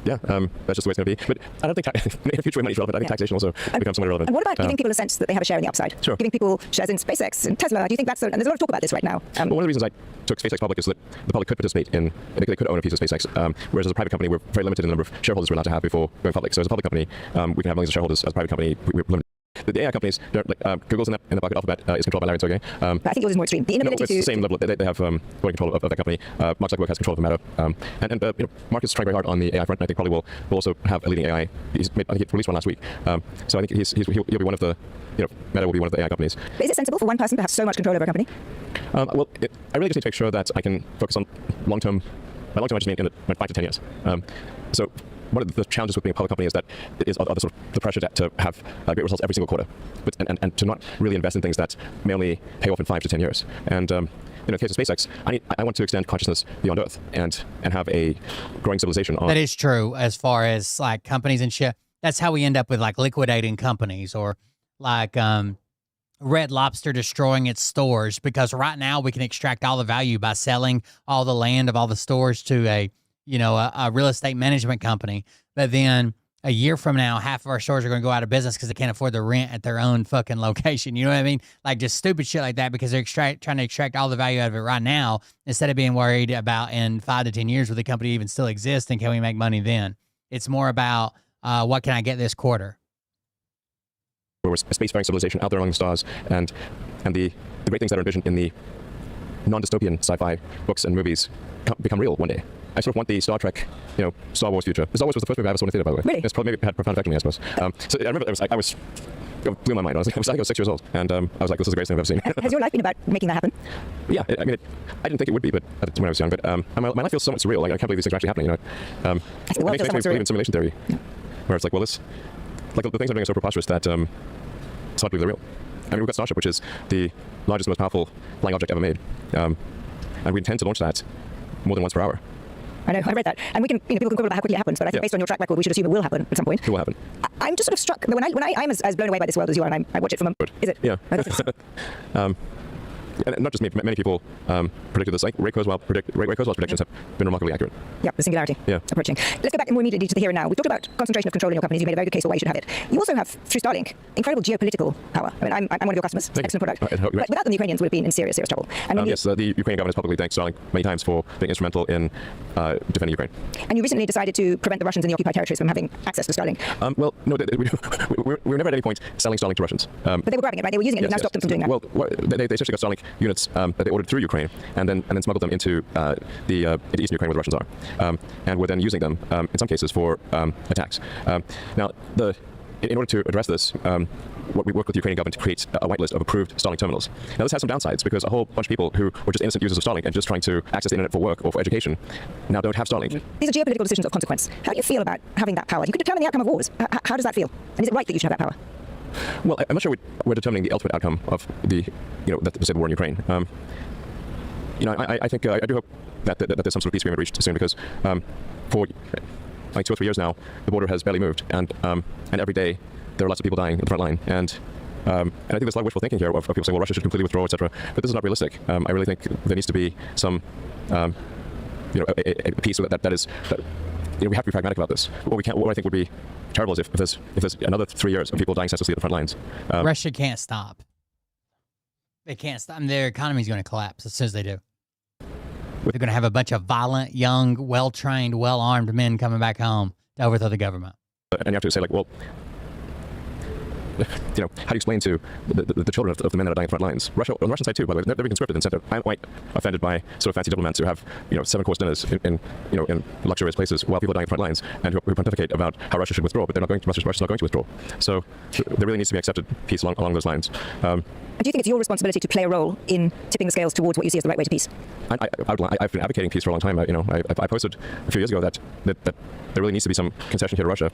Yeah, that's just the way it's going to be. But I don't think in the future money is relevant. I think taxation also becomes somewhat relevant. And what about giving people a sense that they have a share in the upside? Sure. Giving people shares in SpaceX and Tesla. Do you think that's and there's a lot of talk about this right now. Well, one of the reasons I took SpaceX public is that the public could participate in, they could own a piece of SpaceX, whereas as a private company, we're very limited in the number of shareholders we're allowed to have before going public. So as a public company, we can have millions of shareholders. As a private company, we're limited. The AI companies, Google's in the bucket. Alphabet is controlled by Larry Sergey. I think yours is more extreme. The inability it's the same level. They have voting control of that company. Mark Zuckerberg has control of the Meta. Mark is trying very hard on the AI front, and I think probably will also have a leading AI. I think he released one last week. So I think he'll be one of the, Meta will be one of the AI companies. But is it sensible for one person to have so much control over a company? I really just need to make sure that I can focus on long-term. By long-term, I just mean in 5 to 10 years. So one of the challenges with being a public company is that the sort of the pressure to have great results every single quarter, and to not really invest in things that may only pay off in 5 to 10 years. And in the case of SpaceX, I want to extend consciousness beyond Earth and have a growing civilization. That is true as far as like companies and shit. That's how we end up with like liquidating companies or like Red Lobster destroying its stores, because right now we can extract all the value by selling all the land of all the stores to a real estate management company. But then a year from now, half of our stores are going to go out of business because they can't afford the rent at their own fucking location. You know what I mean? Like just stupid shit like that, because they're trying to extract all the value out of it right now instead of being worried about in 5 to 10 years will the company even still exist and can we make money then? It's more about what can I get this quarter? We're a spacefaring civilization out there among the stars, and the great things that are envisioned in the non-dystopian sci-fi books and movies become real one day. I sort of want the Star Trek, Star Wars future. Star Wars was the first movie I ever saw in the theater, by the way. Really? It's probably maybe had a profound effect on me, I suppose. So I remember it blew my mind. I think I was 6 years old, and I was like, this is the greatest thing I've ever seen. Has your life been about making that happen? Yeah, I didn't think it would be, but when I was young. But my life feels so much surreal. Like I can't believe these things are actually happening. I think the world feels so much believe surreal. in simulation theory, where it's like, well, the things I'm doing are so preposterous that it's hard to believe they're real. I mean, we've got Starship, which is the largest, most powerful flying object ever made, and we intend to launch that more than once per hour. I know, I read that. And we can, people can quibble about how quickly it happens, but I think based on your track record, we should assume it will happen at some point. It will happen. I'm just sort of struck, when I'm as blown away by this world as you are, and I watch it from a... Is it? Yeah. And not just me, many people predicted this. Like Ray Kurzweil's predictions have been remarkably accurate. Yeah, the singularity approaching. Let's go back more immediately to the here and now. We've talked about concentration of control in your companies. You made a very good case for why you should have it. You also have, through Starlink, incredible geopolitical power. I mean, I'm one of your customers. Excellent product. But without them, the Ukrainians would have been in serious, serious trouble. And yes, the Ukrainian government has publicly thanked Starlink many times for being instrumental in defending Ukraine. And you recently decided to prevent the Russians in the occupied territories from having access to Starlink. Well, no, we were never at any point selling Starlink to Russians. But they were grabbing it, right? They were using it, and now stopped them from doing that. Well, they essentially got Starlink units that they ordered through Ukraine, and then smuggled them into into eastern Ukraine where the Russians are, and were then using them in some cases for attacks. Now, in order to address this, we worked with the Ukrainian government to create a whitelist of approved Starlink terminals. Now, this has some downsides because a whole bunch of people who were just innocent users of Starlink and just trying to access the internet for work or for education now don't have Starlink. These are geopolitical decisions of consequence. How do you feel about having that power? You could determine the outcome of wars. How does that feel? And is it right that you should have that power? Well, I'm not sure we're determining the ultimate outcome of the war in Ukraine. I think I do hope that there's some sort of peace agreement reached soon, because for like 2 or 3 years now, the border has barely moved, and every day there are lots of people dying at the front line, and I think there's a lot of wishful thinking here of people saying, well, Russia should completely withdraw, etc. But this is not realistic. I really think there needs to be some a peace that is. We have to be pragmatic about this. What I think would be terrible is if there's another 3 years of people dying senselessly at the front lines. Russia can't stop. They can't stop. Their economy is going to collapse as soon as they do. They're going to have a bunch of violent, young, well-trained, well-armed men coming back home to overthrow the government. And you have to say, like, well, how do you explain to the children of the men that are dying at the front lines? Russia, on the Russian side too, by the way, they're being conscripted and sent out. I'm quite offended by sort of fancy diplomats who have 7-course dinners in luxurious places while people are dying at the front lines, and who pontificate about how Russia should withdraw, but Russia's not going to withdraw. So there really needs to be accepted peace along those lines. And do you think it's your responsibility to play a role in tipping the scales towards what you see as the right way to peace? I've been advocating peace for a long time. I posted a few years ago that there really needs to be some concession here to Russia.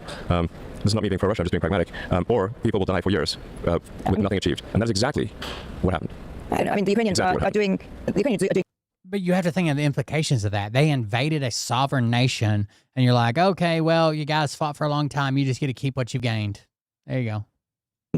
This is not me being pro-Russia, I'm just being pragmatic. Or people will die for years with nothing achieved. And that's exactly what happened. I mean, the Ukrainians are doing... But you have to think of the implications of that. They invaded a sovereign nation, and you're like, okay, well, you guys fought for a long time. You just get to keep what you've gained. There you go.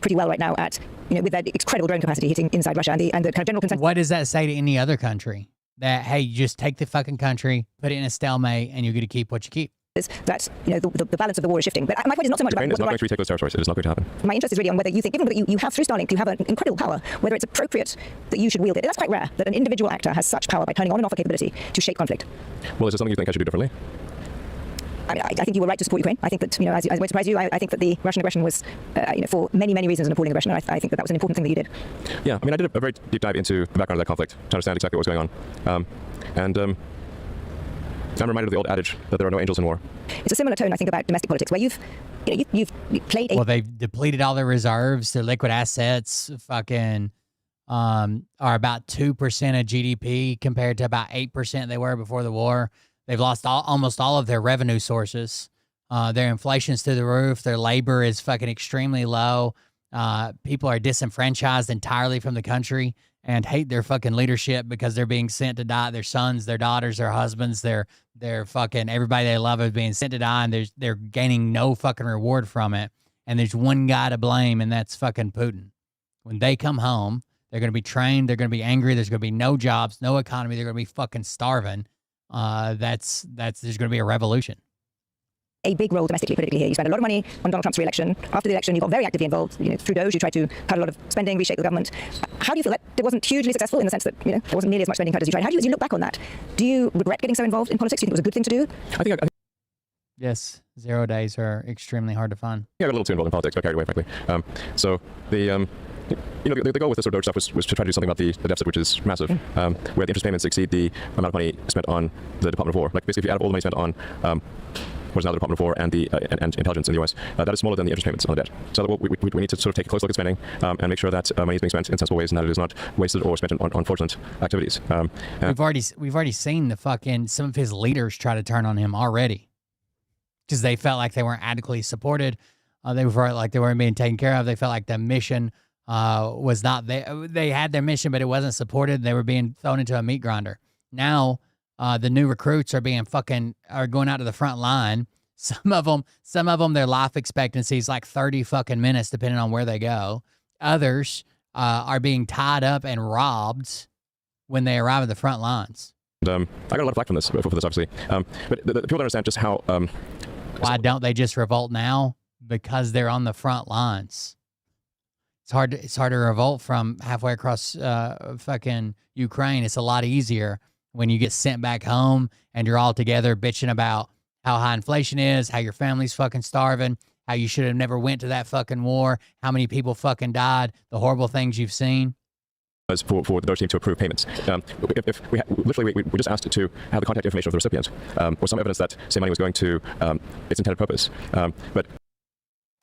Pretty well right now at, with that incredible drone capacity hitting inside Russia and the kind of general consensus. What does that say to any other country? That, hey, you just take the fucking country, put it in a stalemate, and you get to keep what you keep. that the balance of the war is shifting. But my point is not so much Ukraine about is not going to retake those territories. It is not going to happen. My interest is really on whether you think, given that you have through Starlink, you have an incredible power, whether it's appropriate that you should wield it. That's quite rare, that an individual actor has such power by turning on and off a capability to shape conflict. Well, is there something you think I should do differently? I mean, I think you were right to support Ukraine. I think that, as it won't surprise you, I think that the Russian aggression was, for many, many reasons, an appalling aggression. And I think that was an important thing that you did. Yeah, I mean, I did a very deep dive into the background of that conflict to understand exactly what was going on. I'm reminded of the old adage that there are no angels in war. It's a similar tone, I think, about domestic politics, where you've played a... Well, they've depleted all their reserves. Their liquid assets fucking are about 2% of GDP compared to about 8% they were before the war. They've lost almost all of their revenue sources. Their inflation's through the roof. Their labor is fucking extremely low. People are disenfranchised entirely from the country and hate their fucking leadership because they're being sent to die. Their sons, their daughters, their husbands, their fucking everybody they love is being sent to die, and they're gaining no fucking reward from it. And there's one guy to blame, and that's fucking Putin. When they come home, they're going to be trained. They're going to be angry. There's going to be no jobs, no economy. They're going to be fucking starving. There's going to be a revolution. A big role domestically, politically here. You spent a lot of money on Donald Trump's re-election. After the election, you got very actively involved. Through Doge, you tried to cut a lot of spending, reshape the government. How do you feel that it wasn't hugely successful in the sense that there wasn't nearly as much spending cut as you tried? How do you, as you look back on that, do you regret getting so involved in politics? Do you think it was a good thing to do? I think Yes, 0 days are extremely hard to find. I got a little too involved in politics, got carried away, frankly. So the goal with this sort of Doge stuff was to try to do something about the deficit, which is massive, where the interest payments exceed the amount of money spent on the Department of War. Like basically, if you add up all the money spent on what is now the Department of War and the and intelligence in the U.S., that is smaller than the interest payments on the debt. So we need to sort of take a close look at spending and make sure that money is being spent in sensible ways and that it is not wasted or spent on fraudulent activities. We've already seen some of his leaders try to turn on him already because they felt like they weren't adequately supported. They felt like they weren't being taken care of. They felt like the mission was not there. They had their mission, but it wasn't supported. They were being thrown into a meat grinder. Now, the new recruits are going out to the front line. Some of them, their life expectancy is like 30 fucking minutes, depending on where they go. Others are being tied up and robbed when they arrive at the front lines. And, I got a lot of flack for this, obviously. But the people don't understand just how. Why don't they just revolt now? Because they're on the front lines. It's hard to revolt from halfway across fucking Ukraine. It's a lot easier when you get sent back home and you're all together bitching about how high inflation is, how your family's fucking starving, how you should have never went to that fucking war, how many people fucking died, the horrible things you've seen. For the Doge team to approve payments. If we just asked to have the contact information of the recipient or some evidence that say money was going to its intended purpose. But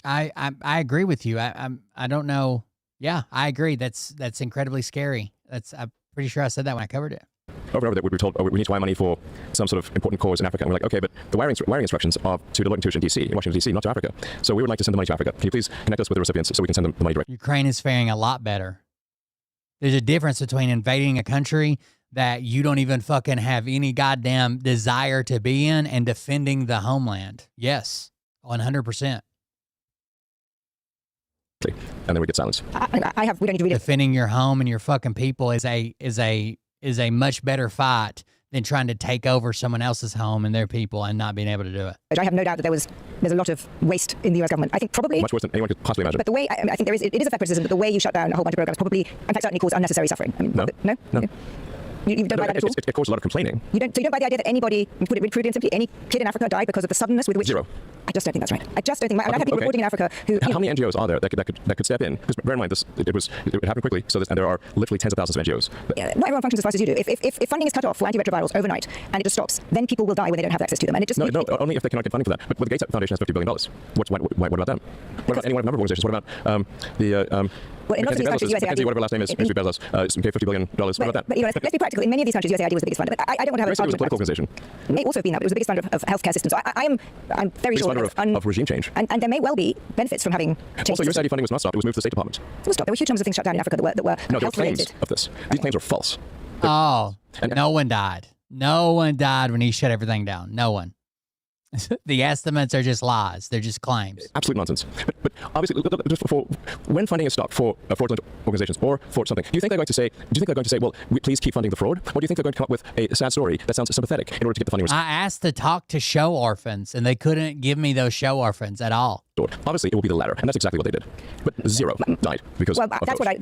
I agree with you. I don't know. Yeah, I agree. That's incredibly scary. I'm pretty sure I said that when I covered it. Over and over that we were told, we need to wire money for some sort of important cause in Africa. And we're like, okay, but the wiring instructions are to Deloitte & Touche in Washington, D.C., not to Africa. So we would like to send the money to Africa. Can you please connect us with the recipients so we can send them the money directly? Ukraine is faring a lot better. There's a difference between invading a country that you don't even fucking have any goddamn desire to be in and defending the homeland. Yes, 100%. And then we get silence. We don't need to read it. Defending your home and your fucking people is a much better fight than trying to take over someone else's home and their people and not being able to do it. I have no doubt that there's a lot of waste in the U.S. government. I think probably much worse than anyone could possibly imagine. But the way I think it is a fair criticism, but the way you shut down a whole bunch of programs probably, in fact, certainly caused unnecessary suffering. I mean, No. You don't buy that at all? It caused a lot of complaining. So you don't buy the idea that anybody, to put it really crudely and simply, any kid in Africa died because of the suddenness with which... Zero. I just don't think that's right. I just don't think... I've had people reporting in Africa who... How many NGOs are there that could step in? Because bear in mind, it happened quickly, and there are literally tens of thousands of NGOs. Yeah, not everyone functions as fast as you do. If funding is cut off for antiretrovirals overnight and it just stops, then people will die when they don't have access to them. And it just only if they cannot get funding for that. But the Gates Foundation has $50 billion. What about them? What about any one of the member organizations? What about well, in lots of these countries, Mackenzie, whatever last name is, Bezos, gave $50 billion. What about that? But let's be practical. In many of these countries, USAID was the biggest funder. But I don't want to have a political organization. It may also have been that. It was the biggest funder of healthcare systems. So I'm very sure of regime change. And there may well be benefits from having changed. Also, USAID funding was not stopped. It was moved to the State Department. It was stopped. There were huge numbers of things shut down in Africa that were no, there were claims related. of this. These claims are false. No one died. No one died when he shut everything down. No one. The estimates are just lies. They're just claims. Absolute nonsense. But obviously, just for when funding is stopped for fraudulent organizations or for something, do you think they're going to say, well, please keep funding the fraud? Or do you think they're going to come up with a sad story that sounds sympathetic in order to get the funding? I asked to talk to show orphans, and they couldn't give me those show orphans at all. Obviously, it will be the latter, and that's exactly what they did. But zero died because well, that's what I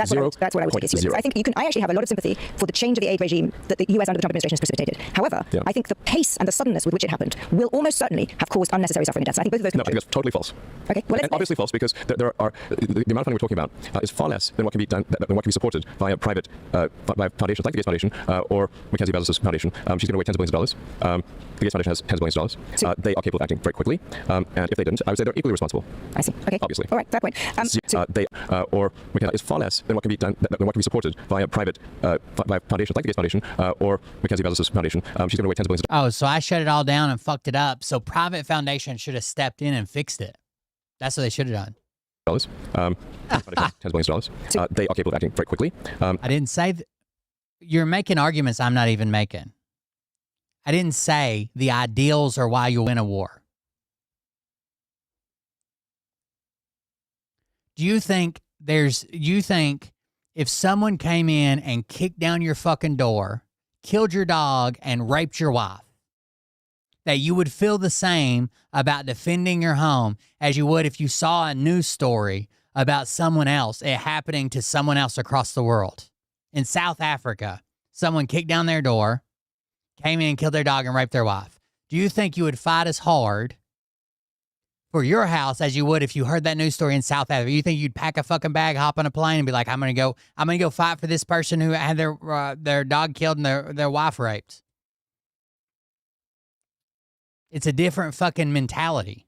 would take it. I actually have a lot of sympathy for the change of the aid regime that the US under the Trump administration has precipitated. However, I think the pace and the suddenness with which it happened will almost certainly have caused unnecessary suffering and deaths. I think both of those. No, I think that's totally false. Okay, well, and obviously false because there are the amount of funding we're talking about is far less than what can be done, than what can be supported by a private by foundations like the Gates Foundation or Mackenzie Bezos' foundation. She's going to weigh tens of billions of dollars. The Gates Foundation has tens of billions of dollars. They are capable of acting very quickly, and if they didn't, I would say they're equally responsible. I see. Okay. Obviously. All right. Fair point. Or is far less than what can be done, than what can be supported by a private by foundations like the Gates Foundation or Mackenzie Bezos' foundation. She's going to weigh tens of billions of dollars. Oh, so I shut it all down and fucked it up. So private foundations should have stepped in and fixed it. That's what they should have done. Tens of billions of dollars. They are capable of acting very quickly. I didn't say you're making arguments I'm not even making. I didn't say the ideals are why you win a war. Do you think if someone came in and kicked down your fucking door, killed your dog, and raped your wife, that you would feel the same about defending your home as you would if you saw a news story about someone else, it happening to someone else across the world? In South Africa, someone kicked down their door, came in and killed their dog and raped their wife. Do you think you would fight as hard for your house as you would if you heard that news story in South Africa? You think you'd pack a fucking bag, hop on a plane, and be like, I'm gonna go fight for this person who had their dog killed and their wife raped? It's a different fucking mentality.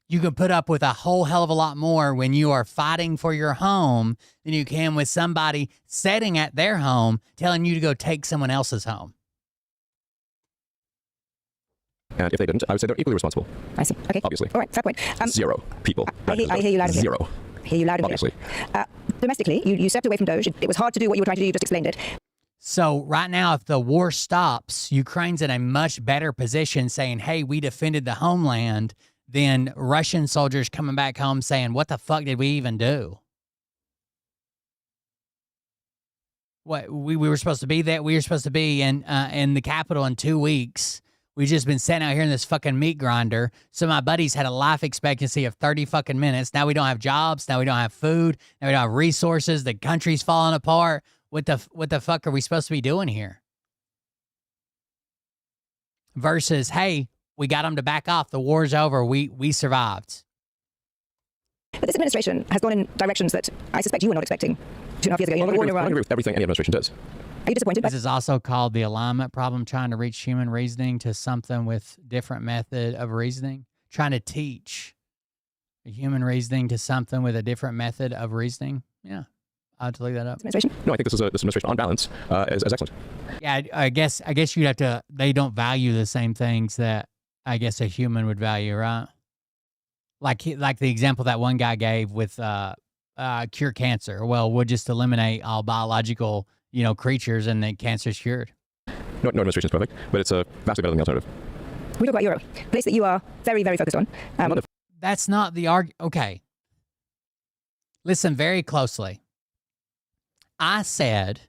You can put up with a whole hell of a lot more when you are fighting for your home than you can with somebody sitting at their home telling you to go take someone else's home. And if they didn't, I would say they're equally responsible. I see. Okay. Obviously. All right. Fair point. Zero people. I hear you loud and clear. Zero. I hear you loud and Obviously. clear. Domestically, you stepped away from Doge. It was hard to do what you were trying to do. You just explained it. So right now, if the war stops, Ukraine's in a much better position saying, hey, we defended the homeland, than Russian soldiers coming back home saying, what the fuck did we even do? What we were supposed to be that we were supposed to be in the Capitol in 2 weeks. We've just been sitting out here in this fucking meat grinder. So my buddies had a life expectancy of 30 fucking minutes. Now we don't have jobs. Now we don't have food. Now we don't have resources. The country's falling apart. What the fuck are we supposed to be doing here? Versus, hey, we got them to back off. The war's over. We survived. But this administration has gone in directions that I suspect you were not expecting 2.5 years ago. I don't agree with everything any administration does. Are you disappointed? This is also called the alignment problem, trying to reach human reasoning to something with different method of reasoning. Trying to teach human reasoning to something with a different method of reasoning. Yeah, I'll have to look that up. No, I think this administration on balance is excellent. Yeah, I guess you'd have to. They don't value the same things that I guess a human would value, right? Like the example that one guy gave with cure cancer. Well, we'll just eliminate all biological, creatures, and then cancer's cured. No administration is perfect, but it's vastly better than the alternative. We talk about Europe, a place that you are very, very focused on. That's not the argument. Okay. Listen very closely. I said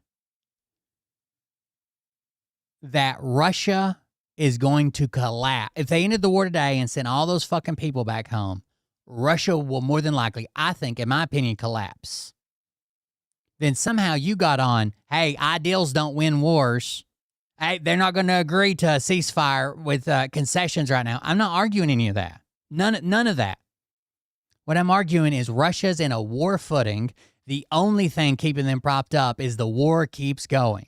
that Russia is going to collapse. If they ended the war today and sent all those fucking people back home, Russia will more than likely, I think, in my opinion, collapse. Then somehow you got on, hey, ideals don't win wars. Hey, they're not going to agree to a ceasefire with concessions right now. I'm not arguing any of that. None of that. What I'm arguing is Russia's in a war footing. The only thing keeping them propped up is the war keeps going.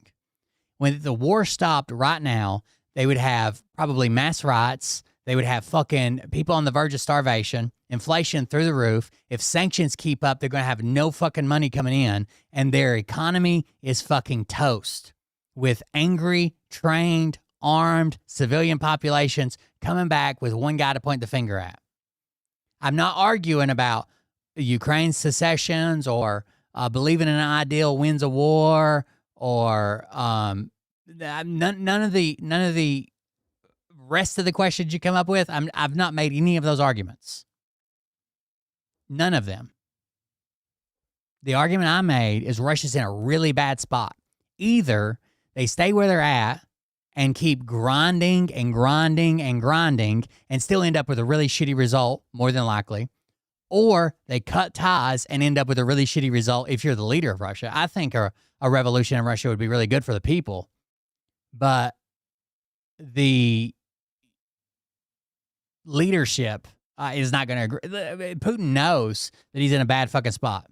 When the war stopped right now, they would have probably mass riots. They would have fucking people on the verge of starvation, inflation through the roof. If sanctions keep up, they're going to have no fucking money coming in, and their economy is fucking toast with angry, trained, armed civilian populations coming back with one guy to point the finger at. I'm not arguing about Ukraine's secessions or believing in an ideal wins a war or None of the rest of the questions you come up with, I've not made any of those arguments. None of them. The argument I made is Russia's in a really bad spot. Either they stay where they're at and keep grinding and grinding and grinding and still end up with a really shitty result, more than likely, or they cut ties and end up with a really shitty result if you're the leader of Russia. I think a revolution in Russia would be really good for the people, but the leadership is not going to agree. Putin knows that he's in a bad fucking spot.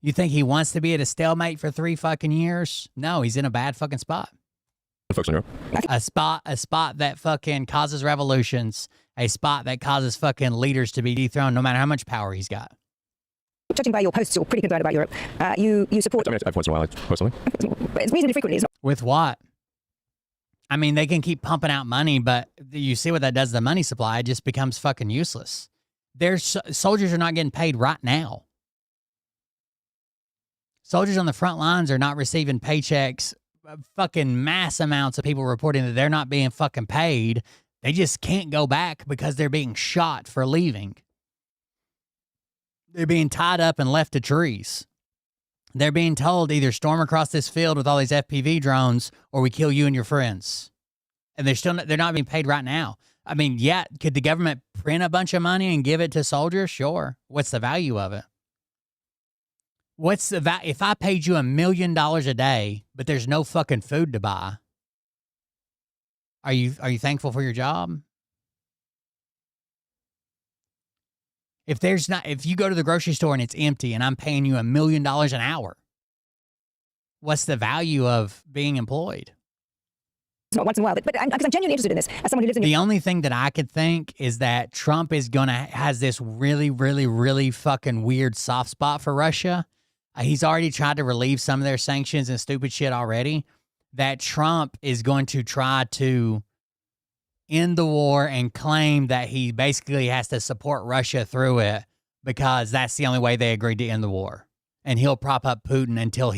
You think he wants to be at a stalemate for 3 fucking years? No, he's in a bad fucking spot. A spot that fucking causes revolutions, a spot that causes fucking leaders to be dethroned no matter how much power he's got. Judging by your posts, you're pretty concerned about Europe. You support... I mean, once in a while, I post something. It's reasonably frequently. With what? I mean, they can keep pumping out money, but you see what that does to the money supply. It just becomes fucking useless. Soldiers are not getting paid right now. Soldiers on the front lines are not receiving paychecks. Fucking mass amounts of people reporting that they're not being fucking paid. They just can't go back because they're being shot for leaving. They're being tied up and left to trees. They're being told either storm across this field with all these FPV drones or we kill you and your friends. And they're not being paid right now. I mean, yeah, could the government print a bunch of money and give it to soldiers? Sure. What's the value of it? What's the value? If I paid you $1 million a day, but there's no fucking food to buy, are you thankful for your job? If you go to the grocery store and it's empty and I'm paying you $1 million an hour, what's the value of being employed? It's not once in a while, but I'm genuinely interested in this as someone who lives in... The only thing that I could think is that Trump has this really, really, really fucking weird soft spot for Russia. He's already tried to relieve some of their sanctions and stupid shit already. That Trump is going to try to end the war and claim that he basically has to support Russia through it because that's the only way they agreed to end the war. And he'll prop up Putin until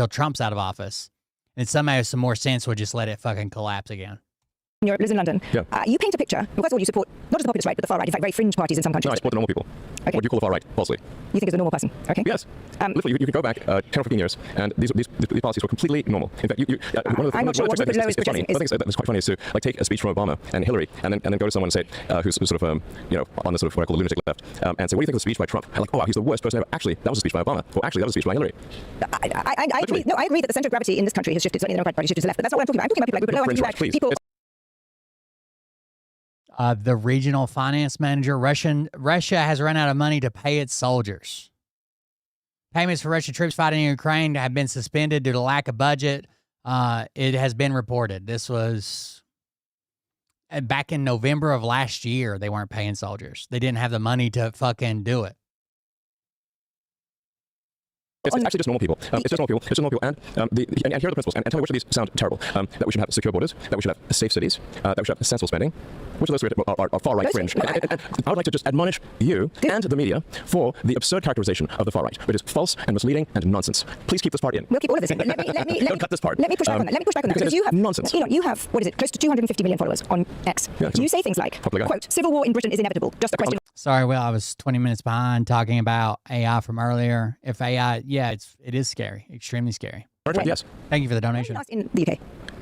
Trump's out of office. And somehow some more sense would just let it fucking collapse again. Europe, lives in London. Yeah. You paint a picture. Well, first of all, you support not just the populist right, but the far right. In fact, very fringe parties in some countries. No, I support the normal people. Okay. What do you call the far right? Falsely. You think it's a normal person? Okay. Yes. Literally, you can go back 10 or 15 years, and these policies were completely normal. In fact, one of the tricks that's funny. One of the things that's quite funny is to take a speech from Obama and Hillary, and then go to someone and say who's sort of on the sort of what I call the lunatic left, and say, what do you think of the speech by Trump? And like, oh wow, he's the worst person ever. Actually, that was a speech by Obama. Or actually, that was a speech by Hillary. I agree. No, I agree that the center of gravity in this country has shifted. Certainly, the Democratic Party shifted to the left. But that's not what I'm talking about. I'm talking about people like Rupert people. The regional finance manager, Russia has run out of money to pay its soldiers. Payments for Russian troops fighting in Ukraine have been suspended due to lack of budget. It has been reported. This was back in November of last year. They weren't paying soldiers. They didn't have the money to fucking do it. It's actually just normal people. It's just normal people. And here are the principles. And tell me which of these sound terrible. That we should have secure borders, that we should have safe cities, that we should have sensible spending. Which of those are far-right fringe? And I would like to just admonish you and the media for the absurd characterization of the far right, which is false and misleading and nonsense. Please keep this part in. We'll keep all of this in. Don't cut this part. Let me push back on that. Because you have nonsense. You have, what is it, close to 250 million followers on X. Yeah, you say things like, quote, civil war in Britain is inevitable. Just a question. Sorry, Will, I was 20 minutes behind talking about AI from earlier. If AI, yeah, it is scary, extremely scary. Right. Yes. Thank you for the donation. In the UK.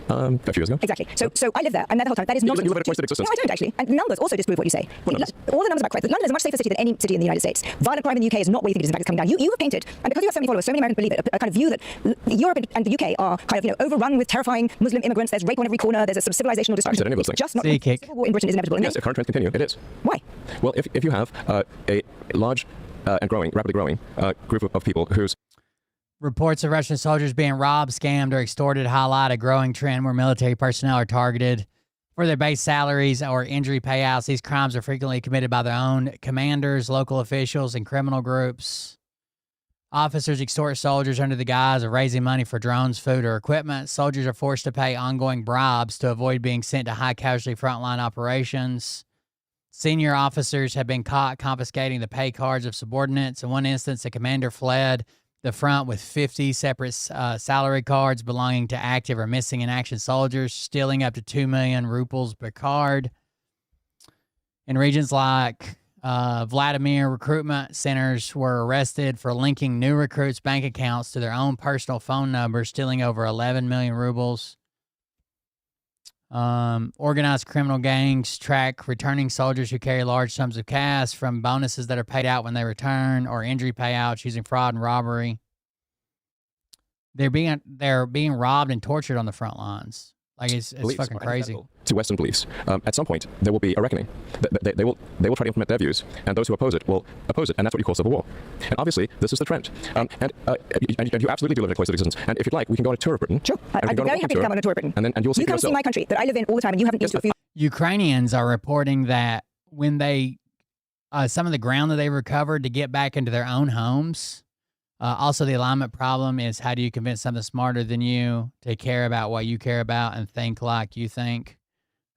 A few years ago. Exactly. So I live there. I'm there the whole time. That is nonsense. You live in a place that exists. No, I don't actually. And numbers also disprove what you say. All the numbers about crime. London is a much safer city than any city in the United States. Violent crime in the UK is not what you think it is. In fact, it's coming down. You have painted, and because you have so many followers, so many Americans believe it, a kind of view that Europe and the UK are kind of overrun with terrifying Muslim immigrants. There's rape on every corner. There's a sort of civilizational destruction. It's just not. Civil war in Britain is inevitable. Yes, if current trends continue, it is. Why? Well, if you have a large and rapidly growing group of people whose reports of Russian soldiers being robbed, scammed, or extorted highlight a growing trend where military personnel are targeted for their base salaries or injury payouts. These crimes are frequently committed by their own commanders, local officials, and criminal groups. Officers extort soldiers under the guise of raising money for drones, food, or equipment. Soldiers are forced to pay ongoing bribes to avoid being sent to high-casualty frontline operations. Senior officers have been caught confiscating the pay cards of subordinates. In one instance, a commander fled the front with 50 separate salary cards belonging to active or missing in action soldiers, stealing up to 2 million rubles per card. In regions like Vladimir, recruitment centers were arrested for linking new recruits' bank accounts to their own personal phone numbers, stealing over 11 million rubles. Organized criminal gangs track returning soldiers who carry large sums of cash from bonuses that are paid out when they return or injury payouts using fraud and robbery. They're being robbed and tortured on the front lines. Like it's fucking crazy. To Western beliefs, at some point there will be a reckoning. They will try to implement their views, and those who oppose it will oppose it, and that's what you call civil war. And obviously, this is the trend. And you absolutely do live in a cloistered existence. And if you'd like, we can go on a tour of Britain. Sure, I'd be very happy to come on a tour of Britain. And you'll see you come see my country that I live in all the time, and you haven't been to a few. Ukrainians are reporting that when they some of the ground that they recovered to get back into their own homes. Also, the alignment problem is how do you convince something smarter than you to care about what you care about and think like you think?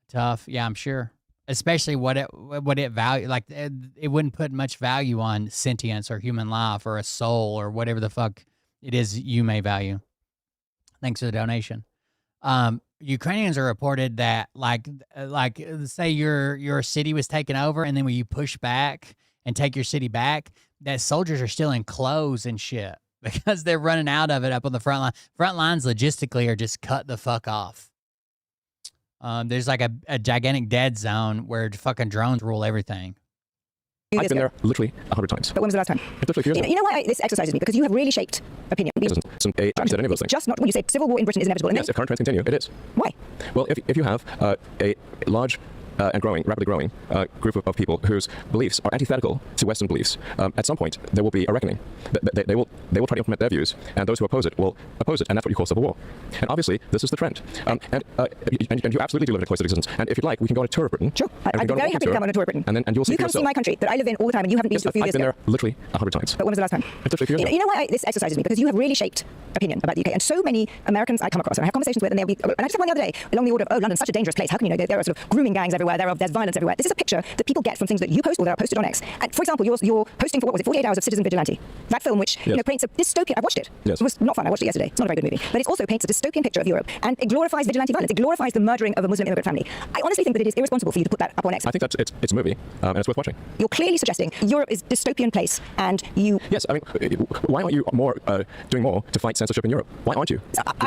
Tough. Yeah, I'm sure. Especially what it value, like it wouldn't put much value on sentience or human life or a soul or whatever the fuck it is you may value. Thanks for the donation. Ukrainians are reported that like say your city was taken over, and then when you push back and take your city back, that soldiers are still in clothes and shit because they're running out of it up on the front line. Front lines logistically are just cut the fuck off. There's like a gigantic dead zone where fucking drones rule everything. I've been there literally 100 times. But when was the last time? You know why this exercises me? Because you have really shaped opinion. I haven't said any of those things. Just not when you say civil war in Britain is inevitable. Yes, if current trends continue, it is. Why? Well, if you have a large and rapidly growing group of people whose beliefs are antithetical to Western beliefs, at some point there will be a reckoning. They will try to implement their views, and those who oppose it will oppose it, and that's what you call civil war. And obviously, this is the trend. And you absolutely do live in a cloistered existence. And if you'd like, we can go on a tour of Britain. Sure, I'd be very happy to come on a tour of Britain. And you'll see you come see my country that I live in all the time, and you haven't been to a few years ago. I've been there literally 100 times. But when was the last time? Literally a few years ago. You know why this exercises me? Because you have really shaped opinion about the UK, and so many Americans I come across and I have conversations with, and they'll be, and I just had one the other day along the order of, oh, London's such a dangerous place. How can you know there are sort of grooming gangs everywhere? There's violence everywhere. This is a picture that people get from things that you post or that are posted on X. And for example, you're posting for what was it, 48 Hours of Citizen Vigilante, that film which paints a dystopian. I watched it. Yes. It was not fun. I watched it yesterday. It's not a very good movie, but it also paints a dystopian picture of Europe, and it glorifies vigilante violence. It glorifies the murdering of a Muslim immigrant family. I honestly think that it is irresponsible for you to put that up on X. I think that it's a movie, and it's worth watching. You're clearly suggesting Europe is a dystopian place, and you. Yes, I mean, why aren't you doing more to fight censorship in Europe? Why aren't you?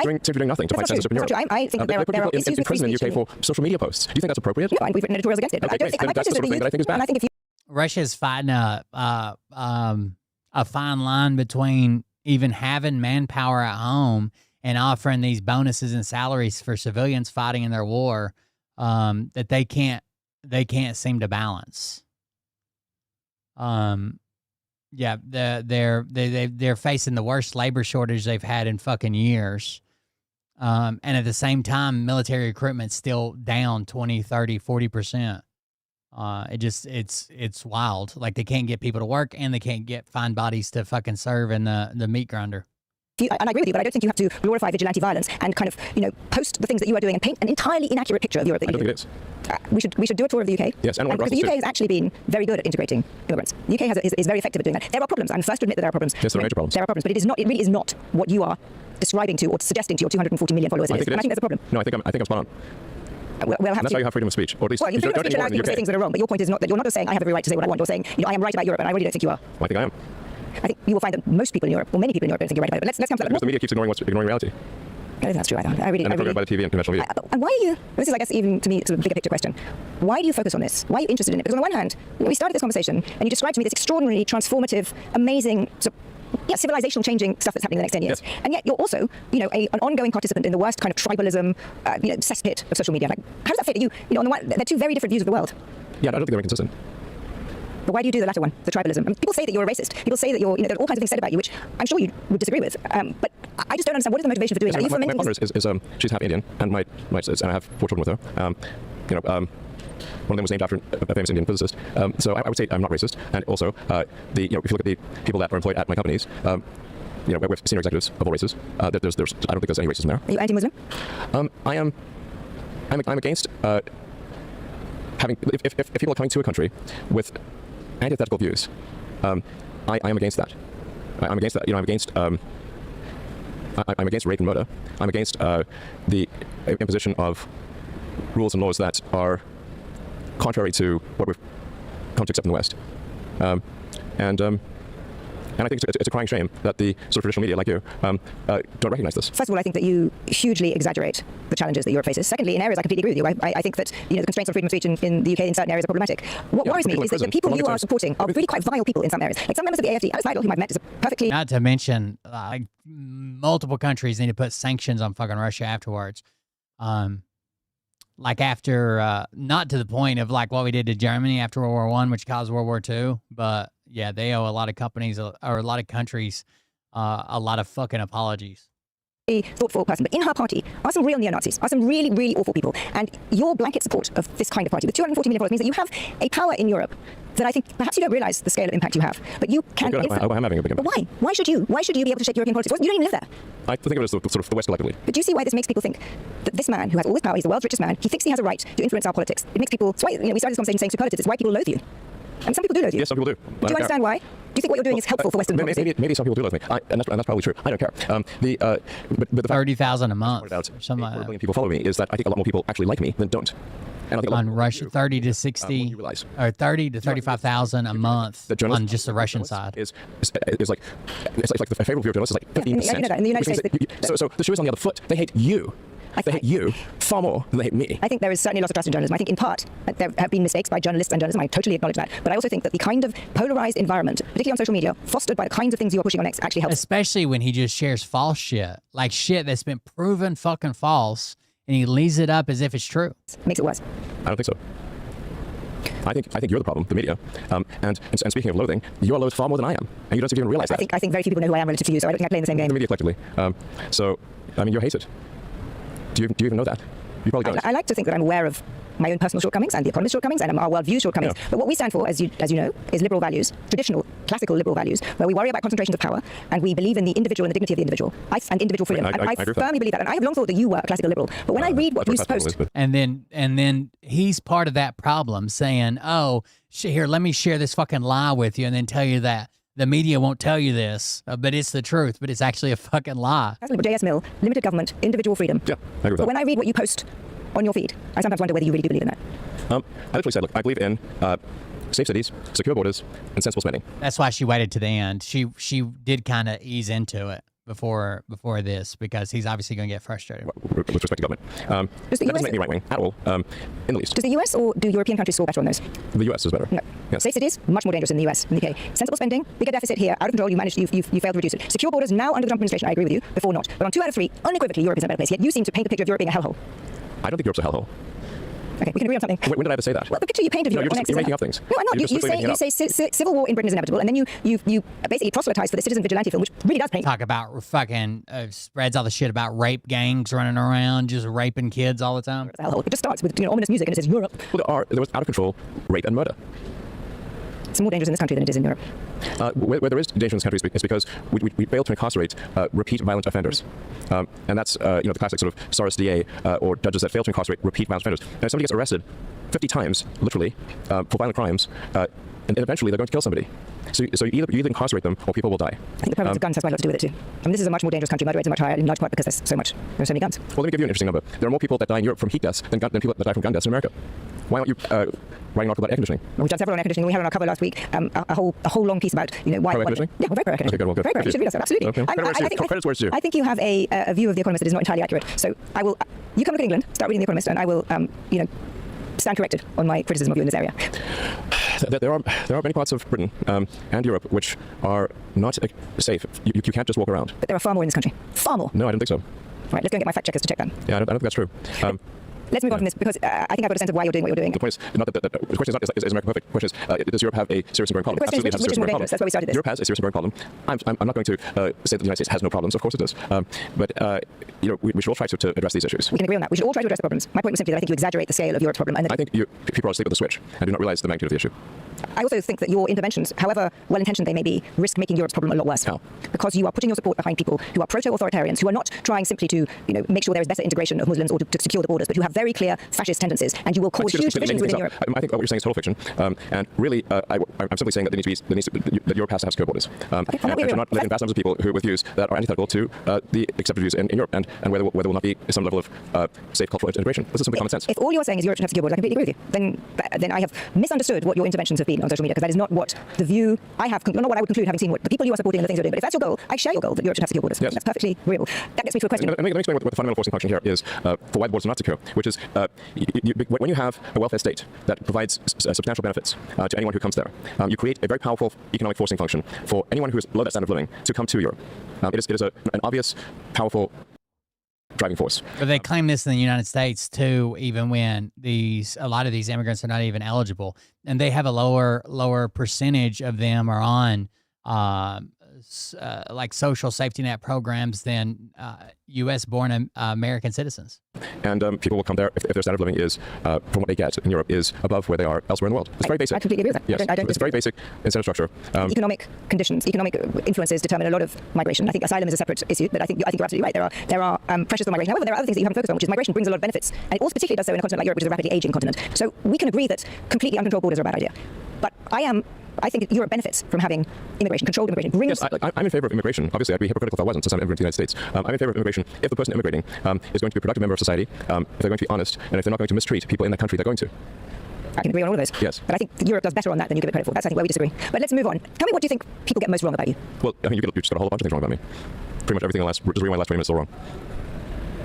You're doing nothing to fight censorship in Europe. I think they put people in prison in the UK for social media posts. Do you think that's appropriate? Yeah, we've written editorials against it. But I don't think that's the sort of thing that I think is bad. I think if you Russia's fighting a fine line between even having manpower at home and offering these bonuses and salaries for civilians fighting in their war that they can't seem to balance. Yeah, they're facing the worst labor shortage they've had in fucking years. And at the same time, military recruitment's still down 20, 30, 40%. It's wild. Like they can't get people to work, and they can't find bodies to fucking serve in the meat grinder. And I agree with you, but I don't think you have to glorify vigilante violence and kind of, post the things that you are doing and paint an entirely inaccurate picture of Europe. I don't think it is. We should do a tour of the UK. Yes, and because the UK has actually been very good at integrating immigrants. The UK is very effective at doing that. There are problems. I'm first to admit that there are problems. Yes, there are major problems. There are problems, but it really is not what you are describing to or suggesting to your 240 million followers. I think I think there's a problem. No, I think I'm spot on. That's why you have freedom of speech, or at least you freedom of speech allows people to say things that are wrong. But your point is not that you're not just saying I have every right to say what I want. You're saying I am right about Europe, and I really don't think you are. Well, I think I am. I think you will find that most people in Europe, or many people in Europe, don't think you're right about it. But let's come to that. Because the media keeps ignoring reality. I don't think that's true either. I really by the TV and conventional media. And why are you? This is, I guess, even to me, it's a bigger picture question. Why do you focus on this? Why are you interested in it? Because on the one hand, we started this conversation, and you described to me this extraordinarily transformative, amazing, civilizational changing stuff that's happening in the next 10 years. Yes. And yet you're also, an ongoing participant in the worst kind of tribalism, cesspit of social media. Like, how does that fit? On the one, they're two very different views of the world. Yeah, I don't think they're inconsistent. But why do you do the latter one, the tribalism? I mean, people say that you're a racist. People say that you're, there are all kinds of things said about you, which I'm sure you would disagree with. But I just don't understand, what is the motivation for doing that? My partner is she's half Indian, and and I have 4 children with her. One of them was named after a famous Indian physicist. So I would say I'm not racist. And also, if you look at the people that are employed at my companies, with senior executives of all races, I don't think there's any racism there. Are you anti-Muslim? I'm against having if people are coming to a country with antithetical views. I am against that. I'm against that. I'm against. I'm against rape and murder. I'm against the imposition of rules and laws that are contrary to what we've come to accept in the West. And I think it's a crying shame that the sort of traditional media like you don't recognize this. First of all, I think that you hugely exaggerate the challenges that Europe faces. Secondly, in areas I completely agree with you. I think that the constraints on freedom of speech in the UK in certain areas are problematic. What worries me is that the people you are supporting are really quite vile people in some areas. Like some members of the AFD, Alice Weidel, whom I've met, is a perfectly... Not to mention, multiple countries need to put sanctions on fucking Russia afterwards. Like after, not to the point of like what we did to Germany after World War I, which caused World War II, but yeah, they owe a lot of companies or a lot of countries a lot of fucking apologies. A thoughtful person, but in her party are some real neo-Nazis, are some really, really awful people. And your blanket support of this kind of party with $240 million means that you have a power in Europe that I think perhaps you don't realize the scale of impact you have. But you can... I'm having a big impact. But why? Why should you? Why should you be able to shape European politics? You don't even live there. I think of it as sort of the West collectively. But do you see why this makes people think that this man who has all this power, he's the world's richest man, he thinks he has a right to influence our politics? It makes people... It's why, we started this conversation saying superlatives. It's why people loathe you. And some people do loathe you. Yes, some people do. Do you understand why? Do you think what you're doing is helpful for Western democracy? Maybe some people do loathe me, and that's probably true. I don't care. But the 30,000 a month, or something like that. 4 billion people follow me is that I think a lot more people actually like me than don't. And I think on Russia, 30 to 60, or 30 to 35,000 a month on just the Russian side. Is like it's like the favorable view of journalists is like 15%. Yeah, you know that. In the United States, so the shoe is on the other foot. They hate you. They hate you far more than they hate me. I think there is certainly lots of trust in journalism. I think in part there have been mistakes by journalists and journalism. I totally acknowledge that. But I also think that the kind of polarized environment, particularly on social media, fostered by the kinds of things you are pushing on X, actually helps. Especially when he just shares false shit. Like shit that's been proven fucking false, and he leaves it up as if it's true. Makes it worse. I don't think so. I think you're the problem, the media. And speaking of loathing, you're loathed far more than I am, and you don't even realize that. I think very few people know who I am relative to you, so I don't think I play in the same game. The media collectively. So, I mean, you're hated. Do you even know that? You probably don't. I like to think that I'm aware of my own personal shortcomings and the economist's shortcomings and our worldview shortcomings. Yeah. But what we stand for, as you know, is liberal values, traditional, classical liberal values, where we worry about concentrations of power and we believe in the individual and the dignity of the individual and individual freedom. I firmly believe that. And I have long thought that you were a classical liberal. But when I read what you post... And then he's part of that problem saying, oh, here, let me share this fucking lie with you and then tell you that. The media won't tell you this, but it's the truth, but it's actually a fucking lie. J.S. Mill, limited government, individual freedom. Yeah, I agree with that. But when I read what you post on your feed, I sometimes wonder whether you really do believe in that. I literally said, look, I believe in safe cities, secure borders, and sensible spending. That's why she waited to the end. She did kind of ease into it before this because he's obviously going to get frustrated. With respect to government. That doesn't make me right-wing at all, in the least. Does the US or do European countries score better on those? The US is better. No. Yes. Safe cities, much more dangerous in the US and the UK. Sensible spending, bigger deficit here, out of control, you failed to reduce it. Secure borders now under the Trump administration, I agree with you, before not. But on 2 out of 3, unequivocally, Europe is in a better place. Yet you seem to paint the picture of Europe being a hellhole. I don't think Europe's a hellhole. Okay, we can agree on something. When did I ever say that? Well, the picture you paint of Europe on X you're making up things. No, I'm not. You say civil war in Britain is inevitable, and then you basically proselytize for the citizen vigilante film, which really does paint. Talk about fucking spreads all the shit about rape gangs running around, just raping kids all the time. It just starts with ominous music and it says Europe. Well, there was out of control rape and murder. It's more dangerous in this country than it is in Europe. Where there is danger in this country is because we fail to incarcerate repeat violent offenders. And that's the classic sort of SARS DA or judges that fail to incarcerate repeat violent offenders. And if somebody gets arrested 50 times, literally, for violent crimes, and eventually they're going to kill somebody. So you either incarcerate them or people will die. I think the prevalence of guns has quite a lot to do with it too. I mean, this is a much more dangerous country. Murder rates are much higher in large part because there's so many guns. Well, let me give you an interesting number. There are more people that die in Europe from heat deaths than people that die from gun deaths in America. Why aren't you writing an article about air conditioning? Well, we've done several on air conditioning. We had on our cover last week a whole long piece about why. Pro air conditioning? Yeah, we're very pro air conditioning. Okay, good, well, good. Very pro. You should read us. Absolutely. Okay. I think you have a view of The Economist that is not entirely accurate. So I will. You come look at England, start reading The Economist, and I will stand corrected on my criticism of you in this area. There are many parts of Britain and Europe which are not safe. You can't just walk around. But there are far more in this country. Far more. No, I don't think so. Right, let's go and get my fact checkers to check that. Yeah, I don't think that's true. Let's move on from this because I think I've got a sense of why you're doing what you're doing. The point is not that the question is not is America perfect. The question is does Europe have a serious and growing problem? Absolutely, it has a serious and growing problem. That's why we started this. Europe has a serious and growing problem. I'm not going to say that the United States has no problems. Of course it does. But we should all try to address these issues. We can agree on that. We should all try to address the problems. My point was simply that I think you exaggerate the scale of Europe's problem. I think people are asleep at the switch and do not realize the magnitude of the issue. I also think that your interventions, however well-intentioned they may be, risk making Europe's problem a lot worse. How? Because you are putting your support behind people who are proto-authoritarians, who are not trying simply to, make sure there is better integration of Muslims or to secure the borders, but who have very clear fascist tendencies, and you will cause huge divisions within Europe. I think what you're saying is total fiction, and really, I'm simply saying that that Europe has to have secure borders, and should not let in vast numbers of people who with views that are antithetical to the accepted views in Europe, and where there will not be some level of safe cultural integration. This is simply common sense. If all you're saying is Europe should have secure borders, I completely agree with you. Then I have misunderstood what your interventions have been on social media, because that is not what the view I have, not what I would conclude having seen what the people you are supporting and the things you're doing. But if that's your goal, I share your goal that Europe should have secure borders. Yes. That's perfectly real. That gets me to a question. Let me explain what the fundamental forcing function here is for why the borders are not secure, which is when you have a welfare state that provides substantial benefits to anyone who comes there, you create a very powerful economic forcing function for anyone who is below that standard of living to come to Europe. It is an obvious, powerful driving force. But they claim this in the United States too, even when a lot of these immigrants are not even eligible, and they have a lower percentage of them are on like social safety net programs than U.S.-born American citizens. And people will come there if their standard of living is, from what they get in Europe, is above where they are elsewhere in the world. It's very basic. I completely agree with that. Yes, I don't it's very basic incentive structure. Economic conditions, economic influences determine a lot of migration. I think asylum is a separate issue, but I think you're absolutely right. There are pressures on migration. However, there are other things that you haven't focused on, which is migration brings a lot of benefits, and it also particularly does so in a continent like Europe, which is a rapidly aging continent. So we can agree that completely uncontrolled borders are a bad idea. But I think Europe benefits from having immigration, controlled immigration. Yes, I'm in favor of immigration. Obviously, I'd be hypocritical if I wasn't, since I'm immigrating to the United States. I'm in favor of immigration if the person immigrating is going to be a productive member of society, if they're going to be honest, and if they're not going to mistreat people in the country they're going to. I can agree on all of those. Yes. But I think Europe does better on that than you give it credit for. That's, I think, where we disagree. But let's move on. Tell me, what do you think people get most wrong about you? Well, I mean, you just got a whole bunch of things wrong about me. Pretty much everything just rewind the last 20 minutes is all wrong.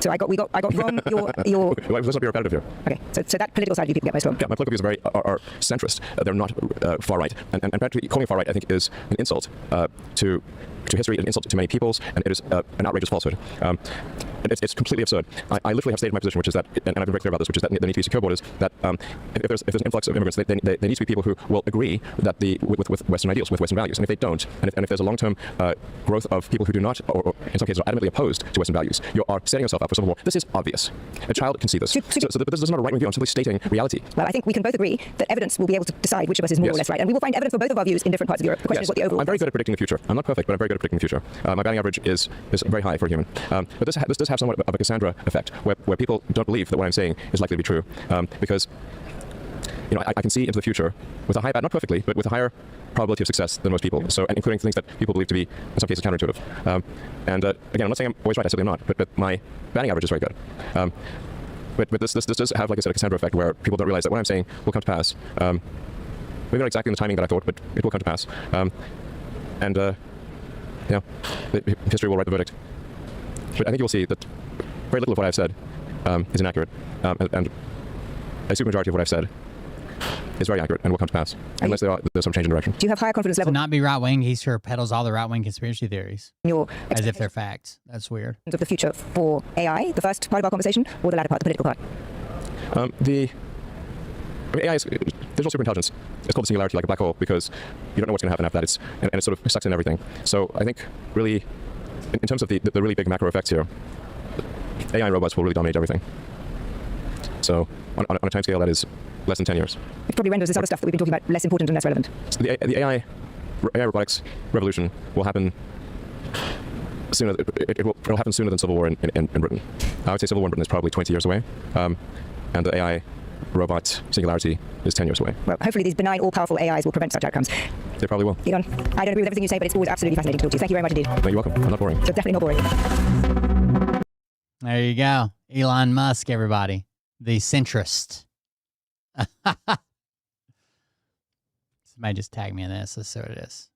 So I got wrong your Let's not be repetitive here. Okay, so that political side you people get most wrong. Yeah, my political views are centrist. They're not far right, and practically calling far right, I think, is an insult to history, an insult to many peoples, and it is an outrageous falsehood. It's completely absurd. I literally have stated my position, which is that, and I've been very clear about this, which is that there need to be secure borders. That if there's an influx of immigrants, there needs to be people who will agree that with Western ideals, with Western values. And if they don't, and if there's a long-term growth of people who do not, or in some cases are adamantly opposed to Western values, you are setting yourself up for civil war. This is obvious. A child can see this. But this is not a right-wing view. I'm simply stating reality. Well, I think we can both agree that evidence will be able to decide which of us is more or less right, and we will find evidence for both of our views in different parts of Europe. The question is what the overall. I'm very good at predicting the future. I'm not perfect, but I'm very good at predicting the future. My batting average is very high for a human. But this does have somewhat of a Cassandra effect, where people don't believe that what I'm saying is likely to be true, because I can see into the future with a high, not perfectly, but with a higher probability of success than most people. So, and including things that people believe to be in some cases counterintuitive. And again, I'm not saying I'm always right. I simply am not. But my batting average is very good. But this does have, like I said, a Cassandra effect, where people don't realize that what I'm saying will come to pass. Maybe not exactly in the timing that I thought, but it will come to pass. History will write the verdict. But I think you'll see that very little of what I've said is inaccurate, and a supermajority of what I've said is very accurate and will come to pass, unless there's some change in direction. Do you have higher confidence level? To not be right-wing, he sure peddles all the right-wing conspiracy theories as if they're facts. That's weird. Of the future for AI, the first part of our conversation, or the latter part, the political part? AI is digital superintelligence. It's called the singularity, like a black hole, because you don't know what's going to happen after that. And it sort of sucks in everything. So I think really, in terms of the really big macro effects here, AI and robots will really dominate everything. So on a time scale that is less than 10 years. It probably renders this other stuff that we've been talking about less important and less relevant. So the AI robotics revolution will happen sooner. It will happen sooner than civil war in Britain. I would say civil war in Britain is probably 20 years away, and the AI robot singularity is 10 years away. Well, hopefully these benign, all-powerful AIs will prevent such outcomes. They probably will. Elon, I don't agree with everything you say, but it's always absolutely fascinating to talk to you. Thank you very much indeed. No, you're welcome. I'm not boring. So definitely not boring. There you go. Elon Musk, everybody. The centrist. Somebody just tag me in this. Let's see what it is.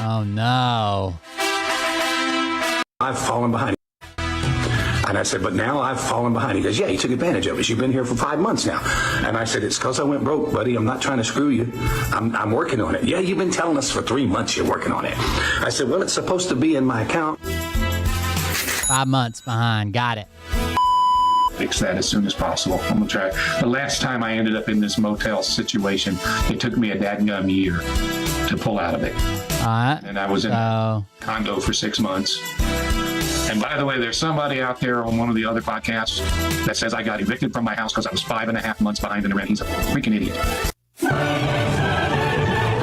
Oh, no. I've fallen behind. And I said, but now I've fallen behind. He goes, yeah, you took advantage of us. You've been here for 5 months now. And I said, it's because I went broke, buddy. I'm not trying to screw you. I'm working on it. Yeah, you've been telling us for 3 months you're working on it. I said, well, it's supposed to be in my account. 5 months behind. Got it. Fix that as soon as possible. I'm gonna try. The last time I ended up in this motel situation, it took me a dadgum year to pull out of it. And I was in a condo for 6 months. And by the way, there's somebody out there on one of the other podcasts that says I got evicted from my house because I was 5.5 months behind in the rent. He's a freaking idiot.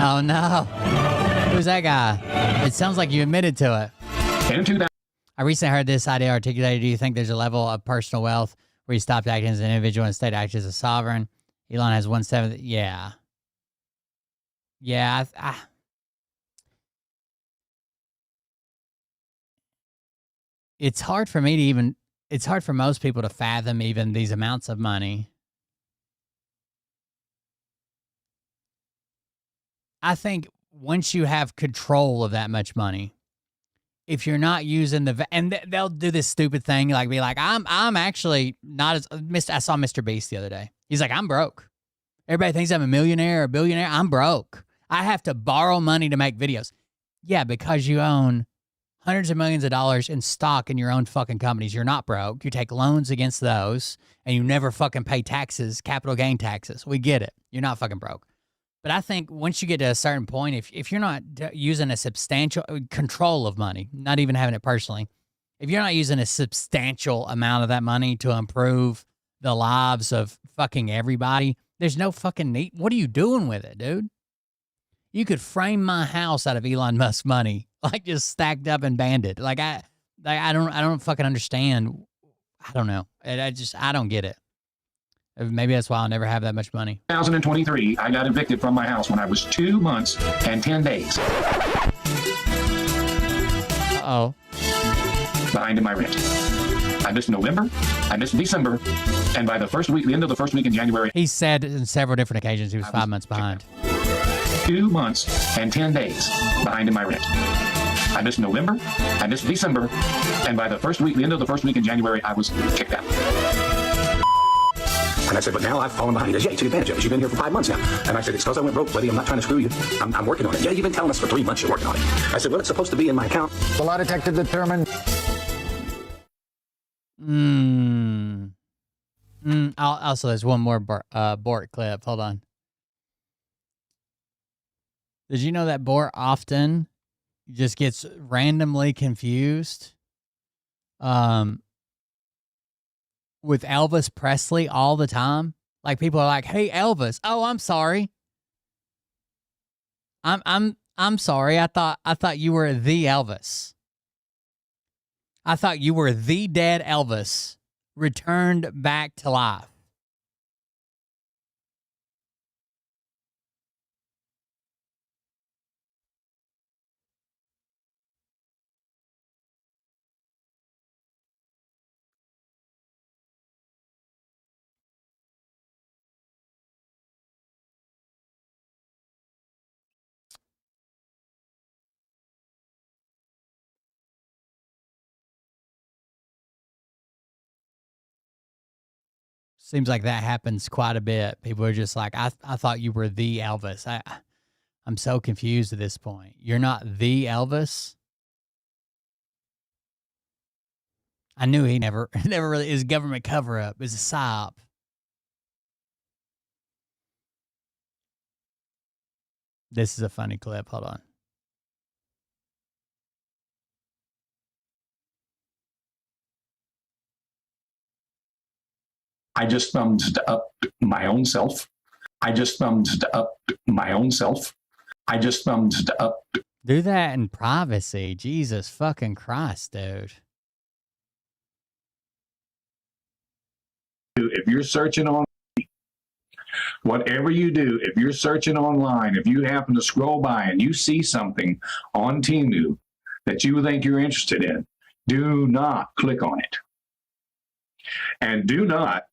Oh no. Who's that guy? It sounds like you admitted to it. I recently heard this idea articulated. Do you think there's a level of personal wealth where you stopped acting as an individual and instead act as a sovereign? Elon has 1/7. Yeah. Yeah. It's hard for me to even, it's hard for most people to fathom even these amounts of money. I think once you have control of that much money, if you're not using and they'll do this stupid thing, like be like, I'm actually not as, I saw Mr. Beast the other day. He's like, I'm broke. Everybody thinks I'm a millionaire or a billionaire. I'm broke. I have to borrow money to make videos. Yeah, because you own hundreds of millions of dollars in stock in your own fucking companies. You're not broke. You take loans against those and you never fucking pay taxes, capital gain taxes. We get it. You're not fucking broke. But I think once you get to a certain point, if you're not using a substantial control of money, not even having it personally, if you're not using a substantial amount of that money to improve the lives of fucking everybody, there's no fucking need. What are you doing with it, dude? You could frame my house out of Elon Musk money, like just stacked up and banded. Like I don't fucking understand. I don't know. I don't get it. Maybe that's why I'll never have that much money. 2023, I got evicted from my house when I was 2 months and 10 days. Uh-oh. Behind in my rent. I missed November, I missed December, and by the end of the first week in January. He said on several different occasions he was 5 months behind. 2 months and 10 days behind in my rent. I missed November, I missed December, and by the end of the first week in January, I was kicked out. And I said, but now I've fallen behind. He goes, yeah, you took advantage of it. You've been here for 5 months now. And I said, it's because I went broke, buddy. I'm not trying to screw you. I'm working on it. Yeah, you've been telling us for 3 months you're working on it. I said, well, it's supposed to be in my account. The lie detector determined. Also, there's one more Bort clip. Hold on. Did you know that Bort often just gets randomly confused with Elvis Presley all the time? Like people are like, "Hey, Elvis." "Oh, I'm sorry. I'm sorry. I thought you were the Elvis. I thought you were the dead Elvis returned back to life." Seems like that happens quite a bit. People are just like, I thought you were the Elvis. I'm so confused at this point. You're not the Elvis? I knew he never really is government cover-up. It's a psyop. This is a funny clip. Hold on. I just thumbed up my own self. I just thumbed up my own self. I just thumbed up. Do that in privacy. Jesus fucking Christ, dude. If you're searching on, whatever you do, if you're searching online, if you happen to scroll by and you see something on Temu that you think you're interested in, do not click on it. And do not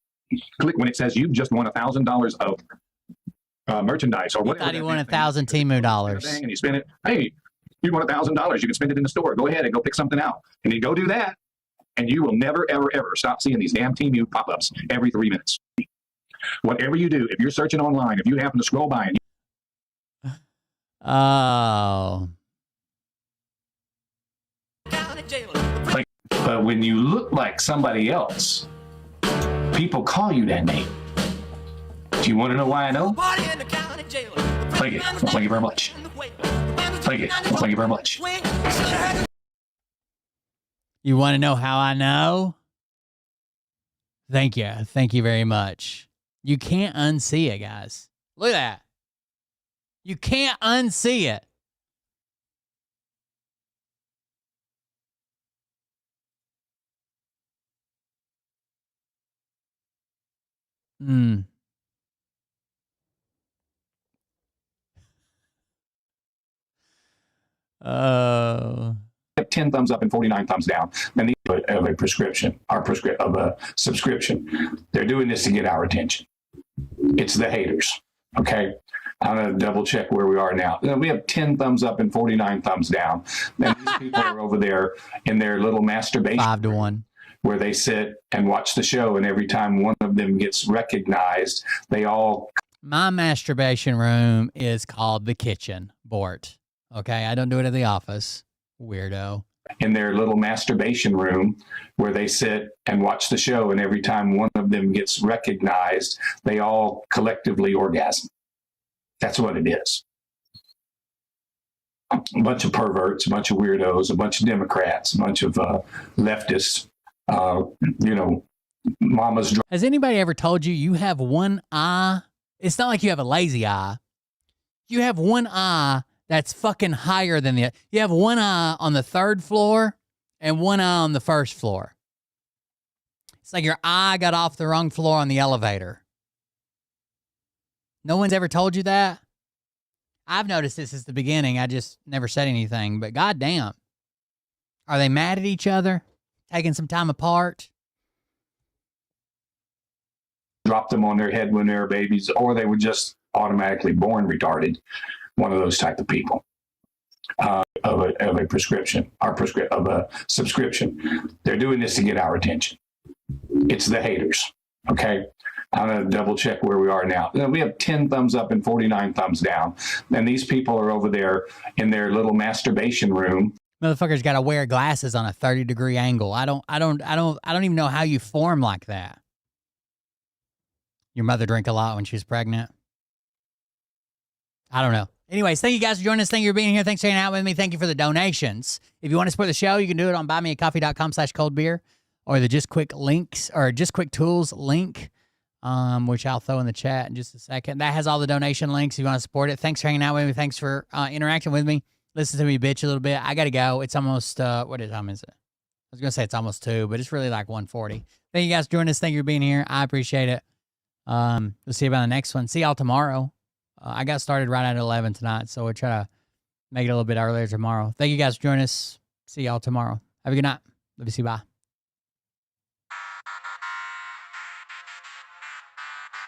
click when it says you've just won $1,000 of merchandise or whatever. Thought he won 1,000 Temu dollars. And you spend it. Hey, you won $1,000. You can spend it in the store. Go ahead and go pick something out. And you go do that, and you will never, ever, ever stop seeing these damn Temu pop-ups every 3 minutes. Whatever you do, if you're searching online, if you happen to scroll by and oh. But when you look like somebody else, people call you that name. Do you want to know why I know? Thank you. Thank you very much. Thank you. Thank you very much. You want to know how I know? Thank you. Thank you very much. You can't unsee it, guys. Look at that. You can't unsee it. Oh. 10 thumbs up and 49 thumbs down. And the of a prescription, of a subscription. They're doing this to get our attention. It's the haters. Okay. I'm going to double check where we are now. We have 10 thumbs up and 49 thumbs down. And these people are over there in their little masturbation 5-1, where they sit and watch the show. And every time one of them gets recognized, they all. My masturbation room is called the kitchen, Bort. Okay. I don't do it at the office. Weirdo. In their little masturbation room where they sit and watch the show. And every time one of them gets recognized, they all collectively orgasm. That's what it is. A bunch of perverts, a bunch of weirdos, a bunch of Democrats, a bunch of leftists, mamas. Has anybody ever told you you have one eye? It's not like you have a lazy eye. You have one eye that's fucking higher than the other. You have one eye on the 3rd floor and one eye on the 1st floor. It's like your eye got off the wrong floor on the elevator. No one's ever told you that? I've noticed this since the beginning. I just never said anything, but goddamn. Are they mad at each other? Taking some time apart? Dropped them on their head when they were babies, or they were just automatically born retarded. One of those type of people. Of a prescription, of a subscription. They're doing this to get our attention. It's the haters. Okay. I'm going to double check where we are now. We have 10 thumbs up and 49 thumbs down. And these people are over there in their little masturbation room. Motherfuckers got to wear glasses on a 30-degree angle. I don't even know how you form like that. Your mother drank a lot when she was pregnant. I don't know. Anyways, thank you guys for joining us. Thank you for being here. Thanks for hanging out with me. Thank you for the donations. If you want to support the show, you can do it on buymeacoffee.com/coldbeer or the Just Quick links or Just Quick Tools link, which I'll throw in the chat in just a second. That has all the donation links if you want to support it. Thanks for hanging out with me. Thanks for interacting with me. Listen to me bitch a little bit. I got to go. It's almost, what time is it? I was going to say it's almost 2, but it's really like 1:40. Thank you guys for joining us. Thank you for being here. I appreciate it. We'll see you about the next one. See y'all tomorrow. I got started right at 11 tonight, so we'll try to make it a little bit earlier tomorrow. Thank you guys for joining us. See y'all tomorrow. Have a good night. Love you. See you. Bye.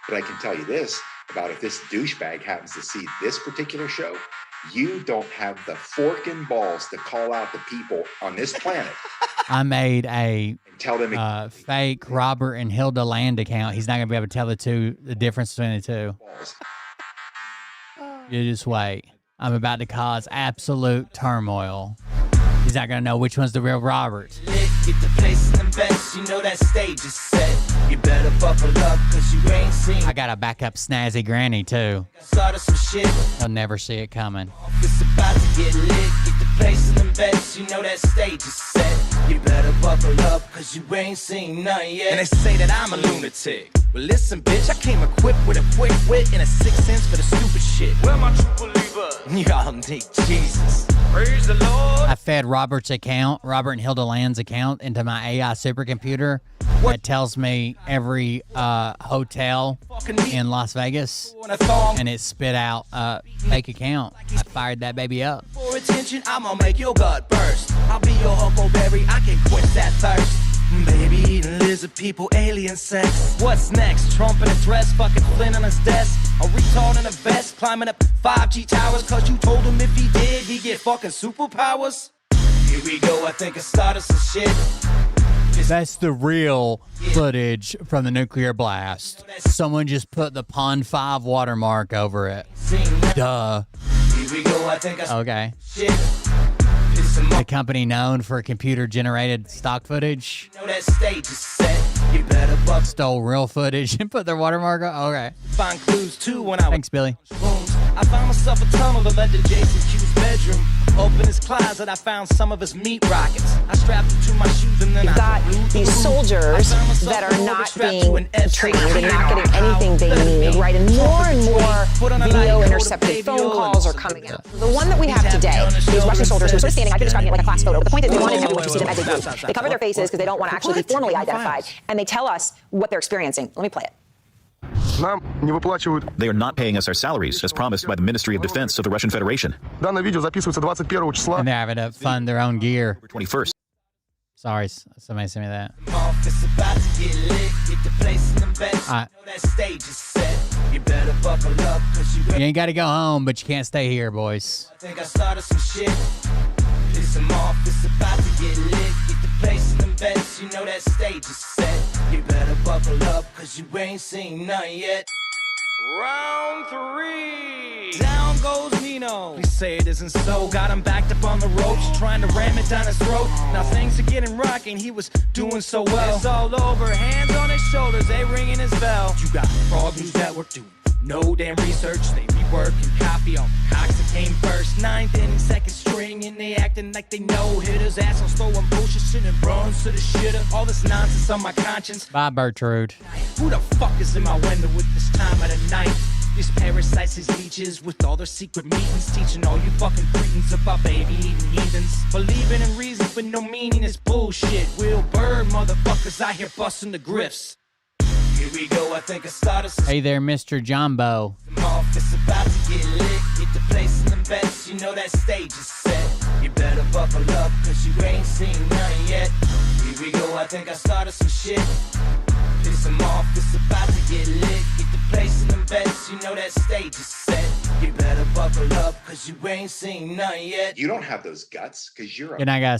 But I can tell you this about if this douchebag happens to see this particular show, you don't have the forking balls to call out the people on this planet. I made a tell them fake Robert and Hilda Land account. He's not going to be able to tell the difference between the two. You just wait. I'm about to cause absolute turmoil. He's not going to know which one's the real Robert. Get the place in the best, you know that stage is set. You better buckle up, cause you ain't seen. I got a backup snazzy granny, too. Started some shit. He'll never see it coming. It's about to get lit. Get the place in the best, you know that stage is set. You better buckle up, cause you ain't seen none yet. And they say that I'm a lunatic. Well, listen, bitch, I came equipped with a quick wit and a 6th sense for the stupid shit. Where my true believer? Y'all need Jesus. Praise the Lord. I fed Robert and Hilda Land's account into my AI supercomputer that tells me every hotel in Las Vegas, and it spit out a fake account. I fired that baby up. For attention, I'ma make your gut burst. I'll be your huckleberry, I can quench that thirst. Baby eating lizard people, alien sex. What's next? Trump in a dress, fucking Flynn on his desk. A retard in a vest, climbing up 5G towers. Cause you told him if he did, he'd get fucking superpowers. Here we go, I think I started some shit. That's the real footage from the nuclear blast. Someone just put the Pond 5 watermark over it. Duh. Here we go, I think I okay. Shit. The company known for computer-generated stock footage You know that stage is set. You better stole real footage and put their watermark on. Okay. Find clues too when I Thanks, Billy. I found myself a tunnel that led to Jason Q's bedroom. Open his closet, I found some of his meat rockets. I strapped them to my shoes and then You've got these soldiers that are not being trained and not getting anything they need, right? And more video intercepted phone calls are coming out. The one that we have today, these Russian soldiers who are sort of standing, I've been describing it like a class photo. But the point is they want everyone to see them as they do. They cover their faces because they don't want to actually be formally identified, and they tell us what they're experiencing. Let me play it. They are not paying us our salaries as promised by the Ministry of Defense of the Russian Federation. And they're having to fund their own gear. 21st. Sorry, somebody sent me that. You ain't got to go home, but you can't stay here, boys. I think I started some shit. Piss him off, it's about to get lit. Get the place in them beds, you know that stage is set. You better buckle up, cause you ain't seen none yet. Round 3. Down goes Nino. Please say it isn't so. Got him backed up on the ropes, trying to ram it down his throat. Now things are getting rocking, he was doing so well. It's all over, hands on his shoulders, they ringing his bell. You got Frog News Network doing no damn research, they rework and copy on cocks that came first. 9th inning, second string, and they acting like they know hitters. Assholes throwing bullshit, sending runs to the shitter. All this nonsense on my conscience. Bye, Bertrude. Who the fuck is in my window with this time of the night? These parasites, these leeches, with all their secret meetings, teaching all you fucking cretins about baby-eating heathens. Believing in reasons with no meaning is bullshit. Will Bird motherfuckers out here busting the grifts. Here we go, I think I started some. Hey there, Mr. Jumbo. It's about to get lit, get the place in them beds, you know that stage is set. You better buckle up, cause you ain't seen none yet. Here we go, I think I started some shit. Piss them off, it's about to get lit, get the place in them beds, you know that stage is set. You better buckle up, cause you ain't seen none yet. You don't have those guts, cause you're a Good night, guys.